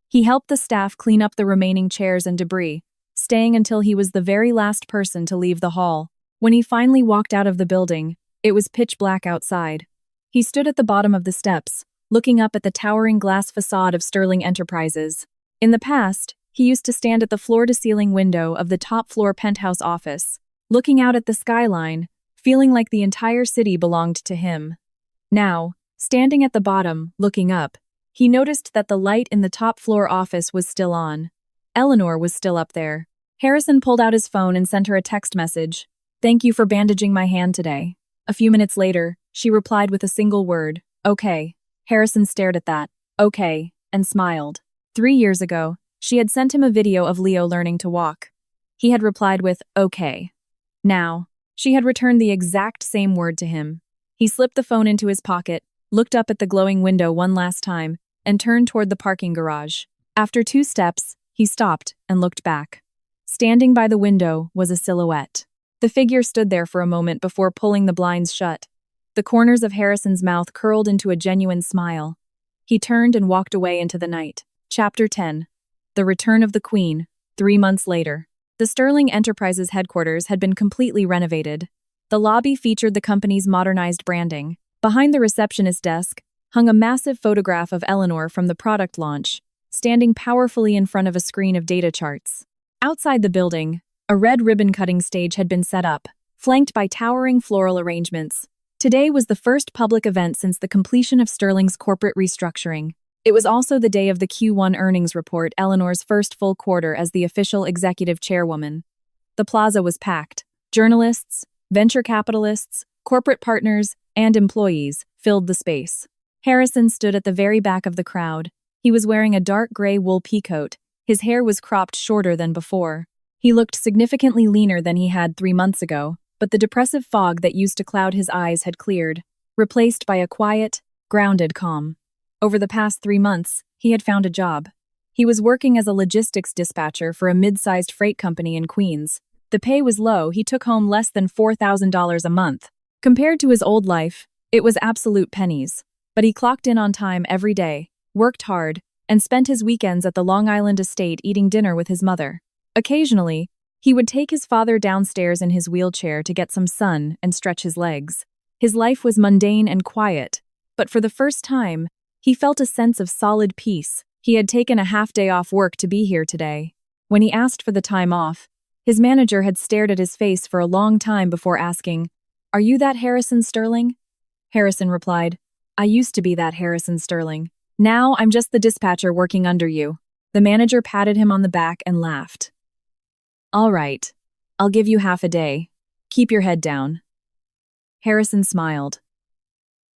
He helped the staff clean up the remaining chairs and debris, staying until he was the very last person to leave the hall. When he finally walked out of the building, it was pitch black outside. He stood at the bottom of the steps, looking up at the towering glass facade of Sterling Enterprises. In the past, he used to stand at the floor-to-ceiling window of the top-floor penthouse office, looking out at the skyline, feeling like the entire city belonged to him. Now, standing at the bottom, looking up, he noticed that the light in the top-floor office was still on. Eleanor was still up there. Harrison pulled out his phone and sent her a text message. "Thank you for bandaging my hand today." A few minutes later, she replied with a single word, "Okay." Harrison stared at that, "Okay," and smiled. 3 years ago, she had sent him a video of Leo learning to walk. He had replied with, "Okay." Now, she had returned the exact same word to him. He slipped the phone into his pocket, looked up at the glowing window one last time, and turned toward the parking garage. After 2 steps, he stopped and looked back. Standing by the window was a silhouette. The figure stood there for a moment before pulling the blinds shut. The corners of Harrison's mouth curled into a genuine smile. He turned and walked away into the night. Chapter 10. The Return of the Queen, 3 months later. The Sterling Enterprises headquarters had been completely renovated. The lobby featured the company's modernized branding. Behind the receptionist desk hung a massive photograph of Eleanor from the product launch, standing powerfully in front of a screen of data charts. Outside the building, a red ribbon-cutting stage had been set up, flanked by towering floral arrangements. Today was the first public event since the completion of Sterling's corporate restructuring. It was also the day of the Q1 earnings report, Eleanor's first full quarter as the official executive chairwoman. The plaza was packed. Journalists, venture capitalists, corporate partners, and employees filled the space. Harrison stood at the very back of the crowd. He was wearing a dark gray wool peacoat. His hair was cropped shorter than before. He looked significantly leaner than he had 3 months ago, but the depressive fog that used to cloud his eyes had cleared, replaced by a quiet, grounded calm. Over the past 3 months, he had found a job. He was working as a logistics dispatcher for a mid-sized freight company in Queens. The pay was low. He took home less than $4,000 a month. Compared to his old life, it was absolute pennies. But he clocked in on time every day, worked hard, and spent his weekends at the Long Island estate eating dinner with his mother. Occasionally, he would take his father downstairs in his wheelchair to get some sun and stretch his legs. His life was mundane and quiet, but for the first time, he felt a sense of solid peace. He had taken a half-day off work to be here today. When he asked for the time off, his manager had stared at his face for a long time before asking, "Are you that Harrison Sterling?" Harrison replied, "I used to be that Harrison Sterling. Now I'm just the dispatcher working under you." The manager patted him on the back and laughed. "All right, I'll give you half a day. Keep your head down." Harrison smiled.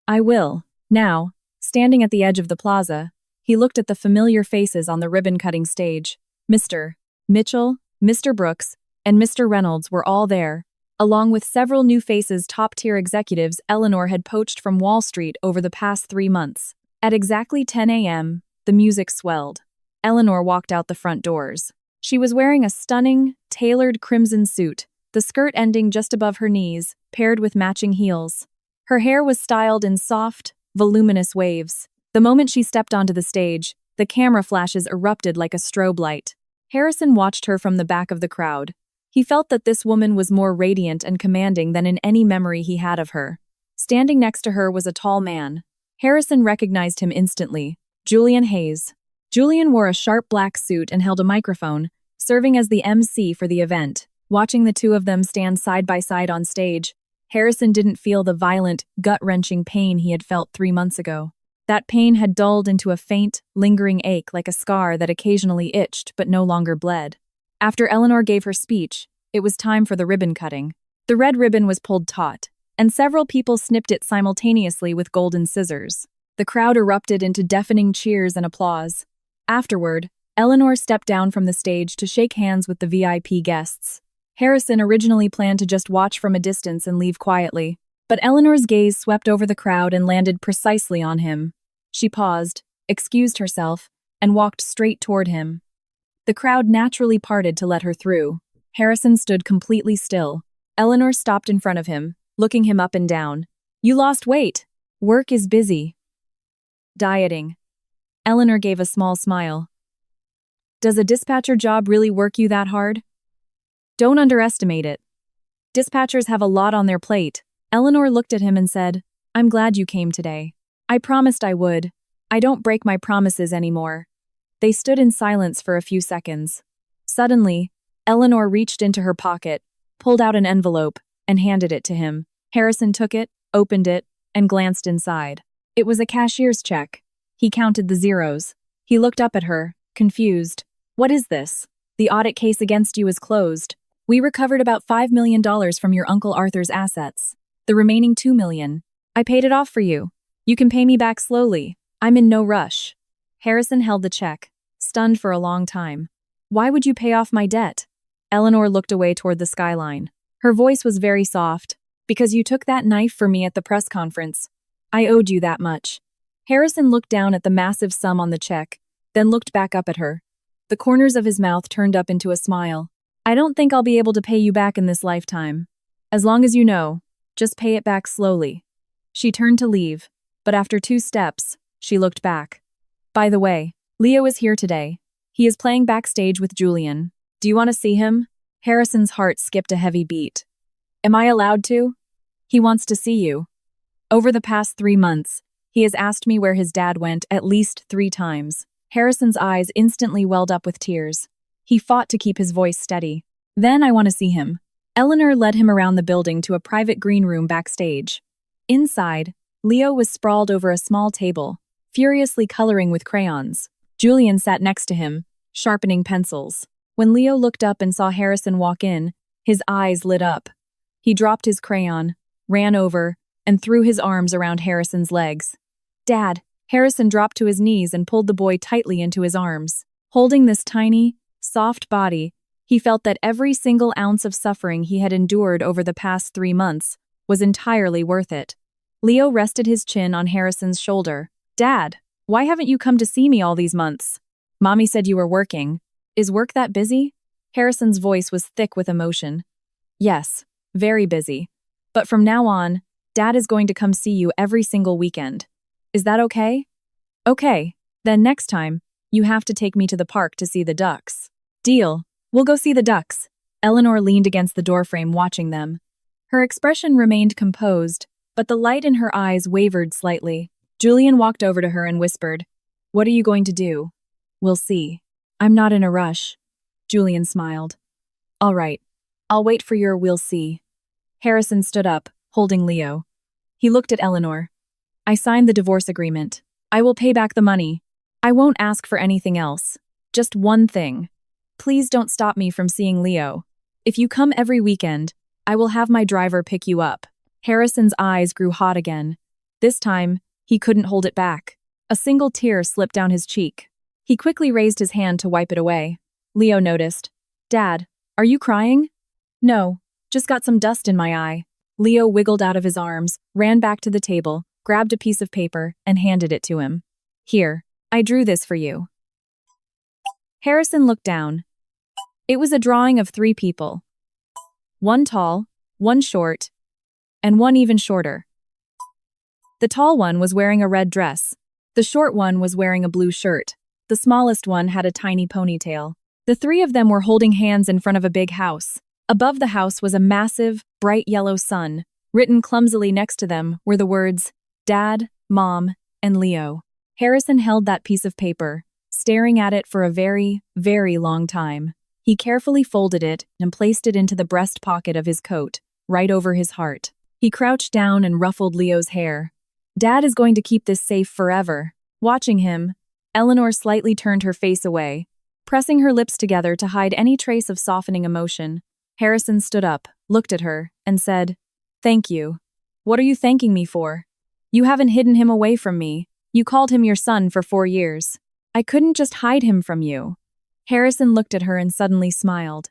"I will." Now, standing at the edge of the plaza, he looked at the familiar faces on the ribbon-cutting stage. Mr. Mitchell, Mr. Brooks, and Mr. Reynolds were all there, along with several new faces, top-tier executives Eleanor had poached from Wall Street over the past 3 months. At exactly 10 a.m., the music swelled. Eleanor walked out the front doors. She was wearing a stunning, tailored crimson suit, the skirt ending just above her knees, paired with matching heels. Her hair was styled in soft, voluminous waves. The moment she stepped onto the stage, the camera flashes erupted like a strobe light. Harrison watched her from the back of the crowd. He felt that this woman was more radiant and commanding than in any memory he had of her. Standing next to her was a tall man. Harrison recognized him instantly, Julian Hayes. Julian wore a sharp black suit and held a microphone, serving as the MC for the event. Watching the two of them stand side by side on stage, Harrison didn't feel the violent, gut-wrenching pain he had felt 3 months ago. That pain had dulled into a faint, lingering ache like a scar that occasionally itched but no longer bled. After Eleanor gave her speech, It was time for the ribbon cutting. The red ribbon was pulled taut, and several people snipped it simultaneously with golden scissors. The crowd erupted into deafening cheers and applause. Afterward, Eleanor stepped down from the stage to shake hands with the VIP guests. Harrison originally planned to just watch from a distance and leave quietly, but Eleanor's gaze swept over the crowd and landed precisely on him. She paused, excused herself, and walked straight toward him. The crowd naturally parted to let her through. Harrison stood completely still. Eleanor stopped in front of him, looking him up and down. "You lost weight. Work is busy." "Dieting." Eleanor gave a small smile. "Does a dispatcher job really work you that hard?" "Don't underestimate it. Dispatchers have a lot on their plate." Eleanor looked at him and said, "I'm glad you came today. I promised I would. I don't break my promises anymore." They stood in silence for a few seconds. Suddenly, Eleanor reached into her pocket, pulled out an envelope, and handed it to him. Harrison took it, opened it, and glanced inside. It was a cashier's check. He counted the zeros. He looked up at her, confused. "What is this? The audit case against you is closed. We recovered about $5 million from your Uncle Arthur's assets. The remaining $2 million. I paid it off for you. You can pay me back slowly. I'm in no rush." Harrison held the check, stunned for a long time. "Why would you pay off my debt?" Eleanor looked away toward the skyline. Her voice was very soft. "Because you took that knife for me at the press conference. I owed you that much." Harrison looked down at the massive sum on the check, then looked back up at her. The corners of his mouth turned up into a smile. "I don't think I'll be able to pay you back in this lifetime. As long as you know, just pay it back slowly." She turned to leave, but after 2 steps, she looked back. "By the way, Leo is here today. He is playing backstage with Julian. Do you want to see him?" Harrison's heart skipped a heavy beat. "Am I allowed to?" "He wants to see you. Over the past 3 months, he has asked me where his dad went at least 3 times. Harrison's eyes instantly welled up with tears. He fought to keep his voice steady. "Then I want to see him." Eleanor led him around the building to a private green room backstage. Inside, Leo was sprawled over a small table, furiously coloring with crayons. Julian sat next to him, sharpening pencils. When Leo looked up and saw Harrison walk in, his eyes lit up. He dropped his crayon, ran over, and threw his arms around Harrison's legs. "Dad!" Harrison dropped to his knees and pulled the boy tightly into his arms. Holding this tiny, soft body, he felt that every single ounce of suffering he had endured over the past 3 months was entirely worth it. Leo rested his chin on Harrison's shoulder. "Dad, why haven't you come to see me all these months? Mommy said you were working. Is work that busy?" Harrison's voice was thick with emotion. "Yes, very busy. But from now on, Dad is going to come see you every single weekend. Is that okay?" "Okay. Then next time, you have to take me to the park to see the ducks." "Deal. We'll go see the ducks." Eleanor leaned against the doorframe watching them. Her expression remained composed, but the light in her eyes wavered slightly. Julian walked over to her and whispered, "What are you going to do?" "We'll see. I'm not in a rush." Julian smiled. "All right. I'll wait for your we'll see." Harrison stood up, holding Leo. He looked at Eleanor. "I signed the divorce agreement. I will pay back the money. I won't ask for anything else. Just one thing. Please don't stop me from seeing Leo. If you come every weekend, I will have my driver pick you up." Harrison's eyes grew hot again. This time, he couldn't hold it back. A single tear slipped down his cheek. He quickly raised his hand to wipe it away. Leo noticed. "Dad, are you crying?" "No, just got some dust in my eye." Leo wiggled out of his arms, ran back to the table, grabbed a piece of paper, and handed it to him. "Here, I drew this for you." Harrison looked down. It was a drawing of 3 people. One tall, one short, and one even shorter. The tall one was wearing a red dress. The short one was wearing a blue shirt. The smallest one had a tiny ponytail. The 3 of them were holding hands in front of a big house. Above the house was a massive, bright yellow sun. Written clumsily next to them were the words, Dad, Mom, and Leo. Harrison held that piece of paper, staring at it for a very, very long time. He carefully folded it and placed it into the breast pocket of his coat, right over his heart. He crouched down and ruffled Leo's hair. Dad is going to keep this safe forever. Watching him, Eleanor slightly turned her face away, pressing her lips together to hide any trace of softening emotion. Harrison stood up, looked at her, and said, "Thank you. What are you thanking me for? You haven't hidden him away from me. You called him your son for 4 years. I couldn't just hide him from you." Harrison looked at her and suddenly smiled.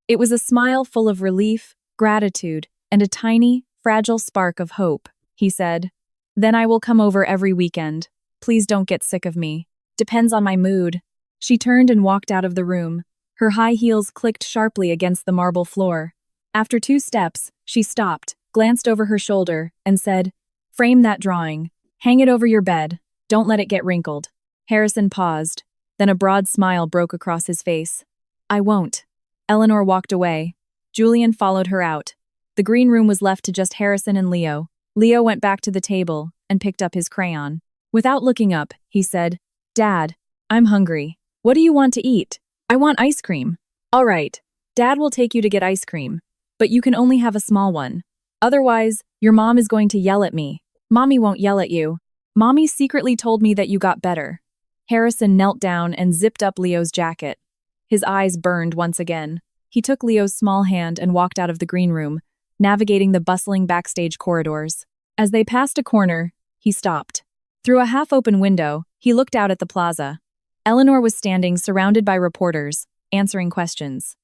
It was a smile full of relief, gratitude, and a tiny, fragile spark of hope. He said, "Then I will come over every weekend. Please don't get sick of me. Depends on my mood." She turned and walked out of the room. Her high heels clicked sharply against the marble floor. After 2 steps, she stopped, glanced over her shoulder, and said, "Frame that drawing. Hang it over your bed. Don't let it get wrinkled." Harrison paused. Then a broad smile broke across his face. "I won't." Eleanor walked away. Julian followed her out. The green room was left to just Harrison and Leo. Leo went back to the table and picked up his crayon. Without looking up, he said, "Dad, I'm hungry. What do you want to eat?" "I want ice cream." "All right. Dad will take you to get ice cream. But you can only have a small one. Otherwise, your mom is going to yell at me." "Mommy won't yell at you. Mommy secretly told me that you got better." Harrison knelt down and zipped up Leo's jacket. His eyes burned once again. He took Leo's small hand and walked out of the green room, navigating the bustling backstage corridors. As they passed a corner, he stopped. Through a half-open window, he looked out at the plaza. Eleanor was standing surrounded by reporters, answering questions.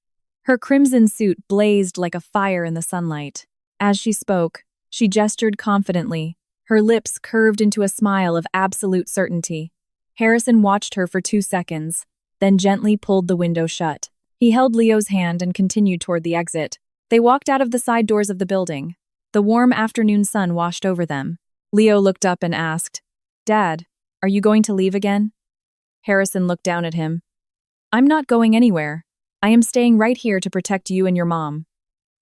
Her crimson suit blazed like a fire in the sunlight. As she spoke, she gestured confidently, her lips curved into a smile of absolute certainty. Harrison watched her for 2 seconds, then gently pulled the window shut. He held Leo's hand and continued toward the exit. They walked out of the side doors of the building. The warm afternoon sun washed over them. Leo looked up and asked, "Dad, are you going to leave again?" Harrison looked down at him. "I'm not going anywhere. I am staying right here to protect you and your mom."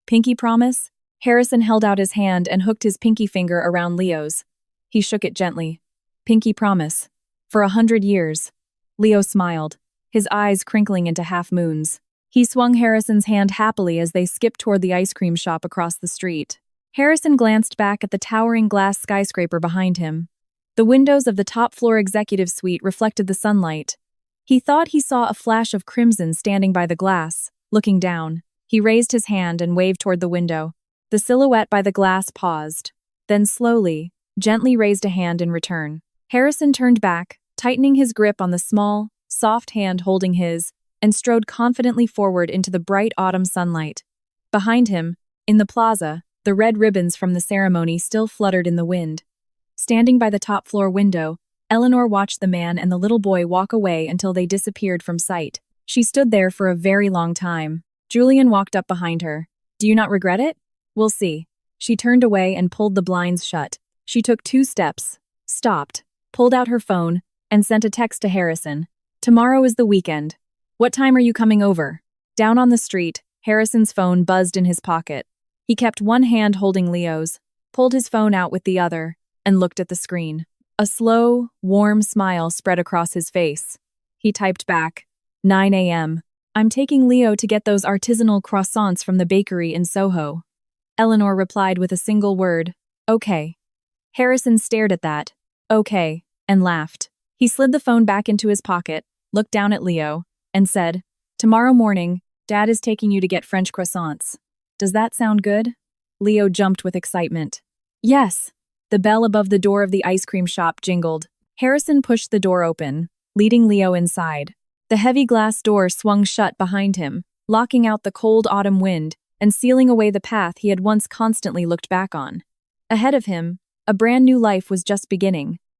"Pinky promise?" Harrison held out his hand and hooked his pinky finger around Leo's. He shook it gently. "Pinky promise. For 100 years." Leo smiled, his eyes crinkling into half-moons. He swung Harrison's hand happily as they skipped toward the ice cream shop across the street. Harrison glanced back at the towering glass skyscraper behind him. The windows of the top-floor executive suite reflected the sunlight. He thought he saw a flash of crimson standing by the glass, looking down. He raised his hand and waved toward the window. The silhouette by the glass paused, then slowly, gently raised a hand in return. Harrison turned back, tightening his grip on the small, soft hand holding his, and strode confidently forward into the bright autumn sunlight. Behind him, in the plaza, the red ribbons from the ceremony still fluttered in the wind. Standing by the top-floor window, Eleanor watched the man and the little boy walk away until they disappeared from sight. She stood there for a very long time. Julian walked up behind her. "Do you not regret it?" "We'll see." She turned away and pulled the blinds shut. She took 2 steps, stopped, pulled out her phone, and sent a text to Harrison. "Tomorrow is the weekend. What time are you coming over?" Down on the street, Harrison's phone buzzed in his pocket. He kept one hand holding Leo's, pulled his phone out with the other, and looked at the screen. A slow, warm smile spread across his face. He typed back, 9 a.m. "I'm taking Leo to get those artisanal croissants from the bakery in Soho." Eleanor replied with a single word, "Okay." Harrison stared at that, "Okay," and laughed. He slid the phone back into his pocket, looked down at Leo, and said, "Tomorrow morning, Dad is taking you to get French croissants. Does that sound good?" Leo jumped with excitement. "Yes." The bell above the door of the ice cream shop jingled. Harrison pushed the door open, leading Leo inside. The heavy glass door swung shut behind him, locking out the cold autumn wind and sealing away the path he had once constantly looked back on. Ahead of him, a brand new life was just beginning.